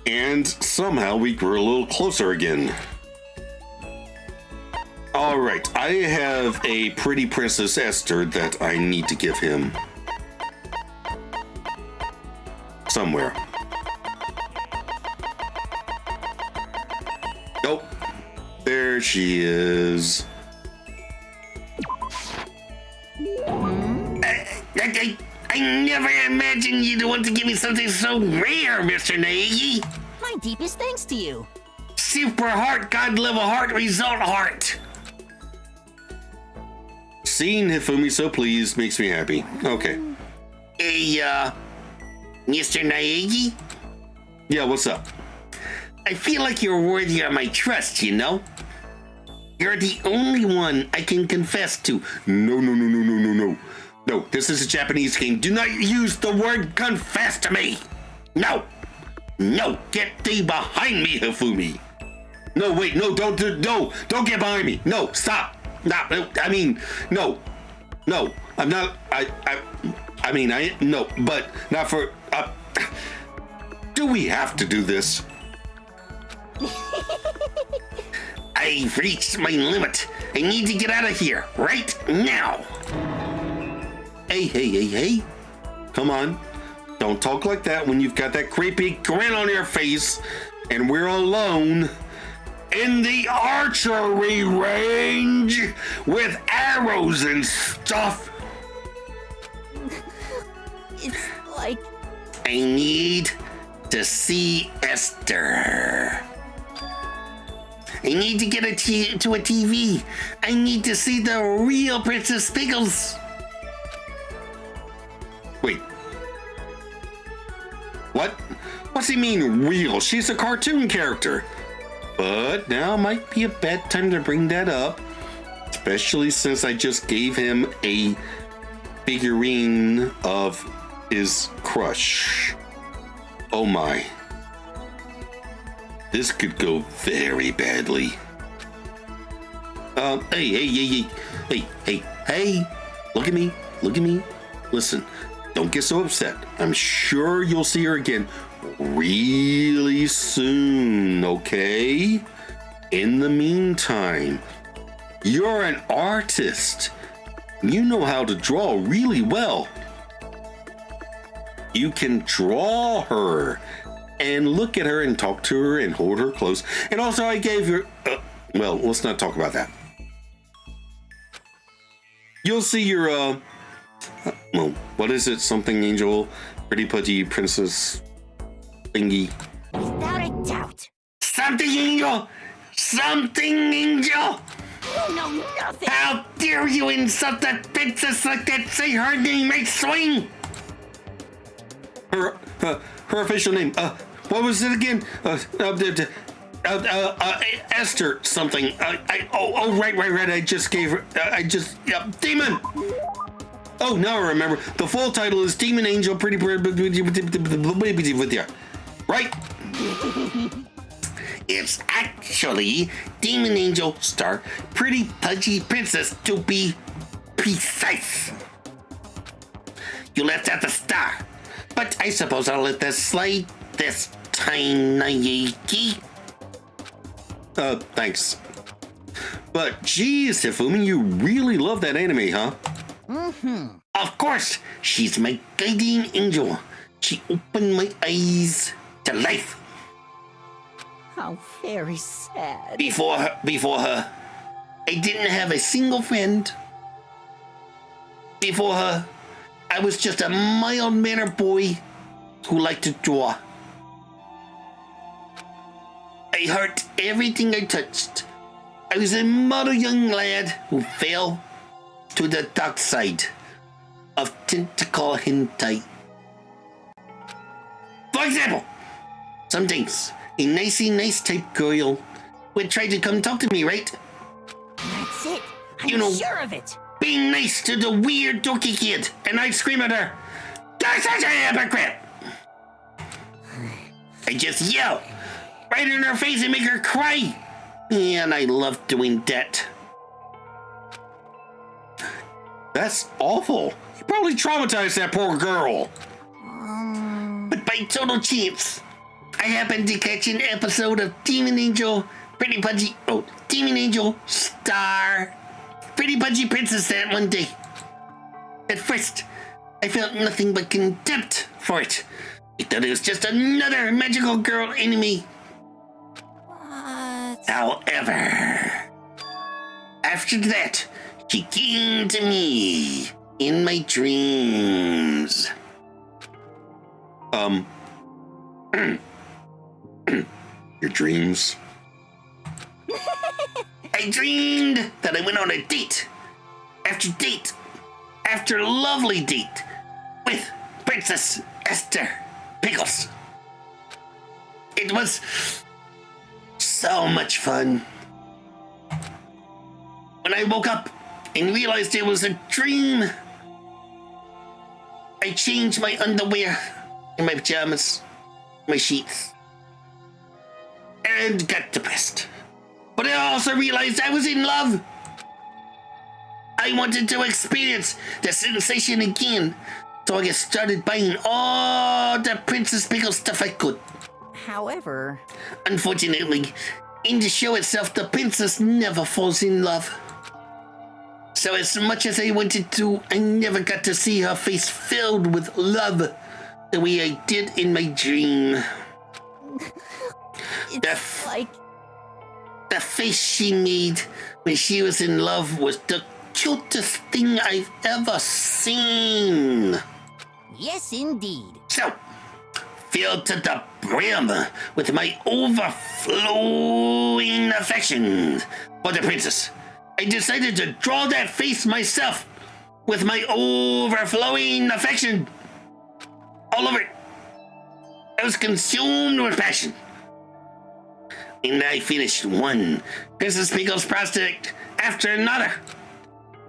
And somehow we grew a little closer again. All right, I have a pretty Princess Esther that I need to give him. Somewhere. Nope. There she is. I never imagined you'd want to give me something so rare, Mr. Naegi. My deepest thanks to you. Super heart, God level heart, result heart. Seeing Hifumi so pleased makes me happy. Okay. Hey, Mr. Naegi? Yeah, what's up? I feel like you're worthy of my trust, you know? You're the only one I can confess to. No. No, this is a Japanese game. Do not use the word confess to me. No, get thee behind me, Hifumi. No, wait, no, don't get behind me. No, stop. No, I mean, no, I'm not, no, but not for, do we have to do this? I've reached my limit. I need to get out of here right now. Hey. Come on. Don't talk like that when you've got that creepy grin on your face and we're alone in the archery range with arrows and stuff. It's like... I need to see Esther. I need to get to a TV. I need to see the real Princess Pickles. Wait. What? What's he mean real? She's a cartoon character. But now might be a bad time to bring that up. Especially since I just gave him a figurine of his crush. Oh my. This could go very badly. Hey. Look at me. Listen. don't get so upset. I'm sure you'll see her again really soon, okay? In the meantime, you're an artist. You know how to draw really well. You can draw her and look at her and talk to her and hold her close. And also I gave her, well, let's not talk about that. You'll see your, well, what is it? Something angel, pretty pudgy princess thingy. Without a doubt. Something angel! Something angel! You know nothing. How dare you insult that princess like that? Say her name right, swing! Her official name, what was it again? Esther something. Right. I just gave her, Demon! Oh, now I remember. The full title is Demon Angel Pretty with ya. Right? It's actually Demon Angel star Pretty Pudgy Princess to be precise. You left out the star, but I suppose I'll let that slide this time, Nayaki. Thanks. But geez, Hifumi, you really love that anime, huh? Of course, she's my guiding angel. She opened my eyes to life. How very sad. Before her, I didn't have a single friend. Before her, I was just a mild-mannered boy who liked to draw. I hurt everything I touched. I was a model young lad who fell to the dark side of tentacle hentai. For example, sometimes a nice type girl would try to come talk to me, right? That's it. I'm You know- sure of it. Being nice to the weird dorky kid, and I'd scream at her, "You're such a hypocrite!" I just yell right in her face and make her cry. And I love doing that. That's awful. You probably traumatized that poor girl. But by total chance, I happened to catch an episode of Demon Angel Demon Angel star Pretty Pudgy Princess that one day. At first, I felt nothing but contempt for it. I thought it was just another magical girl enemy. What? However, after that, she came to me in my dreams. Your dreams. I dreamed that I went on a date after lovely date with Princess Esther Pickles. It was so much fun. When I woke up and realized it was a dream, I changed my underwear and my pajamas, my sheets, and got depressed. But I also realized I was in love. I wanted to experience the sensation again, so I started buying all the Princess Pickle stuff I could. However, Unfortunately, in the show itself, the princess never falls in love. So as much as I wanted to, I never got to see her face filled with love the way I did in my dream. it's like The face she made when she was in love was the cutest thing I've ever seen. yes, indeed. So, filled to the brim with my overflowing affection for the princess, I decided to draw that face myself with my overflowing affection all over it. I was consumed with passion. And I finished one Princess Pickles project after another.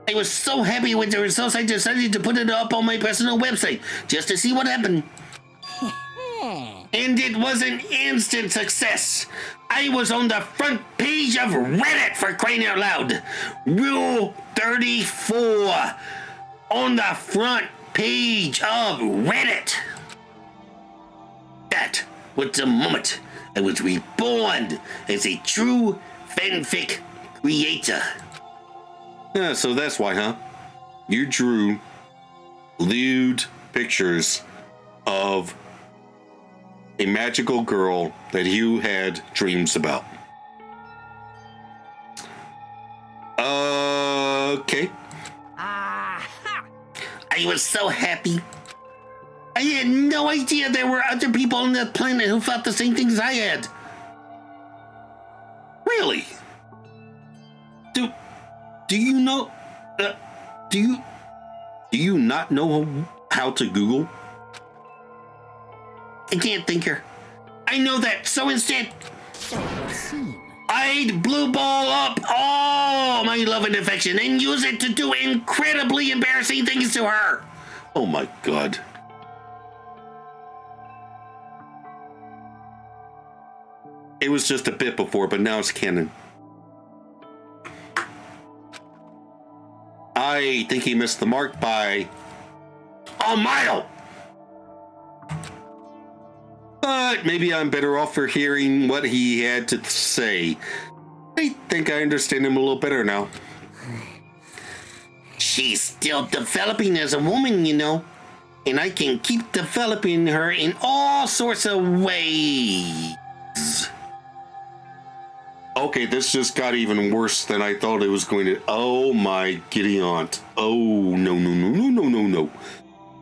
I was so happy with the results, I decided to put it up on my personal website just to see what happened. And it was an instant success. I was on the front page of Reddit, for crying out loud. Rule 34 on the front page of Reddit. That was the moment I was reborn as a true fanfic creator. Yeah, so that's why, huh? You drew lewd pictures of a magical girl that you had dreams about. Okay. Aha! I was so happy. I had no idea there were other people on the planet who felt the same things I had. Really? Do you know? Do you not know how to Google? I can't think her. I know that, so instead, So obscene. I'd blue ball up all my love and affection and use it to do incredibly embarrassing things to her. Oh my god. It was just a bit before, but now it's canon. I think he missed the mark by A mile. but maybe I'm better off for hearing what he had to say. I think I understand him a little better now. She's still developing as a woman, you know. And I can keep developing her in all sorts of ways. Okay, this just got even worse than I thought it was going to. Oh my giddy aunt. Oh, no.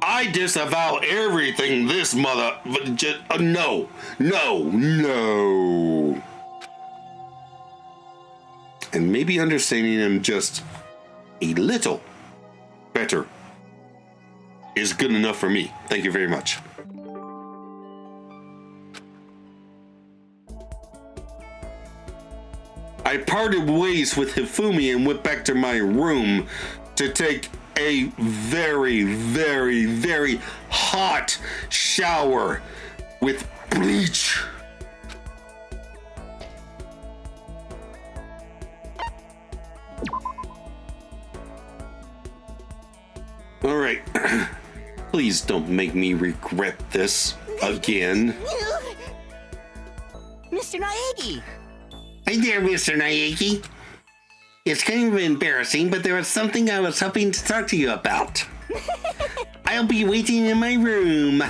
I disavow everything this mother. No. And maybe understanding him just a little better is good enough for me. Thank you very much. I parted ways with Hifumi and went back to my room to take a very hot shower with bleach. All right. Please don't make me regret this again. Mr. Naegi! Hi there, Mr. Naegi. It's kind of embarrassing, but there was something I was hoping to talk to you about. I'll be waiting in my room.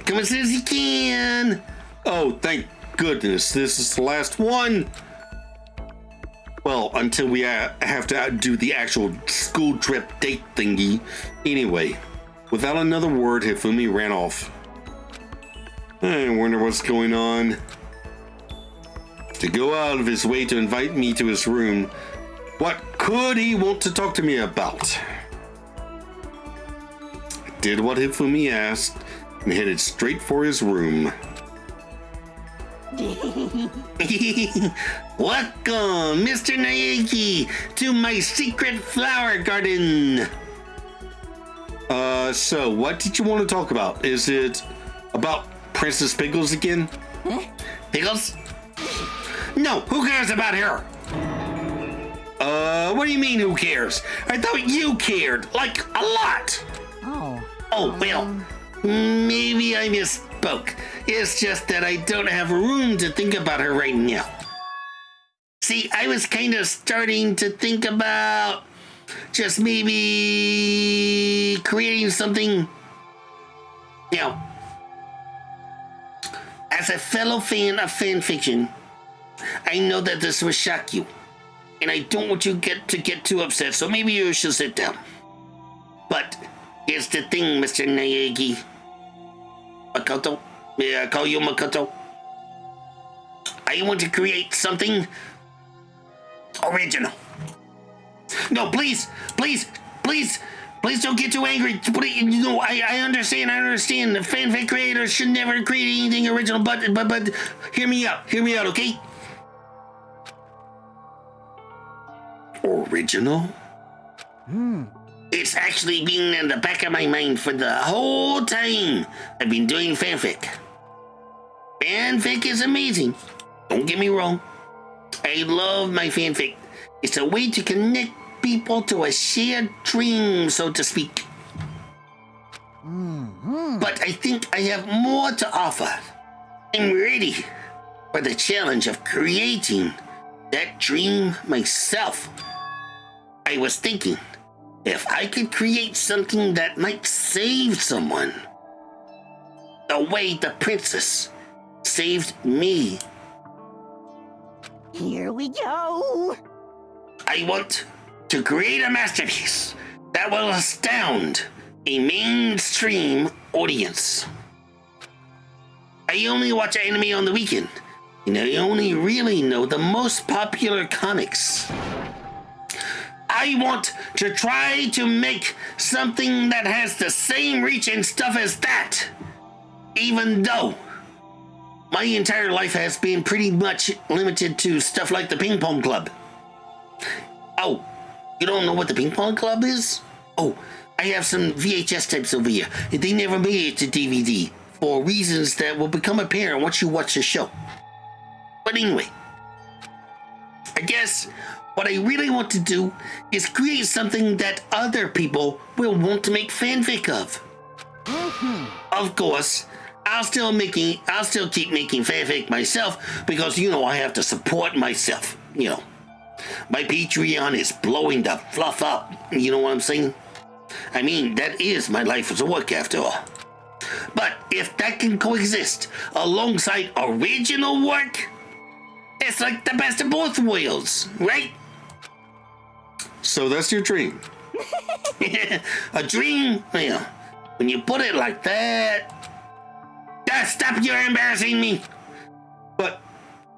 Come as soon as you can. Oh, thank goodness. This is the last one. Well, until we have to do the actual school trip date thingy. Anyway, without another word, Hifumi ran off. I wonder what's going on. To go out of his way to invite me to his room, what could he want to talk to me about? I did what Hifumi asked and headed straight for his room. Welcome, Mr. Naegi, to my secret flower garden. So what did you want to talk about? Is it about Princess Pickles again? Pickles? No, who cares about her? What do you mean, who cares? I thought you cared, like, a lot. Oh, well, maybe I misspoke. It's just that I don't have room to think about her right now. See, I was kind of starting to think about just maybe creating something, you know. As a fellow fan of fan fiction, I know that this will shock you, and I don't want you to get too upset, so maybe you should sit down. But here's the thing, Mr. Naegi. Makoto? May I call you Makoto? I want to create something original. No, please don't get too angry. You know, I understand. The fanfic creators should never create anything original, but hear me out, okay? Original? It's actually been in the back of my mind for the whole time I've been doing fanfic. Fanfic is amazing. Don't get me wrong. I love my fanfic. It's a way to connect people to a shared dream, so to speak. But I think I have more to offer. I'm ready for the challenge of creating that dream myself. I was thinking, if I could create something that might save someone, the way the princess saved me. Here we go. I want to create a masterpiece that will astound a mainstream audience. I only watch anime on the weekend, and I only really know the most popular comics. I want to try to make something that has the same reach and stuff as that, even though my entire life has been pretty much limited to stuff like the Ping Pong Club. Oh, you don't know what the Ping Pong Club is? Oh, I have some VHS tapes over here. They never made it to DVD for reasons that will become apparent once you watch the show. But anyway, I guess what I really want to do is create something that other people will want to make fanfic of. Of course, I'll still keep making fanfic myself because, I have to support myself, My Patreon is blowing the fluff up, you know what I'm saying? I mean, that is my life as a work after all. But if that can coexist alongside original work, it's like the best of both worlds, right? So that's your dream. A dream? Well, when you put it like that... Stop, you're embarrassing me! But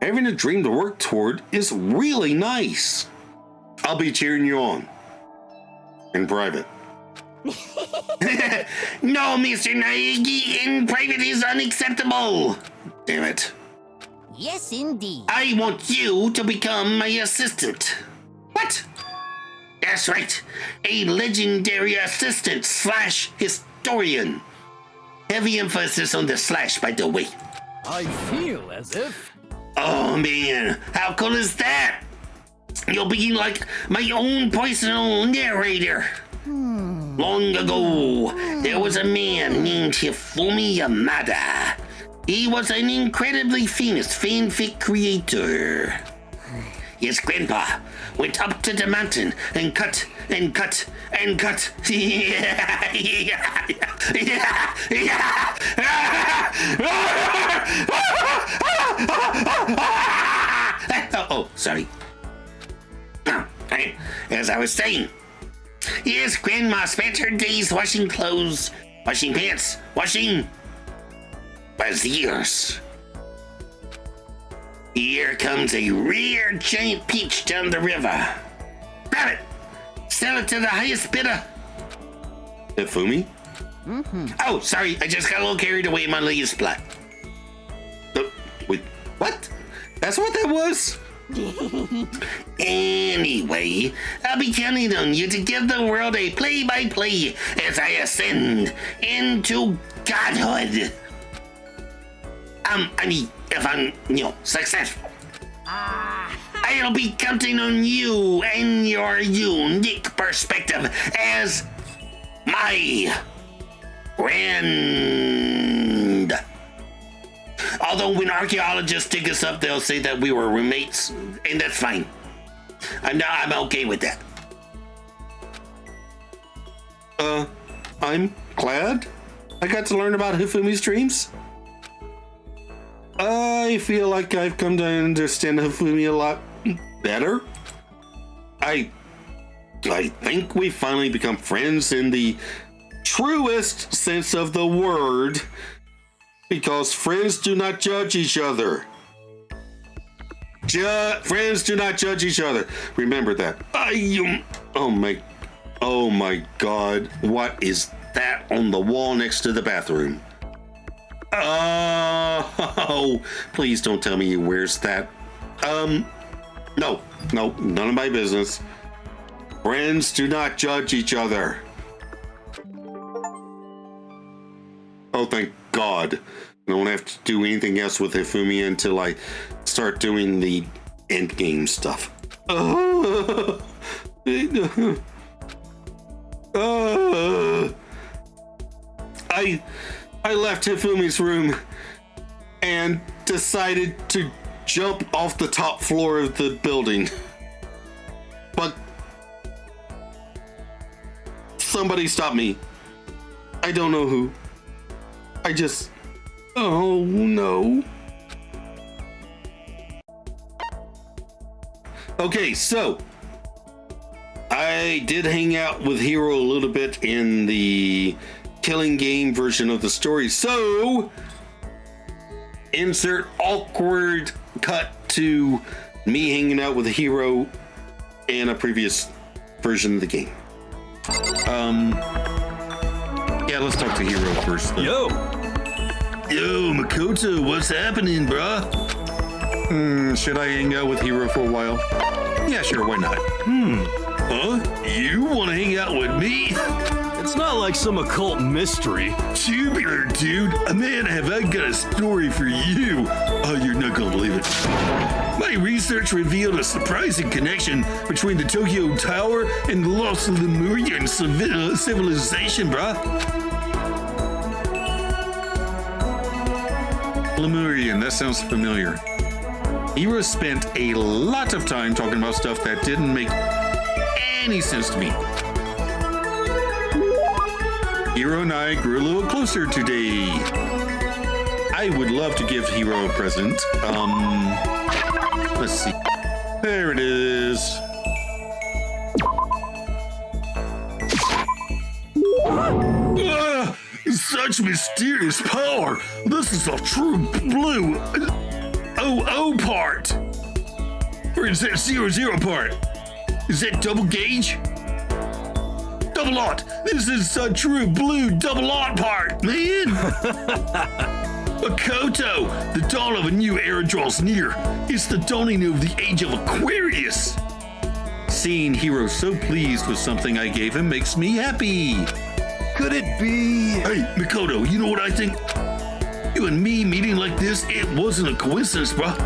having a dream to work toward is really nice. I'll be cheering you on. In private. No, Mr. Naegi, in private is unacceptable. Damn it. Yes, indeed. I want you to become my assistant. What? That's right. A legendary assistant / historian. Heavy emphasis on the / by the way. I feel as if... Oh man, how cool is that? You'll be like my own personal narrator. Long ago, there was a man named Hifumi Yamada. He was an incredibly famous fanfic creator. His grandpa went up to the mountain and cut and cut and cut. Oh, sorry. As I was saying, his grandma spent her days washing clothes, washing pants, washing braziers. Here comes a rare giant peach down the river. Grab it! Sell it to the highest bidder. Hifumi? Oh, sorry, I just got a little carried away in my latest splat. Wait, what? That's what that was? Anyway, I'll be counting on you to give the world a play-by-play as I ascend into godhood. I mean, if I'm, successful. I'll be counting on you and your unique perspective as my friend. Although when archaeologists dig us up, they'll say that we were roommates, and that's fine. I'm okay with that. I'm glad I got to learn about Hifumi's dreams. I feel like I've come to understand Hifumi a lot better. I think we finally become friends in the truest sense of the word, because friends do not judge each other. Friends do not judge each other. Remember that. Oh my God. What is that on the wall next to the bathroom? Oh, please don't tell me he wears that. No, none of my business. Friends do not judge each other. Oh, thank God. I don't have to do anything else with Hifumi until I start doing the endgame stuff. I left Hifumi's room and decided to jump off the top floor of the building. But somebody stopped me. I don't know who. Oh no. Okay, so I did hang out with Hiro a little bit in the killing game version of the story. So insert awkward cut to me hanging out with Hiro in a previous version of the game. Yeah, let's talk to Hiro first, though. Yo, Makoto, what's happening, bruh? Should I hang out with Hiro for a while? Yeah, sure, why not? Huh? You want to hang out with me? It's not like some occult mystery. Tubular, dude. Man, have I got a story for you. Oh, you're not gonna believe it. My research revealed a surprising connection between the Tokyo Tower and the lost Lemurian civilization, bruh. Lemurian, that sounds familiar. Hiro spent a lot of time talking about stuff that didn't make any sense to me. Hiro and I grew a little closer today. I would love to give Hiro a present. Let's see. There it is. Such mysterious power. This is a true blue OO part. Or is that 00 part? Is that double gauge? Double aught. This is a true blue double aught part, man. Makoto, the dawn of a new era draws near. It's the dawning of the age of Aquarius. Seeing Hiro so pleased with something I gave him makes me happy. Could it be? Hey, Makoto, you know what I think? You and me meeting like this, it wasn't a coincidence, bruh.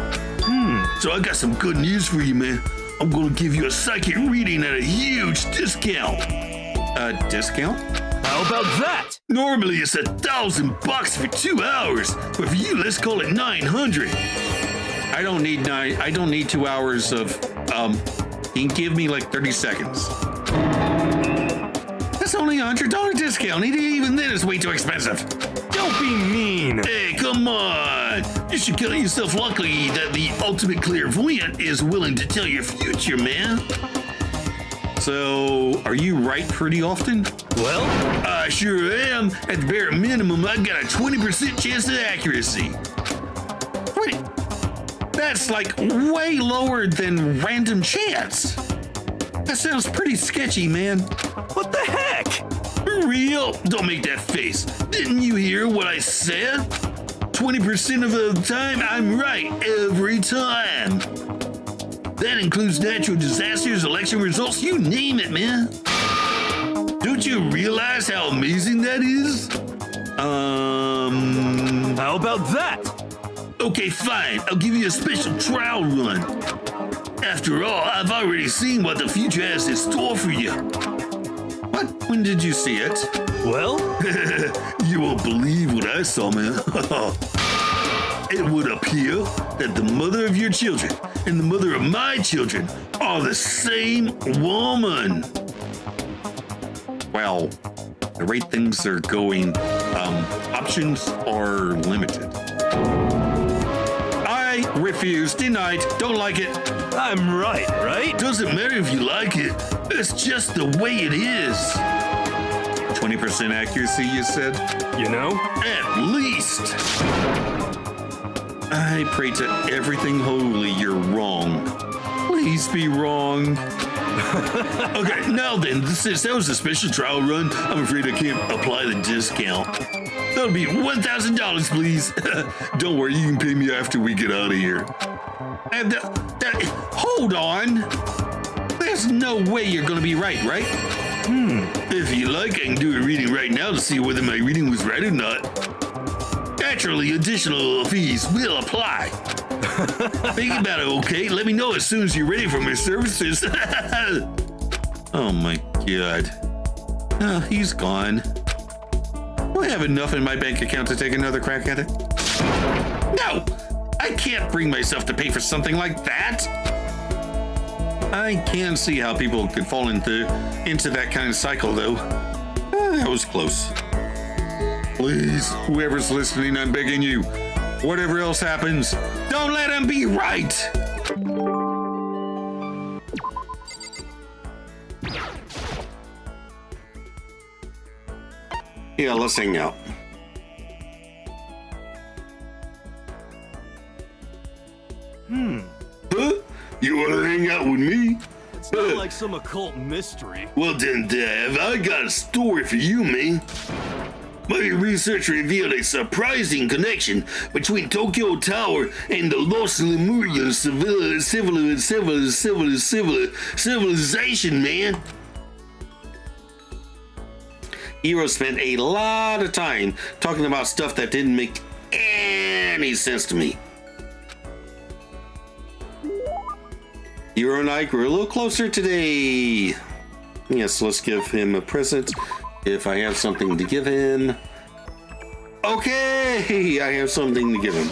So I got some good news for you, man. I'm gonna give you a psychic reading at a huge discount. A discount? How about that? Normally it's $1,000 for 2 hours, but for you, let's call it 900. I don't need 2 hours of, you can give me like 30 seconds. That's only a $100 discount. Even then, it's way too expensive. Don't be mean. Hey, come on. You should count yourself lucky that the ultimate clairvoyant is willing to tell your future, man. So, are you right pretty often? Well, I sure am. At the bare minimum, I got a 20% chance of accuracy. Wait, that's like way lower than random chance. That sounds pretty sketchy, man. what the heck? For real? Don't make that face. Didn't you hear what I said? 20% of the time, I'm right every time. That includes natural disasters, election results, you name it, man. Don't you realize how amazing that is? How about that? Okay, fine. I'll give you a special trial run. After all, I've already seen what the future has in store for you. What? When did you see it? Well, You won't believe what I saw, man. It would appear that the mother of your children and the mother of my children are the same woman. Well, the rate things are going, options are limited. I refuse, denied, don't like it. I'm right? Doesn't matter if you like it. It's just the way it is. 20% accuracy, you said? You know? At least. I pray to everything holy you're wrong. Please be wrong. Okay, now then, since that was a special trial run, I'm afraid I can't apply the discount. That'll be $1,000, please. Don't worry, you can pay me after we get out of here. And hold on. There's no way you're gonna be right? If you like, I can do a reading right now to see whether my reading was right or not. Naturally, additional fees will apply. Think about it, okay? Let me know as soon as you're ready for my services. Oh my god. Oh, he's gone. I have enough in my bank account to take another crack at it. No! I can't bring myself to pay for something like that. I can see how people could fall into that kind of cycle, though. That was close. Please, whoever's listening, I'm begging you. Whatever else happens, don't let him be right. Yeah, let's hang out. Huh? You want to hang out with me? It's not like some occult mystery. Well then, Dev, I got a story for you, man. My research revealed a surprising connection between Tokyo Tower and the lost Lemurian civilization, man. Hiro spent a lot of time talking about stuff that didn't make any sense to me. Hiro and I grew a little closer today. Yes, let's give him a present. If I have something to give him. Okay, I have something to give him.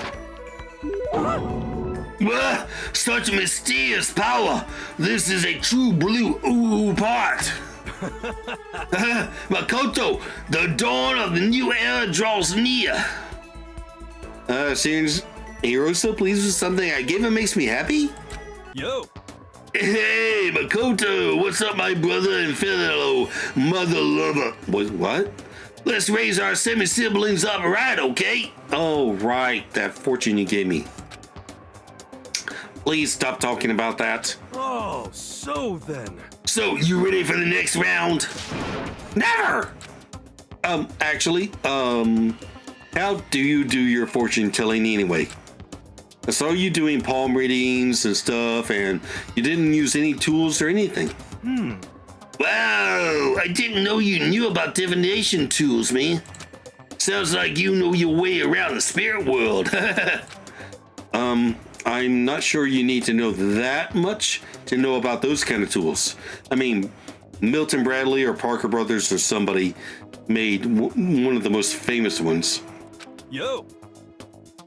Such mysterious power. This is a true blue part. Makoto, the dawn of the new era draws near. Seems Hiro's so pleased with something I give him makes me happy? Yo. Hey, Makoto, what's up, my brother and fellow mother lover? What? Let's raise our semi-siblings up right, okay? Oh, right, that fortune you gave me. Please stop talking about that. Oh, so then. So, you ready for the next round? Never! Actually, how do you do your fortune telling anyway? I saw you doing palm readings and stuff, and you didn't use any tools or anything. Wow, I didn't know you knew about divination tools, man. Sounds like you know your way around the spirit world. I'm not sure you need to know that much to know about those kind of tools. I mean, Milton Bradley or Parker Brothers or somebody made one of the most famous ones. Yo.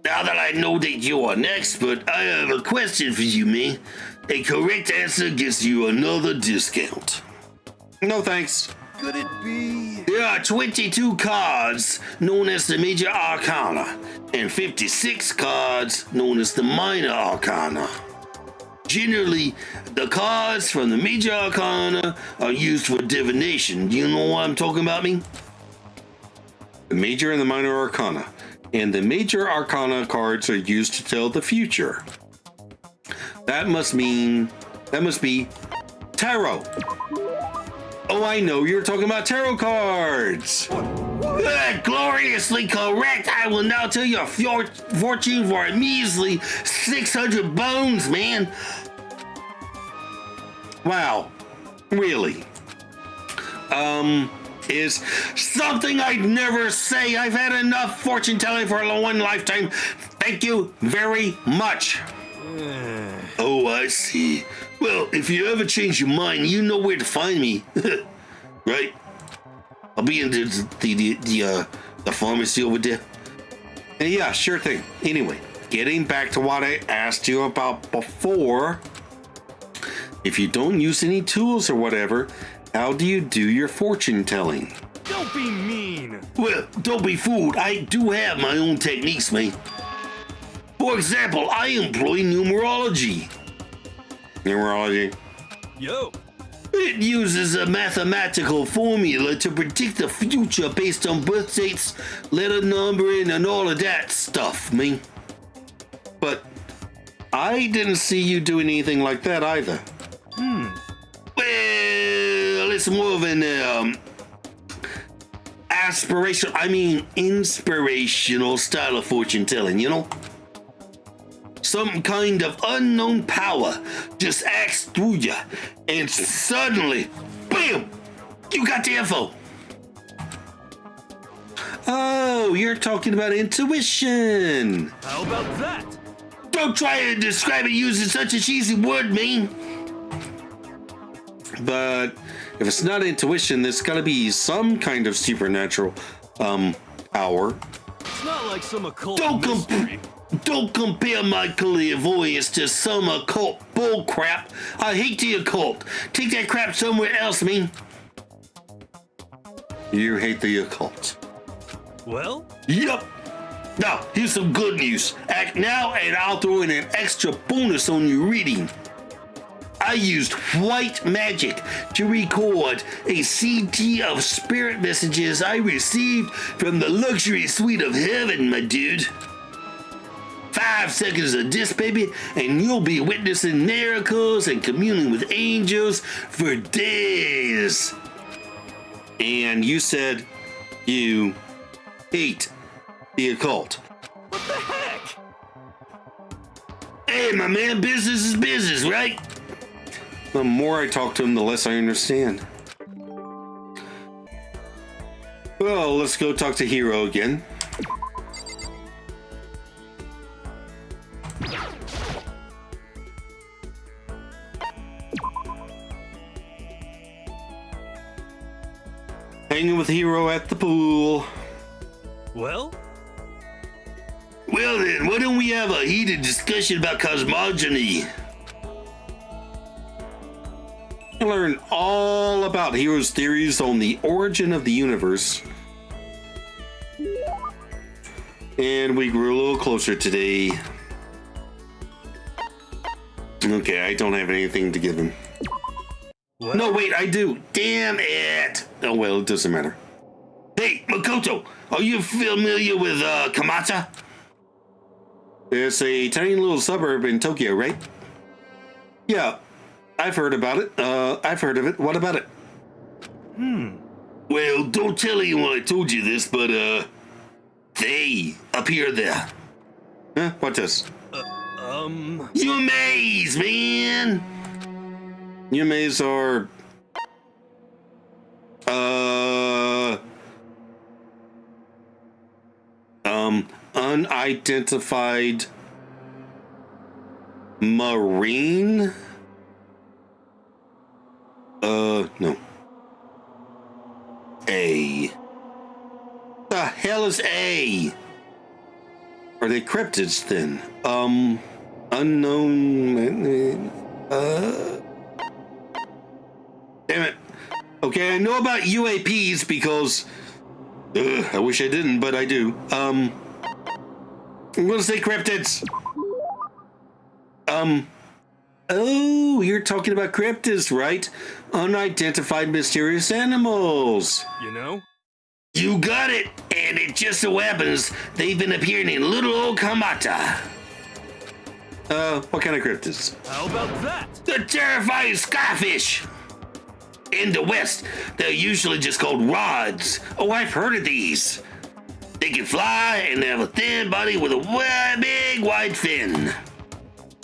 Now that I know that you're an expert, I have a question for you, man. A correct answer gets you another discount. No thanks. Could it be? There are 22 cards known as the Major Arcana and 56 cards known as the Minor Arcana. Generally, the cards from the Major Arcana are used for divination. Do you know what I'm talking about, me? The Major and the Minor Arcana. And the Major Arcana cards are used to tell the future. That must be tarot. Oh, I know, you're talking about tarot cards. Gloriously correct. I will now tell you a fortune for a measly 600 bones, man. Wow, really? Is something I'd never say. I've had enough fortune telling for one lifetime. Thank you very much. Oh, I see. Well, if you ever change your mind, you know where to find me. Right? I'll be in the pharmacy over there. Yeah, sure thing. Anyway, getting back to what I asked you about before. If you don't use any tools or whatever, how do you do your fortune telling? Don't be mean. Well, don't be fooled. I do have my own techniques, man. For example, I employ numerology. Numerology? Yo. It uses a mathematical formula to predict the future based on birth dates, letter numbering, and all of that stuff, man. But I didn't see you doing anything like that either. Well, it's more of an inspirational style of fortune telling, you know? Some kind of unknown power just acts through you, and suddenly, bam, you got the info. Oh, you're talking about intuition. How about that? Don't try to describe it using such a cheesy word, man. But if it's not intuition, there's got to be some kind of supernatural power. It's not like some occult Don't mystery. Don't compare my clairvoyance to some occult bullcrap. I hate the occult. Take that crap somewhere else, man. You hate the occult. Well, Yup. Now, here's some good news. Act now and I'll throw in an extra bonus on your reading. I used white magic to record a CD of spirit messages I received from the luxury suite of heaven, my dude. 5 seconds of this, baby, and you'll be witnessing miracles and communing with angels for days. And you said you hate the occult. what the heck? Hey, my man, business is business, right? The more I talk to him, the less I understand. Well, let's go talk to Hiro again. Hanging with Hiro at the pool. Well, Well then, why don't we have a heated discussion about cosmogony? I learned all about Hiro's theories on the origin of the universe. And we grew a little closer today. Okay, I don't have anything to give him. what? No, wait, I do. Damn it. Oh well, it doesn't matter. Hey, Makoto, are you familiar with Kamata? It's a tiny little suburb in Tokyo, right? Yeah, I've heard about it. I've heard of it. What about it? Well, don't tell anyone I told you this, but they appear there. Huh? What's this? You amaze, man. Yume's are... unidentified marine? No. A. The hell is A? Are they cryptids then? Unknown... Damn it. Okay, I know about UAPs because... I wish I didn't, but I do. I'm gonna say cryptids. Oh, you're talking about cryptids, right? Unidentified mysterious animals. You know? You got it, and it just so happens they've been appearing in little old Kamata. What kind of cryptids? How about that? The terrifying skyfish. In the West, they're usually just called rods. Oh, I've heard of these. They can fly and they have a thin body with a big wide fin.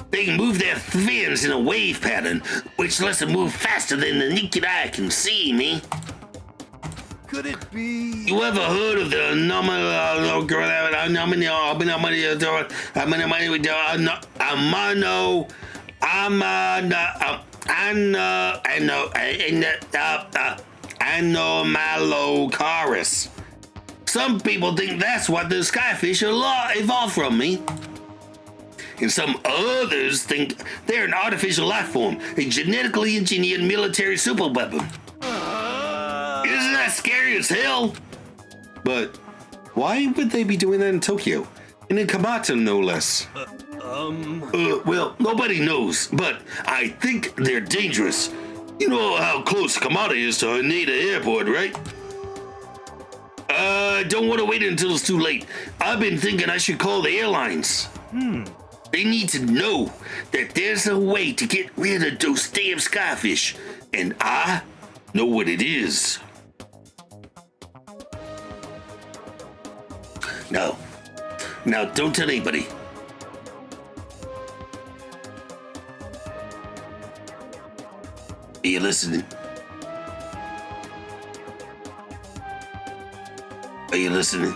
They can move their fins in a wave pattern, which lets them move faster than the naked eye can see, me. Could it be? You ever heard of the Anomalocaris? Some people think that's what the skyfish evolved from, me. And some others think they're an artificial life form, a genetically engineered military superweapon. Isn't that scary as hell? But why would they be doing that in Tokyo? And in Kamata, no less. Well, nobody knows, but I think they're dangerous. You know how close Kamata is to Haneda Airport, right? Don't want to wait until it's too late. I've been thinking I should call the airlines. They need to know that there's a way to get rid of those damn skyfish, and I know what it is. No. Now, don't tell anybody. Are you listening? Are you listening?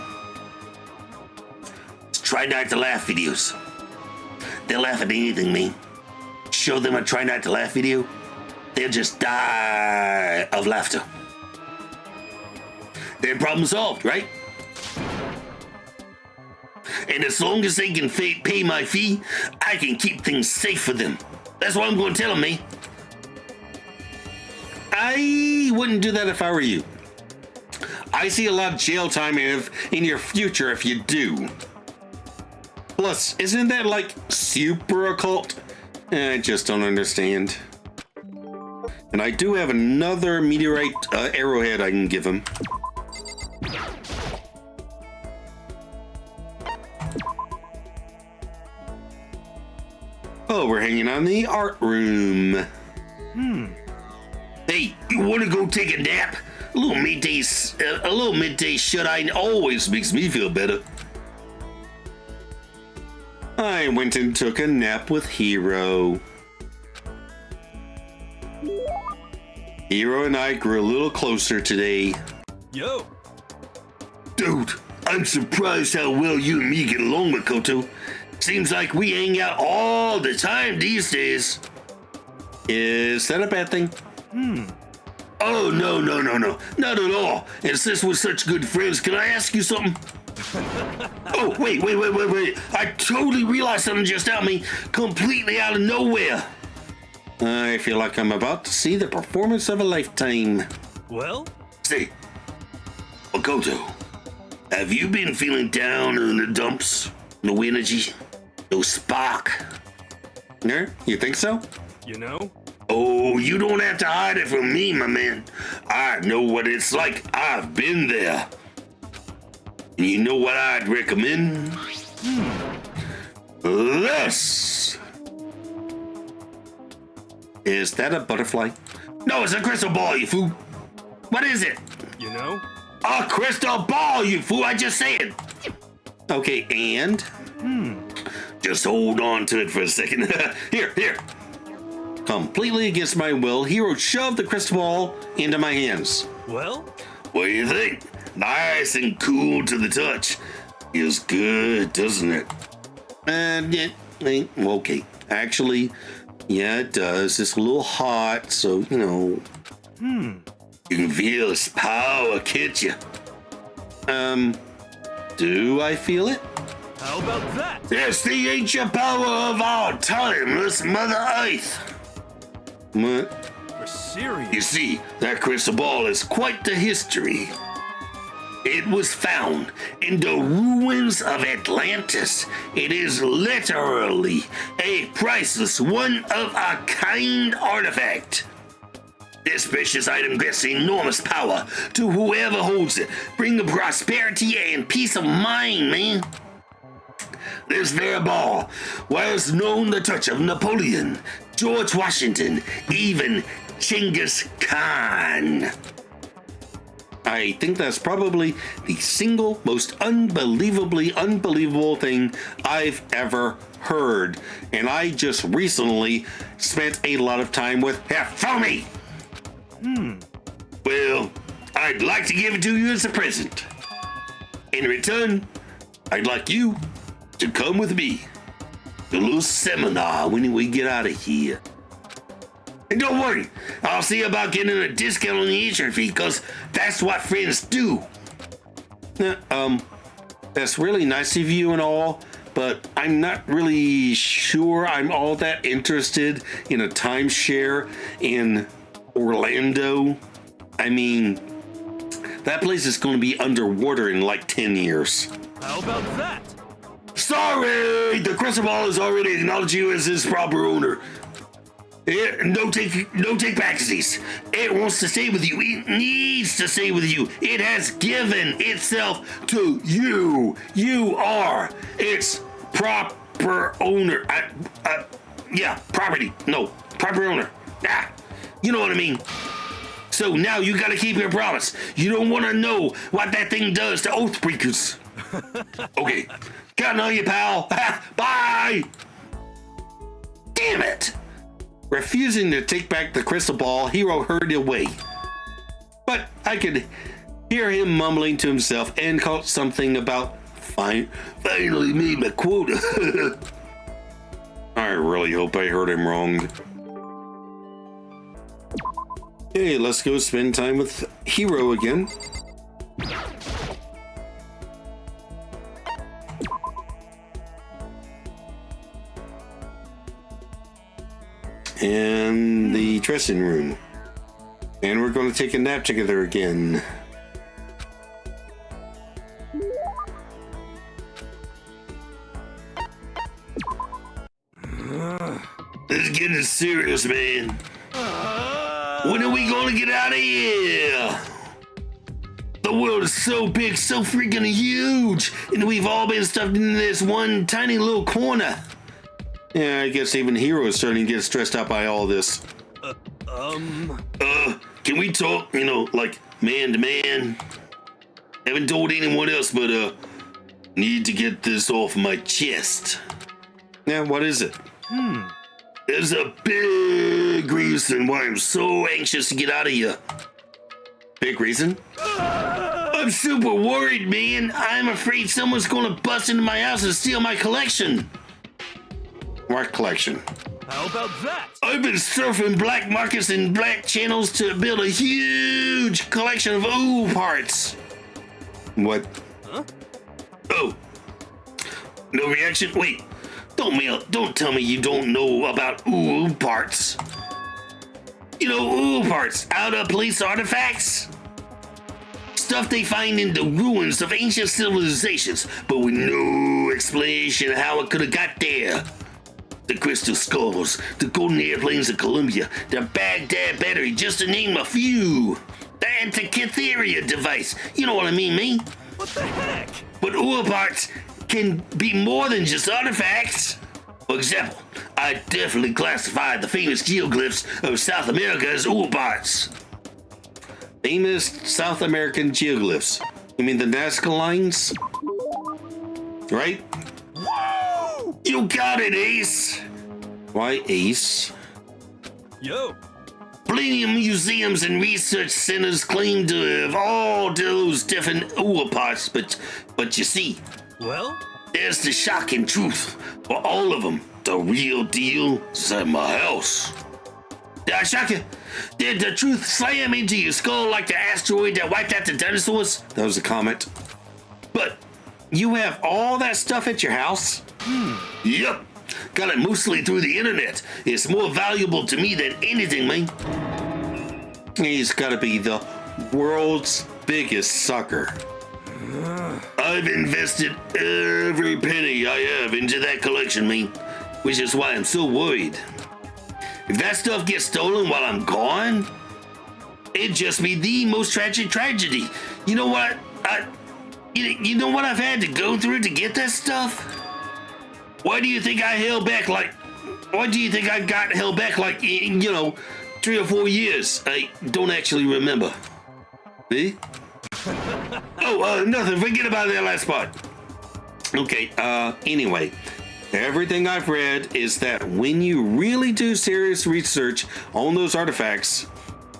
Try not to laugh videos. They'll laugh at anything, man. Show them a try not to laugh video. They'll just die of laughter. Then problem solved, right? and as long as they can pay my fee, I can keep things safe for them. That's what I'm going to tell them, man. I wouldn't do that if I were you. I see a lot of jail time in your future if you do. Plus, isn't that like super occult? I just don't understand. And I do have another meteorite arrowhead I can give him. Oh, we're hanging on the art room. Hey, you want to go take a nap? A little midday shut-eye always makes me feel better. I went and took a nap with Hiro. Hiro and I grew a little closer today. Yo. Dude, I'm surprised how well you and me get along, Makoto. Seems like we hang out all the time these days. Is that a bad thing? Oh, no. Not at all. And since we're such good friends, can I ask you something? Oh, wait. I totally realized something just out me, completely out of nowhere. I feel like I'm about to see the performance of a lifetime. Well? Say, Makoto, have you been feeling down in the dumps? No energy? No spark? Yeah, you think so? You know? Oh, you don't have to hide it from me, my man. I know what it's like. I've been there. And you know what I'd recommend? This. Is that a butterfly? No, it's a crystal ball, you fool. What is it? You know? A crystal ball, you fool. I just said. Okay, and? Just hold on to it for a second. Here. Completely against my will, Hiro shoved the crystal ball into my hands. Well? What do you think? Nice and cool to the touch. Feels good, doesn't it? Yeah, okay. Actually, yeah, it does. It's a little hot, so, you know. You can feel its power, can't you? Do I feel it? How about that? It's the ancient power of our timeless Mother Earth. What? For serious? You see, that crystal ball is quite the history. It was found in the ruins of Atlantis. It is literally a priceless, one-of-a-kind artifact. This precious item grants enormous power to whoever holds it, bringing prosperity and peace of mind, man. This very ball was known the touch of Napoleon, George Washington, even Genghis Khan. I think that's probably the single most unbelievably unbelievable thing I've ever heard. And I just recently spent a lot of time with Hifumi! Well, I'd like to give it to you as a present. In return, I'd like you to come with me to a little seminar when we get out of here. And don't worry, I'll see about getting a discount on the entry fee, because that's what friends do. That's really nice of you and all, but I'm not really sure I'm all that interested in a timeshare in Orlando. I mean, that place is going to be underwater in like 10 years. How about that? Sorry, the crystal ball has already acknowledged you as its proper owner. No take backsies. It wants to stay with you. It needs to stay with you. It has given itself to you. You are its proper owner. Property. No, proper owner. You know what I mean. So now you gotta keep your promise. You don't want to know what that thing does to Oathbreakers. Okay, counting on you, pal. Bye. Damn it. Refusing to take back the crystal ball, Hiro hurried away. But I could hear him mumbling to himself and caught something about finally made my quota. I really hope I heard him wrong. Okay, let's go spend time with Hiro again. and the dressing room. And we're going to take a nap together again. This is getting serious, man. When are we gonna get out of here? The world is so big, so freaking huge, and we've all been stuffed in this one tiny little corner. Yeah, I guess even Hiro is starting to get stressed out by all this. Can we talk, like man to man? Haven't told anyone else, but need to get this off my chest. Yeah, what is it? There's a big reason why I'm so anxious to get out of here. Big reason? I'm super worried, man. I'm afraid someone's gonna bust into my house and steal my collection. What collection? How about that? I've been surfing black markets and black channels to build a huge collection of ooh parts. What? Oh. No reaction? Wait. Don't tell me you don't know about ooh parts. Ooh parts, out of police artifacts. Stuff they find in the ruins of ancient civilizations, but with no explanation how it could have got there. The crystal skulls, the golden airplanes of Columbia, the Baghdad battery, just to name a few. The Antikythera device, you know what I mean, me? What the heck? But ooh parts can be more than just artifacts. For example, I definitely classify the famous geoglyphs of South America as ooh parts. Famous South American geoglyphs. You mean the Nazca lines? Right? Whoa! You got it, Ace. Why Ace? Yo. Plenty of museums and research centers claim to have all those different ooh parts, but you see, Well? there's the shocking truth. For all of them, the real deal is at my house. Did I shock you? Did the truth slam into your skull like the asteroid that wiped out the dinosaurs? That was a comment. But, You have all that stuff at your house? yep, got it mostly through the internet. It's more valuable to me than anything, man. He's gotta be the world's biggest sucker. I've invested every penny I have into that collection, man, which is why I'm so worried. If that stuff gets stolen while I'm gone, it'd just be the most tragic tragedy. You know what? You know what I've had to go through to get that stuff? Why do you think I held back why do you think I got held back 3 or 4 years? I don't actually remember. Me? Nothing. Forget about that last part. Okay, anyway. Everything I've read is that when you really do serious research on those artifacts,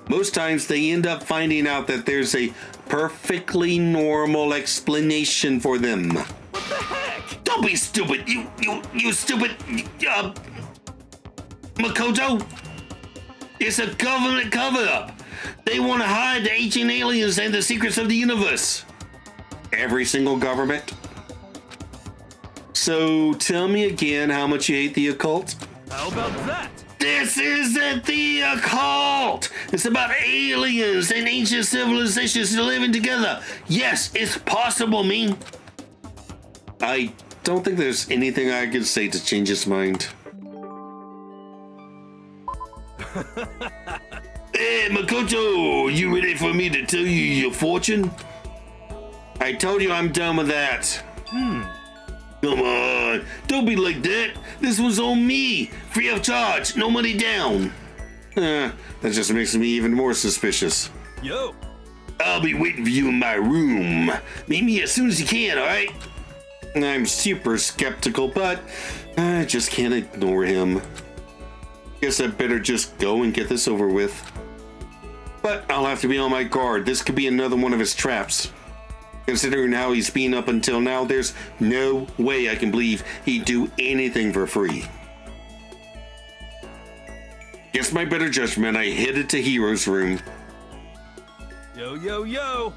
most times they end up finding out that there's a perfectly normal explanation for them. What the heck? Don't be stupid. You stupid. Makoto. It's a government cover-up. They want to hide the ancient aliens and the secrets of the universe. Every single government? So tell me again how much you hate the occult? How about that? This isn't the occult. It's about aliens and ancient civilizations living together. Yes, it's possible, me. I don't think there's anything I can say to change his mind. Hey, Makoto, you ready for me to tell you your fortune? I told you I'm done with that. Come on, don't be like that. This was on me, free of charge, no money down. That just makes me even more suspicious. Yo. I'll be waiting for you in my room. Meet me as soon as you can, all right? I'm super skeptical, but I just can't ignore him. Guess I better just go and get this over with. But I'll have to be on my guard. This could be another one of his traps. Considering how he's been up until now, there's no way I can believe he'd do anything for free. Against my better judgment, I headed to Hiro's room. Yo, yo, yo.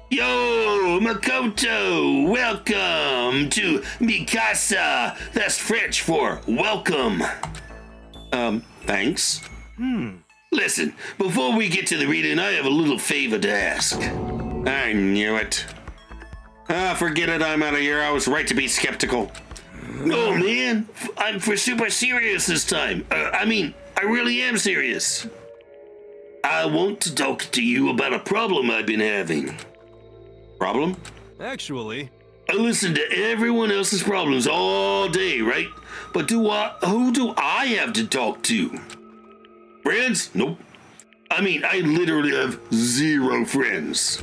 Yo, Makoto, welcome to Mikasa. That's French for welcome. Thanks. Listen, before we get to the reading, I have a little favor to ask. I knew it. Forget it, I'm out of here. I was right to be skeptical. Oh man, I'm for super serious this time. I really am serious. I want to talk to you about a problem I've been having. Problem? Actually, I listen to everyone else's problems all day, right? But who do I have to talk to? Friends? Nope. I literally have 0 friends.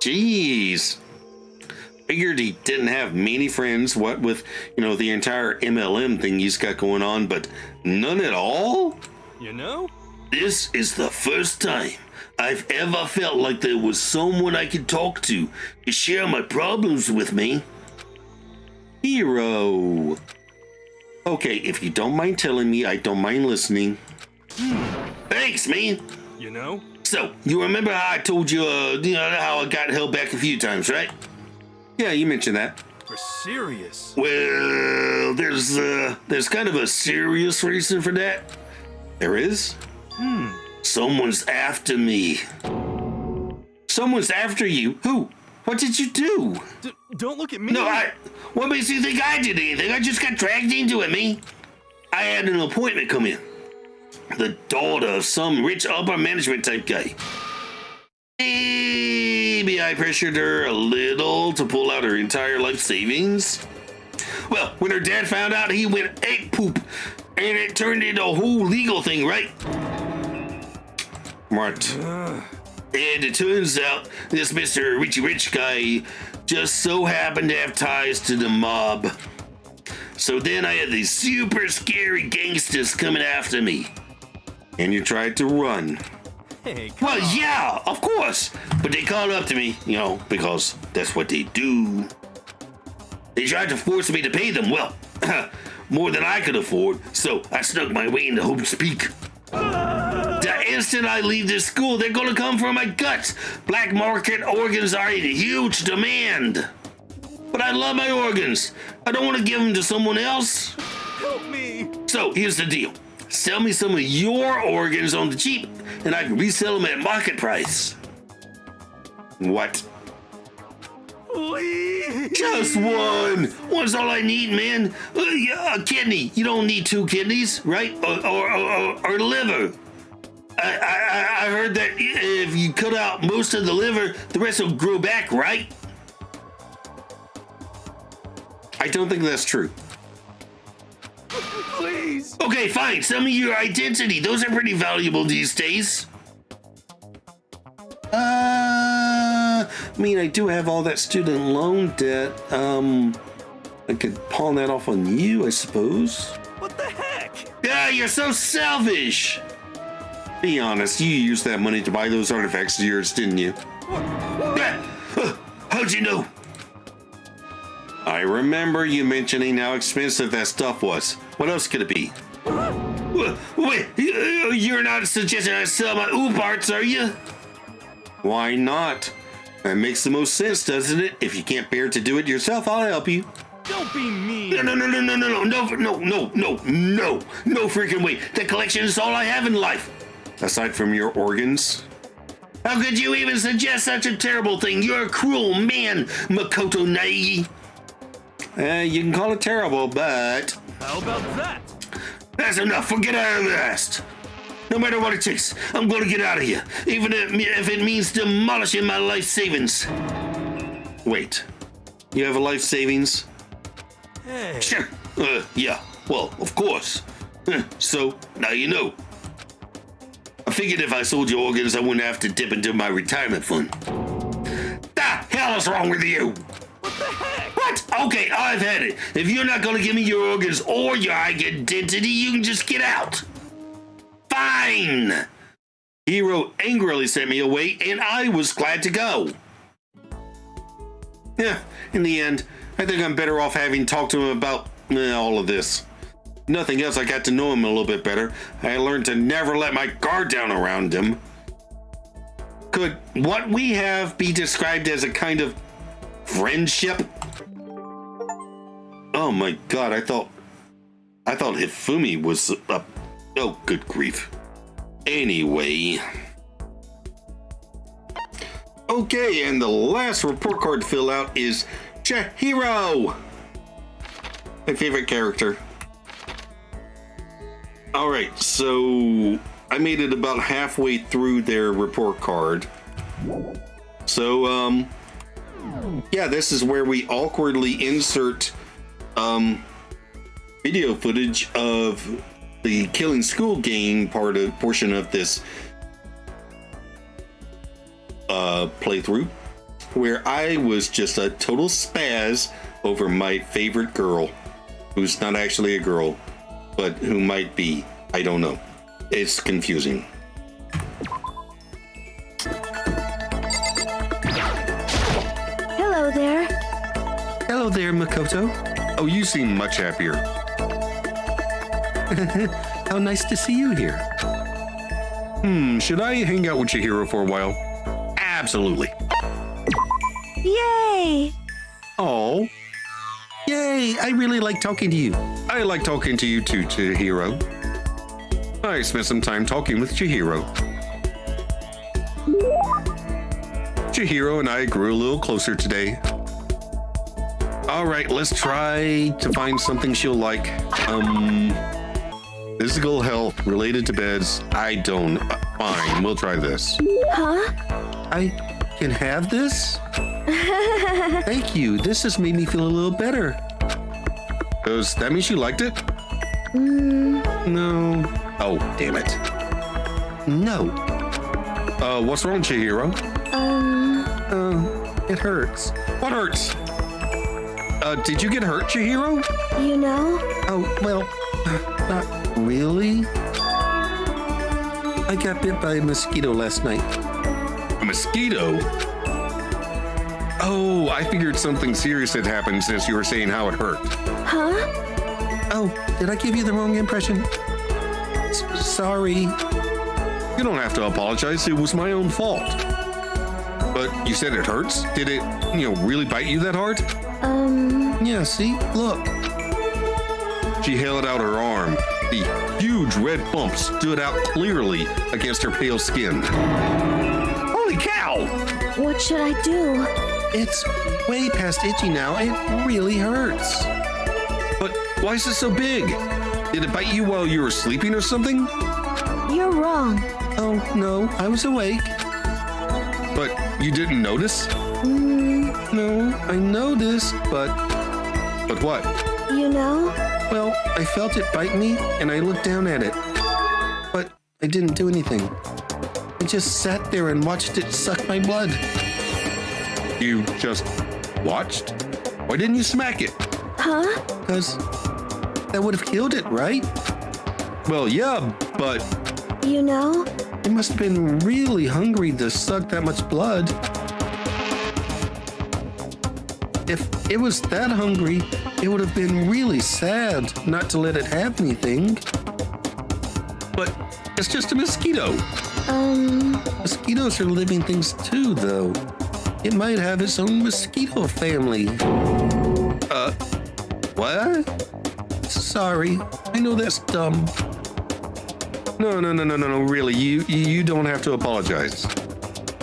Jeez. Figured he didn't have many friends, what with, the entire MLM thing he's got going on, but none at all? you know? This is the first time I've ever felt like there was someone I could talk to share my problems with me. Hiro. Okay, if you don't mind telling me, I don't mind listening. Thanks, man. You know? So, you remember how I told you, how I got held back a few times, right? Yeah, you mentioned that. For serious. Well, there's kind of a serious reason for that. There is? Someone's after me. Someone's after you? Who? What did you do? Don't look at me. No, what makes you think I did anything? I just got dragged into it, me. I had an appointment come in. The daughter of some rich upper management type guy. Maybe I pressured her a little to pull out her entire life savings. Well, when her dad found out, he went ape poop, and it turned into a whole legal thing, right? What? And it turns out this Mr. Richie Rich guy just so happened to have ties to the mob. So then I had these super scary gangsters coming after me. And you tried to run. Hey, come Well, on. yeah, of course. But they caught up to me, because that's what they do. They tried to force me to pay them, well, more than I could afford, so I snuck my way into Hope's Peak. The instant I leave this school, they're gonna come for my guts. Black market organs are in huge demand. But I love my organs. I don't want to give them to someone else. Help me. So here's the deal. Sell me some of your organs on the cheap, and I can resell them at market price. What? Please. Just one. One's all I need, man. A kidney. You don't need 2 kidneys, right? Or liver. I heard that if you cut out most of the liver, the rest will grow back, right? I don't think that's true. Please. Okay, fine. Sell me your identity. Those are pretty valuable these days. I do have all that student loan debt. I could pawn that off on you, I suppose. What the heck? Yeah, you're so selfish. Be honest, you used that money to buy those artifacts of yours, didn't you? How'd you know? I remember you mentioning how expensive that stuff was. What else could it be? Wait, you're not suggesting I sell my ooh parts, are you? Why not? That makes the most sense, doesn't it? If you can't bear to do it yourself, I'll help you. Don't be mean. No freaking way. The collection is all I have in life. Aside from your organs? How could you even suggest such a terrible thing? You're a cruel man, Makoto Naegi. You can call it terrible, but... How about that? That's enough. Forget I ever asked. No matter what it takes, I'm going to get out of here, even if it means demolishing my life savings. Wait. You have a life savings? Hey. Sure. Yeah. Well, of course. So, now you know. I figured if I sold your organs, I wouldn't have to dip into my retirement fund. The hell is wrong with you? What the heck? What? Okay, I've had it. If you're not going to give me your organs or your identity, you can just get out. Fine. Hiro angrily sent me away, and I was glad to go. Yeah, in the end, I think I'm better off having talked to him about all of this. Nothing else, I got to know him a little bit better. I learned to never let my guard down around him. Could what we have be described as a kind of friendship? Oh my god, I thought I thought Hifumi was oh, good grief. Anyway. Okay, and the last report card to fill out is Chihiro! My favorite character. Alright, so I made it about halfway through their report card. So, yeah, this is where we awkwardly insert, video footage of the Killing School game portion of this playthrough, where I was just a total spaz over my favorite girl, who's not actually a girl, but who might be. I don't know. It's confusing. Hello there. Hello there, Makoto. Oh, you seem much happier. How nice to see you here. Should I hang out with Chihiro for a while? Absolutely. Yay! Oh. Yay, I really like talking to you. I like talking to you too, Chihiro. I spent some time talking with Chihiro. Chihiro and I grew a little closer today. All right, let's try to find something she'll like. Physical health related to beds. I don't. Fine, we'll try this. Huh? I can have this? Thank you. This has made me feel a little better. Does that mean she liked it? No. Oh, damn it. No. What's wrong, Chihiro? It hurts. What hurts? Did you get hurt, Chihiro? You know? Oh, well, not really. I got bit by a mosquito last night. A mosquito? Oh, I figured something serious had happened since you were saying how it hurt. Huh? Oh, did I give you the wrong impression? Sorry. You don't have to apologize. It was my own fault. But you said it hurts? Did it, really bite you that hard? Yeah, see? Look. She held out her arm. The huge red bump stood out clearly against her pale skin. Holy cow! What should I do? It's way past itchy now. It really hurts. But why is it so big? Did it bite you while you were sleeping or something? You're wrong. Oh, no, I was awake. But you didn't notice? No, I noticed, but what? You know? Well, I felt it bite me, and I looked down at it. But I didn't do anything. I just sat there and watched it suck my blood. You just watched? Why didn't you smack it? Huh? Because that would have killed it, right? Well, yeah, but... You know? It must have been really hungry to suck that much blood. If it was that hungry, it would have been really sad not to let it have anything. But it's just a mosquito. Mosquitoes are living things too, though. It might have its own mosquito family. What? Sorry, I know that's dumb. No, really, you don't have to apologize.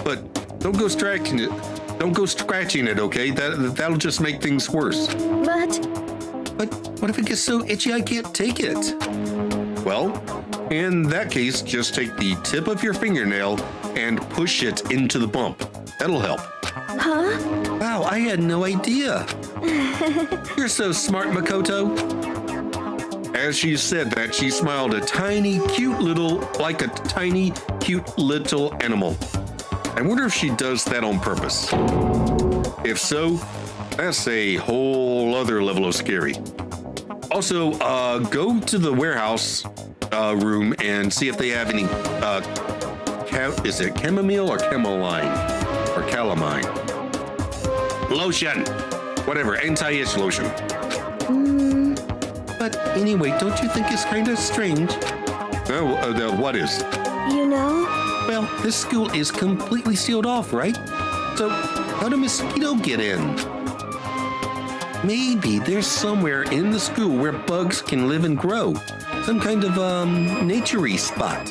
But don't go scratching it. Don't go scratching it, okay? That'll just make things worse. But what if it gets so itchy I can't take it? Well, in that case, just take the tip of your fingernail and push it into the bump. That'll help. Huh? Wow, I had no idea. You're so smart, Makoto. As she said that, she smiled like a tiny, cute little animal. I wonder if she does that on purpose. If so, that's a whole other level of scary. Also, go to the warehouse room and see if they have any, is it chamomile or cameline? Or calamine? Lotion! Whatever, anti-itch lotion. But anyway, don't you think it's kind of strange? What is? You know? Well, this school is completely sealed off, right? So, how did a mosquito get in? Maybe there's somewhere in the school where bugs can live and grow. Some kind of, nature-y spot.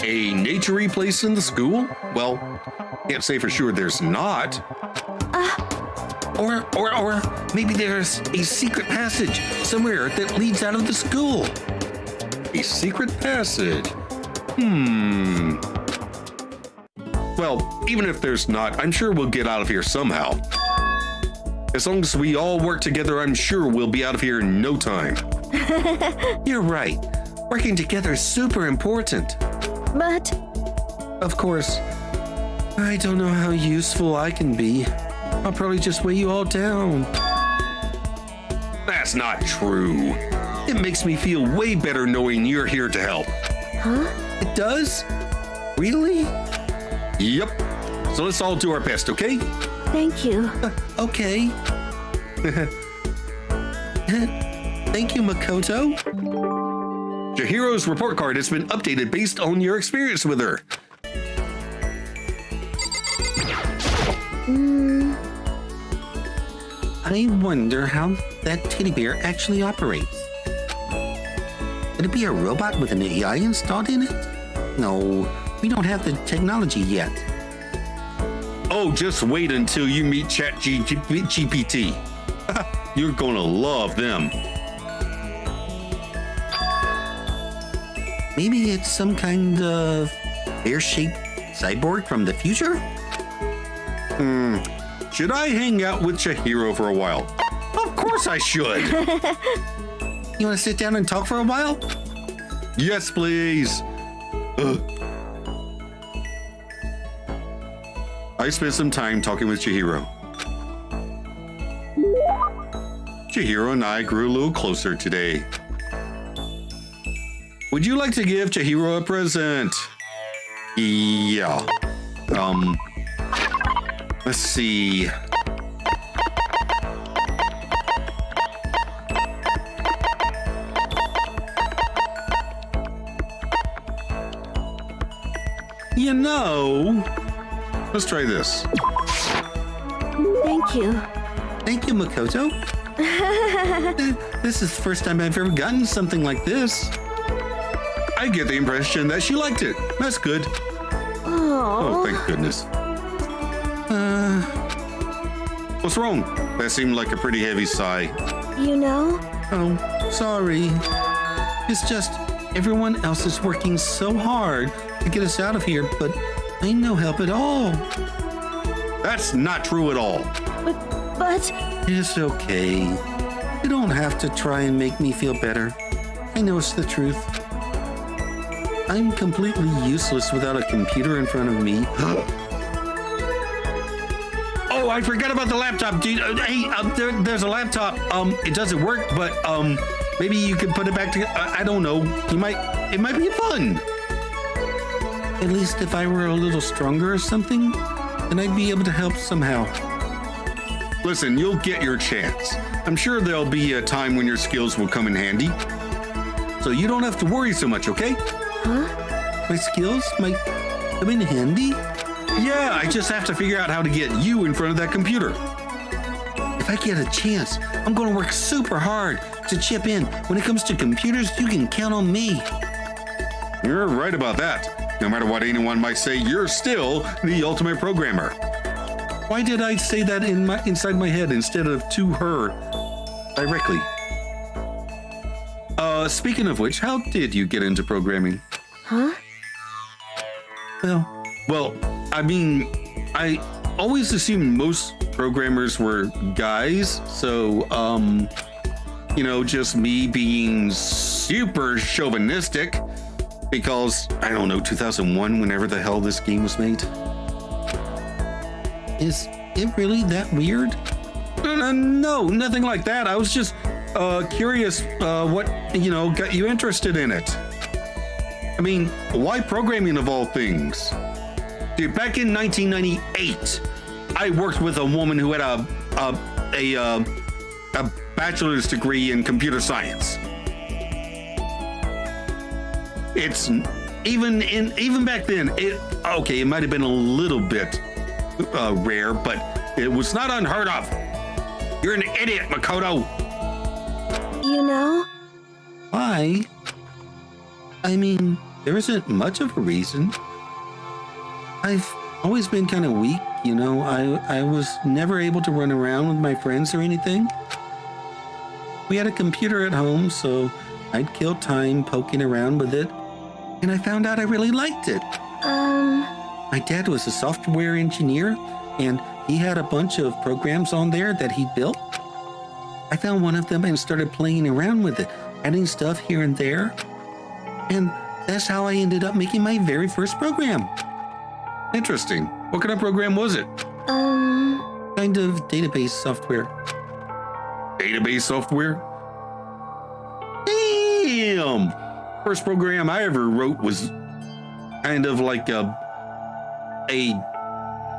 A nature-y place in the school? Well, can't say for sure there's not. Or maybe there's a secret passage somewhere that leads out of the school. A secret passage? Well, even if there's not, I'm sure we'll get out of here somehow. As long as we all work together, I'm sure we'll be out of here in no time. You're right. Working together is super important. But Of course, I don't know how useful I can be. I'll probably just weigh you all down. That's not true. It makes me feel way better knowing you're here to help. huh? It does? Really? Yep. So let's all do our best, okay? Thank you. Okay. Thank you, Makoto. Chihiro's report card has been updated based on your experience with her. I wonder how that teddy bear actually operates. Could it be a robot with an AI installed in it? No, we don't have the technology yet. Oh, just wait until you meet ChatGPT. You're gonna love them. Maybe it's some kind of bear-shaped cyborg from the future? Should I hang out with Chihiro for a while? Of course I should. You want to sit down and talk for a while? Yes, please. I spent some time talking with Chihiro. Chihiro and I grew a little closer today. Would you like to give Chihiro a present? Yeah. Let's see. You know, let's try this. Thank you. Thank you, Makoto. This is the first time I've ever gotten something like this. I get the impression that she liked it. That's good. Oh, thank goodness. What's wrong? That seemed like a pretty heavy sigh. You know? Oh, sorry. It's just everyone else is working so hard to get us out of here, but I ain't no help at all. That's not true at all. But It's okay. You don't have to try and make me feel better. I know it's the truth. I'm completely useless without a computer in front of me. Oh, I forgot about the laptop, dude. Hey, there's a laptop. It doesn't work, but maybe you can put it back together. I don't know. It might be fun. At least if I were a little stronger or something, then I'd be able to help somehow. Listen, you'll get your chance. I'm sure there'll be a time when your skills will come in handy. So you don't have to worry so much, okay? huh? My skills might come in handy? Yeah, I just have to figure out how to get you in front of that computer. If I get a chance, I'm going to work super hard to chip in. When it comes to computers, you can count on me. You're right about that. No matter what anyone might say, you're still the ultimate programmer. Why did I say that inside my head instead of to her directly? Speaking of which, how did you get into programming? Huh? Well, I mean, I always assumed most programmers were guys, so, you know, just me being super chauvinistic because, I don't know, 2001, whenever the hell this game was made. Is it really that weird? No, nothing like that. I was just curious what, you know, got you interested in it. I mean, why programming of all things? Dude, back in 1998, I worked with a woman who had a bachelor's degree in computer science. It's even back then, it might have been a little bit rare, but it was not unheard of. You're an idiot, Makoto. You know? Why? I mean, there isn't much of a reason. I've always been kind of weak, you know. I was never able to run around with my friends or anything. We had a computer at home, so I'd kill time poking around with it. And I found out I really liked it. My dad was a software engineer, and he had a bunch of programs on there that he built. I found one of them and started playing around with it, adding stuff here and there. And that's how I ended up making my very first program. Interesting. What kind of program was it? Kind of database software. Database software? Damn! First program I ever wrote was kind of like a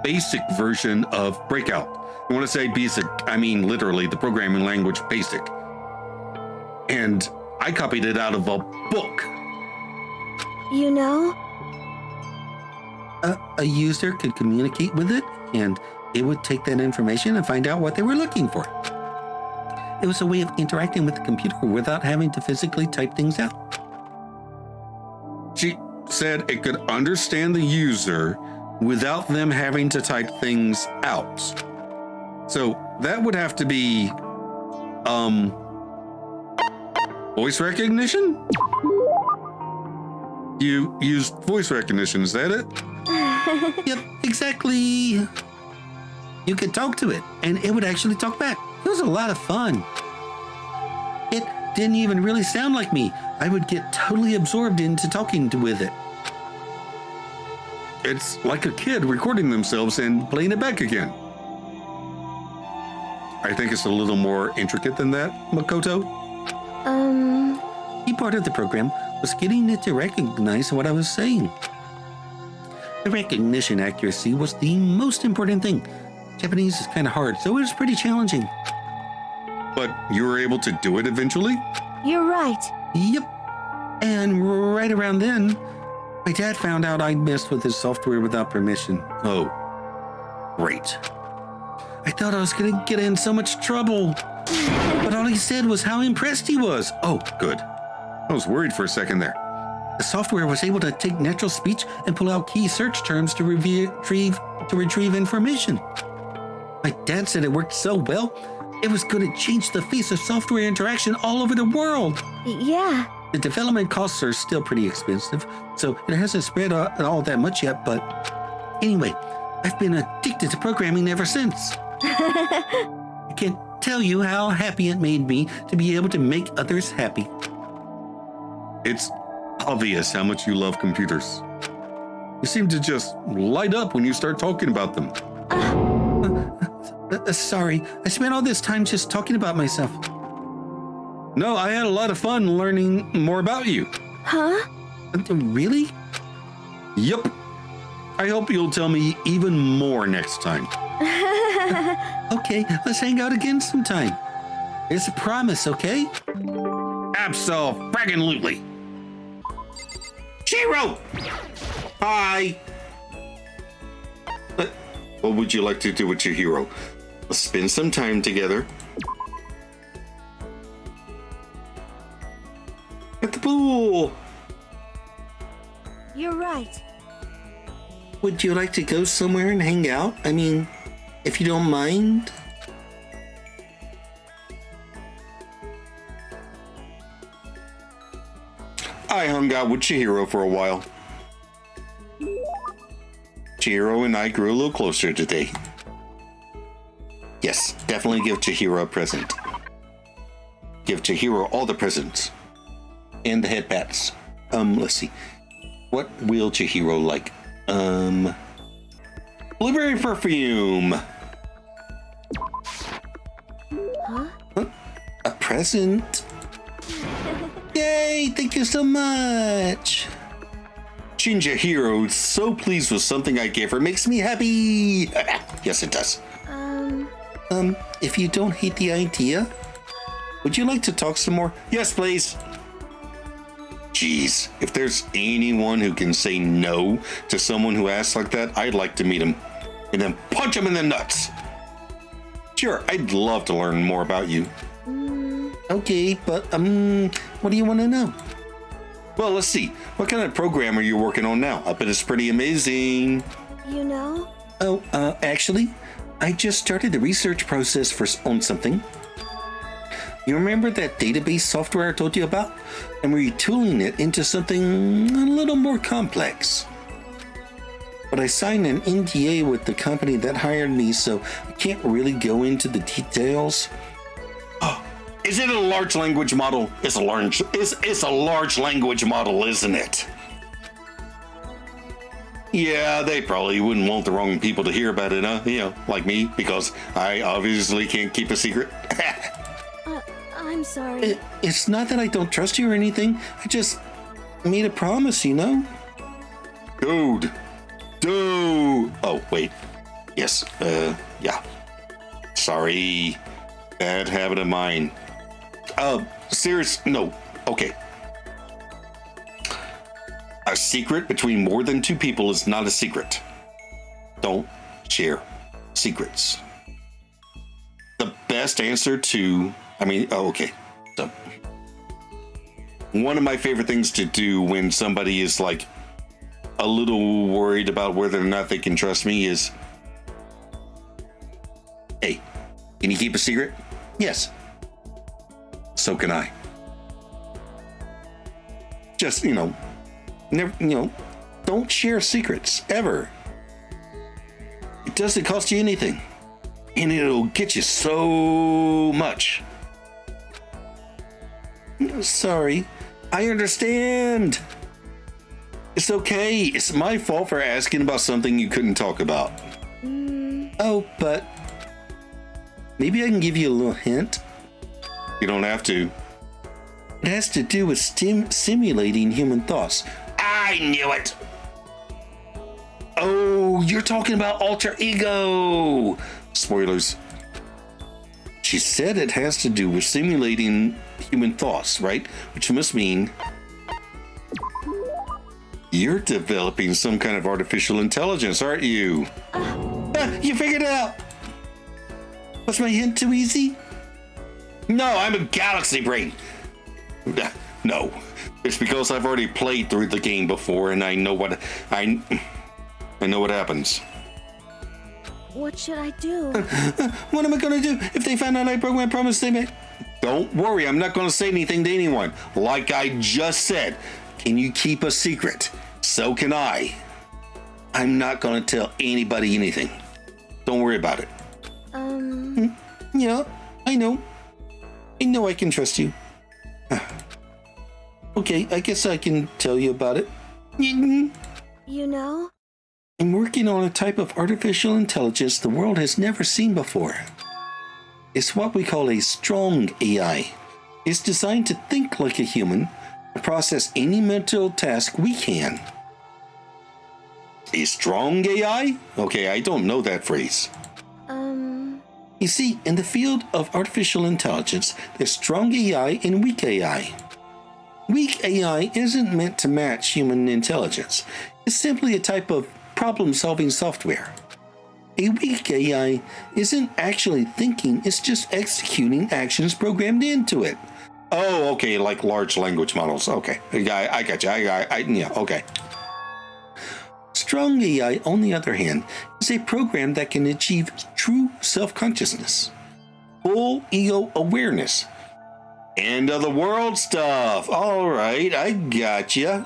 basic version of Breakout. When I say basic, I mean literally the programming language BASIC. And I copied it out of a book. You know? A user could communicate with it, and it would take that information and find out what they were looking for. It was a way of interacting with the computer without having to physically type things out. She said it could understand the user without them having to type things out. So that would have to be, voice recognition? You used voice recognition, is that it? Yep, exactly. You could talk to it, and it would actually talk back. It was a lot of fun. It didn't even really sound like me. I would get totally absorbed into talking with it. It's like a kid recording themselves and playing it back again. I think it's a little more intricate than that, Makoto. Key part of the program was getting it to recognize what I was saying. The recognition accuracy was the most important thing. Japanese is kind of hard, so it was pretty challenging. But you were able to do it eventually? You're right. Yep. And right around then, my dad found out I'd messed with his software without permission. Oh, great. I thought I was gonna get in so much trouble. But all he said was how impressed he was. Oh, good. I was worried for a second there. The software was able to take natural speech and pull out key search terms to retrieve information. My dad said it worked so well, it was going to change the face of software interaction all over the world. Yeah. The development costs are still pretty expensive, so it hasn't spread all that much yet, but anyway, I've been addicted to programming ever since. I can't tell you how happy it made me to be able to make others happy. It's obvious how much you love computers. You seem to just light up when you start talking about them. Sorry, I spent all this time just talking about myself. No, I had a lot of fun learning more about you. Huh? Really? Yup. I hope you'll tell me even more next time. Okay, let's hang out again sometime. It's a promise, okay? Abso-fraggin-lutely. Chihiro! Hi. What would you like to do with Chihiro? Let's spend some time together. At the pool. You're right. Would you like to go somewhere and hang out? I mean, if you don't mind. I hung out with Chihiro for a while. Chihiro and I grew a little closer today. Yes, definitely give Chihiro a present. Give Chihiro all the presents. And the head pats. Let's see. What will Chihiro like? Blueberry perfume. Huh? A present? Yay, thank you so much. Chihiro is so pleased with something I gave her. Makes me happy. Yes, it does. If you don't hate the idea, Would you like to talk some more? Yes, please. Jeez, if there's anyone who can say no to someone who asks like that, I'd like to meet him and then punch him in the nuts. Sure, I'd love to learn more about you. Okay, but, what do you want to know? Well, let's see. What kind of program are you working on now? I bet it's pretty amazing. You know? Oh, actually, I just started the research process on something. You remember that database software I told you about? I'm retooling it into something a little more complex. But I signed an NDA with the company that hired me, so I can't really go into the details. Oh, is it a large language model? It's a large language model, isn't it? Yeah, they probably wouldn't want the wrong people to hear about it, huh? You know, like me, because I obviously can't keep a secret. I'm sorry. It's not that I don't trust you or anything. I just made a promise, you know? Dude. Oh, wait. Yes, yeah. Sorry. Bad habit of mine. No. Okay. A secret between more than two people is not a secret. Don't share secrets. The best answer to, okay. So, one of my favorite things to do when somebody is like a little worried about whether or not they can trust me is, hey, can you keep a secret? Yes. So can I. Just, never, don't share secrets, ever. It doesn't cost you anything. And it'll get you so much. Sorry, I understand. It's okay. It's my fault for asking about something you couldn't talk about. Oh, but maybe I can give you a little hint. You don't have to. It has to do with simulating human thoughts. I knew it. Oh, you're talking about alter ego. Spoilers. She said it has to do with simulating human thoughts, right? Which must mean you're developing some kind of artificial intelligence, aren't you? You figured it out. Was my hint too easy? No, I'm a galaxy brain. No, it's because I've already played through the game before, and I know what happens. What should I do? What am I gonna do if they find out I broke my promise they made? Don't worry, I'm not gonna say anything to anyone. Like I just said, can you keep a secret? So can I. I'm not gonna tell anybody anything. Don't worry about it. Yeah, I know. I know I can trust you. Okay, I guess I can tell you about it. You know? I'm working on a type of artificial intelligence the world has never seen before. It's what we call a strong AI. It's designed to think like a human, to process any mental task we can. A strong AI? Okay, I don't know that phrase. You see, in the field of artificial intelligence, there's strong AI and weak AI. Weak AI isn't meant to match human intelligence. It's simply a type of problem-solving software. A weak AI isn't actually thinking, it's just executing actions programmed into it. Oh, okay, like large language models. Okay, I got you. Yeah, okay. Strong AI, on the other hand, is a program that can achieve true self-consciousness, full ego awareness, end of the world stuff. All right, I got you.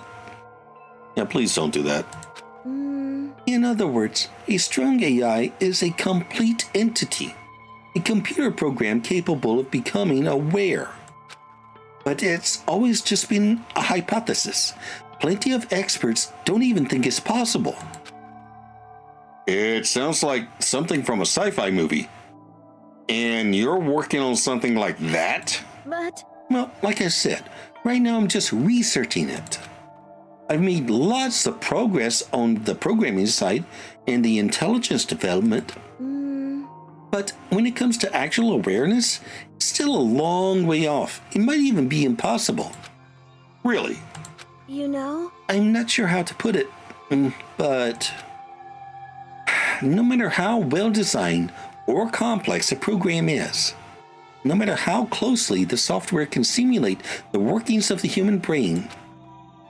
Yeah, please don't do that. In other words, a strong AI is a complete entity, a computer program capable of becoming aware. But it's always just been a hypothesis. Plenty of experts don't even think it's possible. It sounds like something from a sci-fi movie. And you're working on something like that? But... Well, like I said, right now I'm just researching it. I've made lots of progress on the programming side and the intelligence development. But when it comes to actual awareness, it's still a long way off. It might even be impossible. Really? You know? I'm not sure how to put it, but no matter how well designed or complex a program is, no matter how closely the software can simulate the workings of the human brain,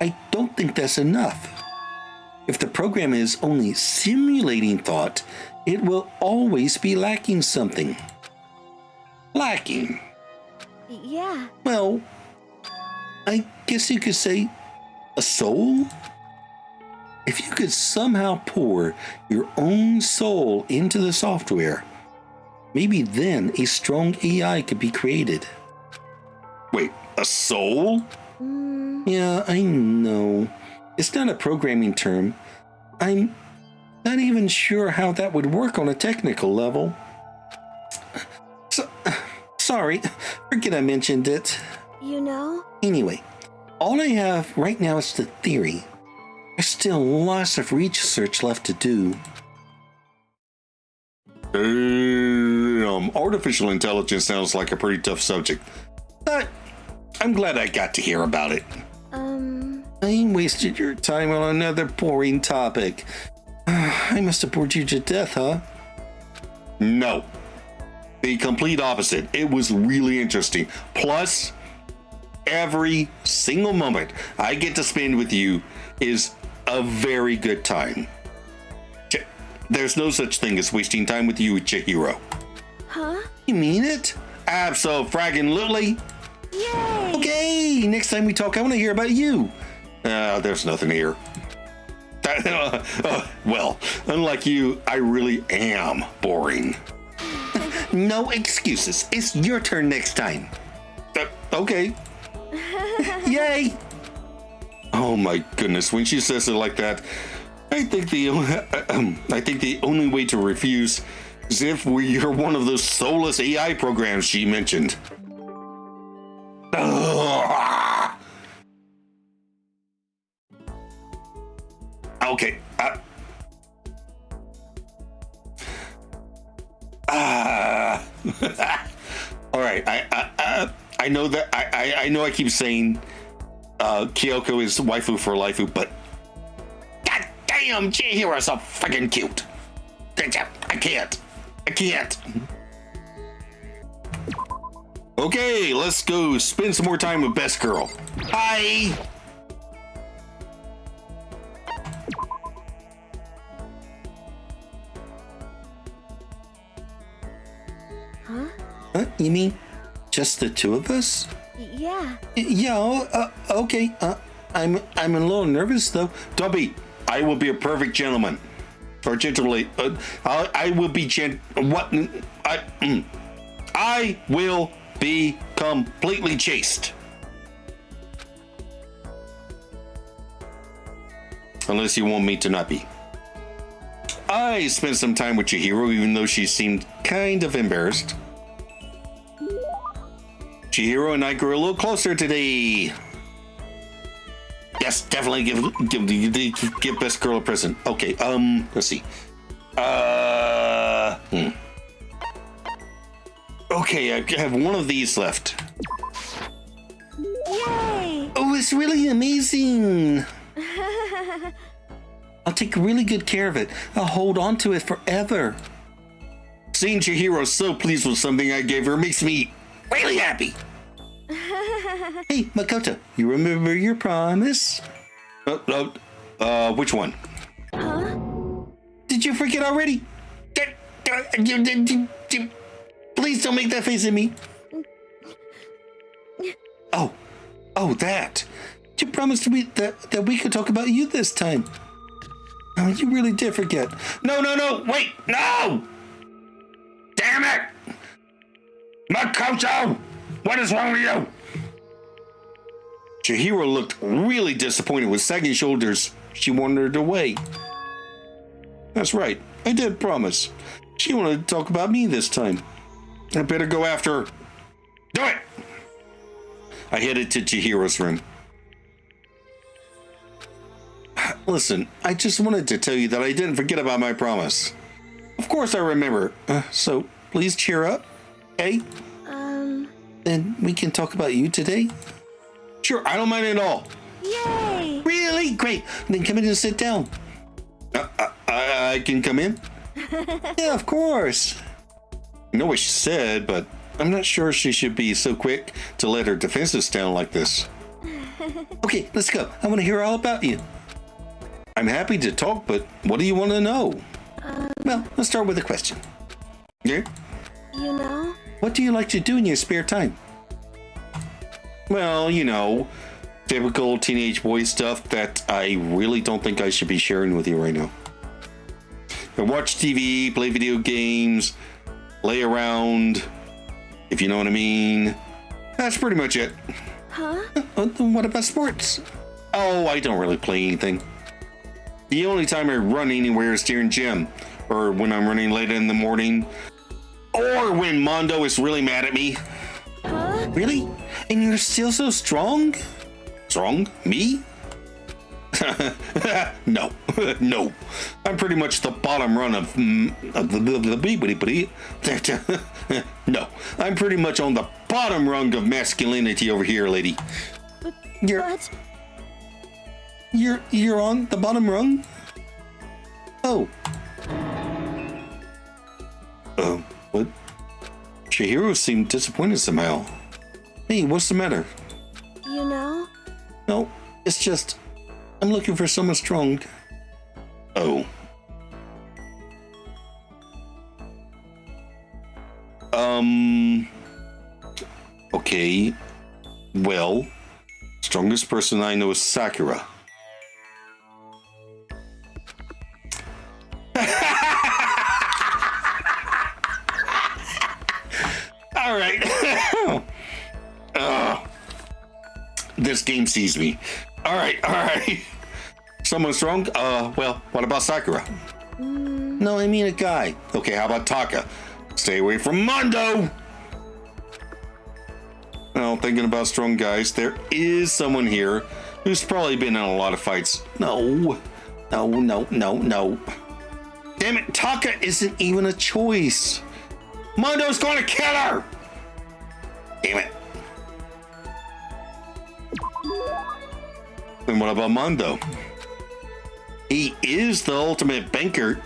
I don't think that's enough. If the program is only simulating thought, it will always be lacking something. Lacking? Yeah. Well, I guess you could say a soul? If you could somehow pour your own soul into the software, maybe then a strong AI could be created. Wait, a soul? Yeah, I know. It's not a programming term. I'm not even sure how that would work on a technical level. Sorry, forget I mentioned it. You know? Anyway, all I have right now is the theory. There's still lots of research left to do. Artificial intelligence sounds like a pretty tough subject. But I'm glad I got to hear about it. I wasted your time on another boring topic. I must have bored you to death, huh? No. The complete opposite. It was really interesting. Plus, every single moment I get to spend with you is a very good time. There's no such thing as wasting time with you, Chihiro. Huh? You mean it? Abso-fraggin-lutely. Yay! Okay, next time we talk, I want to hear about you. There's nothing here. Well, unlike you, I really am boring. No excuses. It's your turn next time. Okay. Yay! Oh my goodness, when she says it like that, I think the only way to refuse is if you're one of those soulless AI programs she mentioned. Okay. All right. I know that I know I keep saying Kyoko is waifu for lifeu, but god damn, Chihiro's so freaking cute. I can't. Okay, let's go spend some more time with Best Girl. Hi. Huh? You mean just the two of us? Yeah. Yeah, okay. I'm a little nervous though. Don't be. I will be a perfect gentleman. Or gentleman. I will be I will be completely chaste. Unless you want me to not be. I spent some time with Chihiro, even though she seemed kind of embarrassed. Chihiro and I grew a little closer today. Yes, definitely give Best Girl a present. Okay, let's see. Okay, I have one of these left. Yay! Oh, it's really amazing. I'll take really good care of it. I'll hold on to it forever. Seeing Chihiro so pleased with something I gave her makes me really happy. Hey, Makoto, you remember your promise? Which one? Huh? Did you forget already? Please don't make that face at me. Oh, that. You promised me that we could talk about you this time. Oh, you really did forget. No, wait, no! Damn it! Makoto! What is wrong with you? Chihiro looked really disappointed with sagging shoulders. She wandered away. That's right, I did promise. She wanted to talk about me this time. I better go after her. Do it! I headed to Chihiro's room. Listen, I just wanted to tell you that I didn't forget about my promise. Of course I remember. So please cheer up, okay? Then we can talk about you today? Sure, I don't mind at all. Yay! Really? Great. Then come in and sit down. I can come in? Yeah, of course. I know what she said, but I'm not sure she should be so quick to let her defenses down like this. Okay, let's go. I want to hear all about you. I'm happy to talk, but what do you want to know? Well, let's start with a question. Yeah? You know? What do you like to do in your spare time? Well, you know, typical teenage boy stuff that I really don't think I should be sharing with you right now. I watch TV, play video games, lay around, if you know what I mean. That's pretty much it. Huh? What about sports? Oh, I don't really play anything. The only time I run anywhere is during gym, or when I'm running late in the morning, or when Mondo is really mad at me. Huh? Really? And you're still so strong? Strong? Me? No. No. I'm pretty much the bottom run of the No. I'm pretty much on the bottom rung of masculinity over here, lady. But You're on the bottom rung? Oh. What? Chihiro seemed disappointed somehow. Hey, what's the matter? you know? No, it's just I'm looking for someone strong. Oh. Okay. Well, strongest person I know is Sakura. All right. This game sees me. All right. Someone strong? Well, what about Sakura? No, I mean a guy. Okay, how about Taka? Stay away from Mondo! Well, thinking about strong guys, there is someone here who's probably been in a lot of fights. No. Damn it, Taka isn't even a choice. Mondo's gonna kill her! Damn it. And what about Mondo? He is the ultimate banker.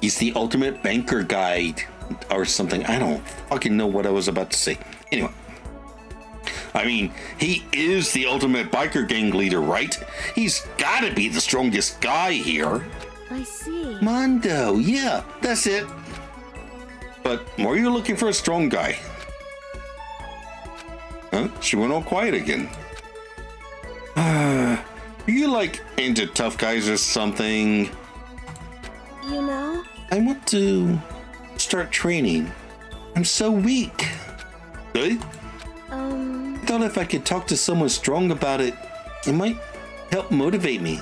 He's the ultimate banker guide or something. I don't fucking know what I was about to say. Anyway. I mean, he is the ultimate biker gang leader, right? He's gotta be the strongest guy here. I see. Mondo, yeah, that's it. But why are you looking for a strong guy? Huh? She went all quiet again. Are you like into tough guys or something? You know? I want to start training. I'm so weak. Hey? I thought if I could talk to someone strong about it, it might help motivate me.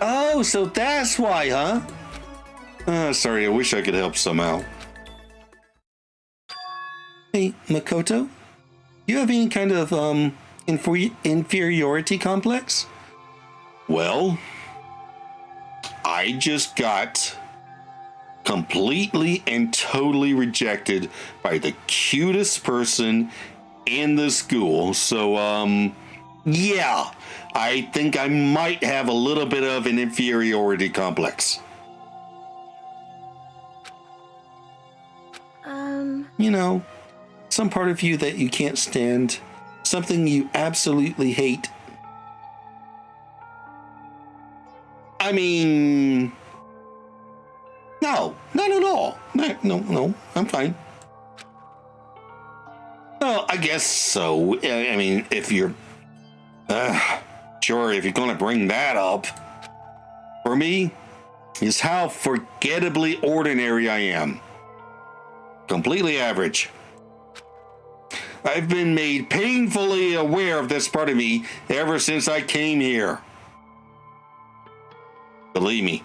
Oh, so that's why, huh? Sorry, I wish I could help somehow. Hey, Makoto? You have any kind of, inferiority complex? Well, I just got completely and totally rejected by the cutest person in the school. So, yeah, I think I might have a little bit of an inferiority complex. You know, some part of you that you can't stand, something you absolutely hate. I mean, no, not at all. No, I'm fine. Well, I guess so. I mean, if you're, sure, if you're gonna bring that up, for me, is how forgettably ordinary I am. Completely average. I've been made painfully aware of this part of me ever since I came here. Believe me.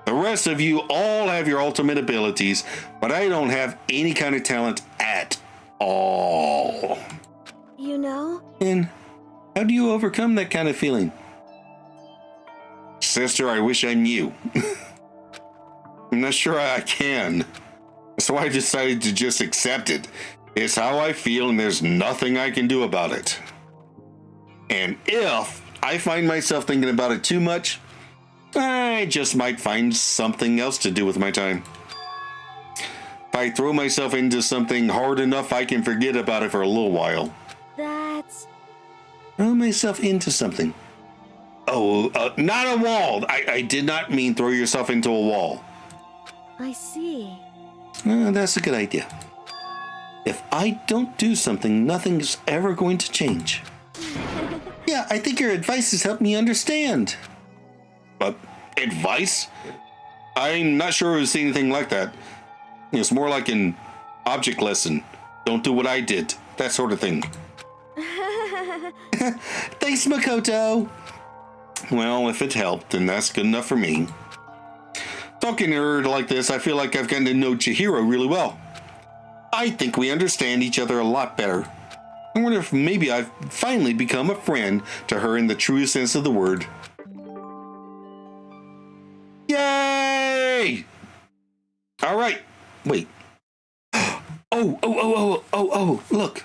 The rest of you all have your ultimate abilities, but I don't have any kind of talent at all. You know? And how do you overcome that kind of feeling? Sister, I wish I knew. I'm not sure I can. So I decided to just accept it. It's how I feel and there's nothing I can do about it. And if I find myself thinking about it too much, I just might find something else to do with my time. If I throw myself into something hard enough, I can forget about it for a little while. That's... Throw myself into something. Oh, not a wall. I did not mean throw yourself into a wall. I see. That's a good idea. If I don't do something, nothing's ever going to change. Yeah, I think your advice has helped me understand. Advice? I'm not sure it was anything like that. It's more like an object lesson. Don't do what I did. That sort of thing. Thanks, Makoto. Well, if it helped, then that's good enough for me. Talking to her like this, I feel like I've gotten to know Chihiro really well. I think we understand each other a lot better. I wonder if maybe I've finally become a friend to her in the truest sense of the word. Yay! All right. Wait. Oh, look.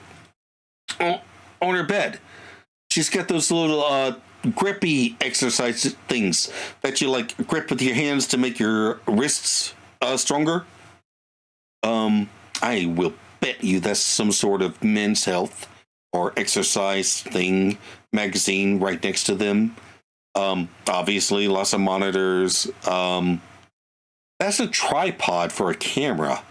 On her bed. She's got those little grippy exercise things that you like grip with your hands to make your wrists stronger. I will bet you that's some sort of Men's Health or exercise thing magazine right next to them. Obviously, lots of monitors. That's a tripod for a camera.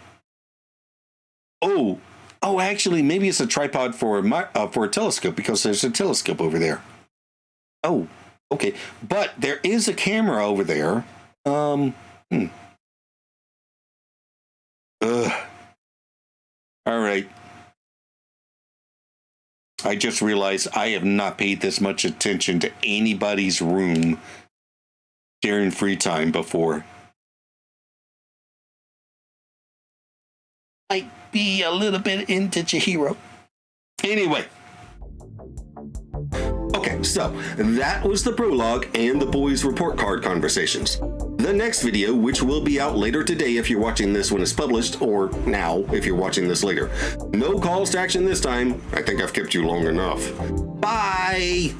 Oh, actually, maybe it's a tripod for a telescope because there's a telescope over there. Oh, okay. But there is a camera over there. All right. I just realized I have not paid this much attention to anybody's room during free time before. Might be a little bit into Chihiro. Anyway. Okay, so that was the prologue and the boys' report card conversations. The next video, which will be out later today if you're watching this when it's published, or now if you're watching this later. No calls to action this time. I think I've kept you long enough. Bye!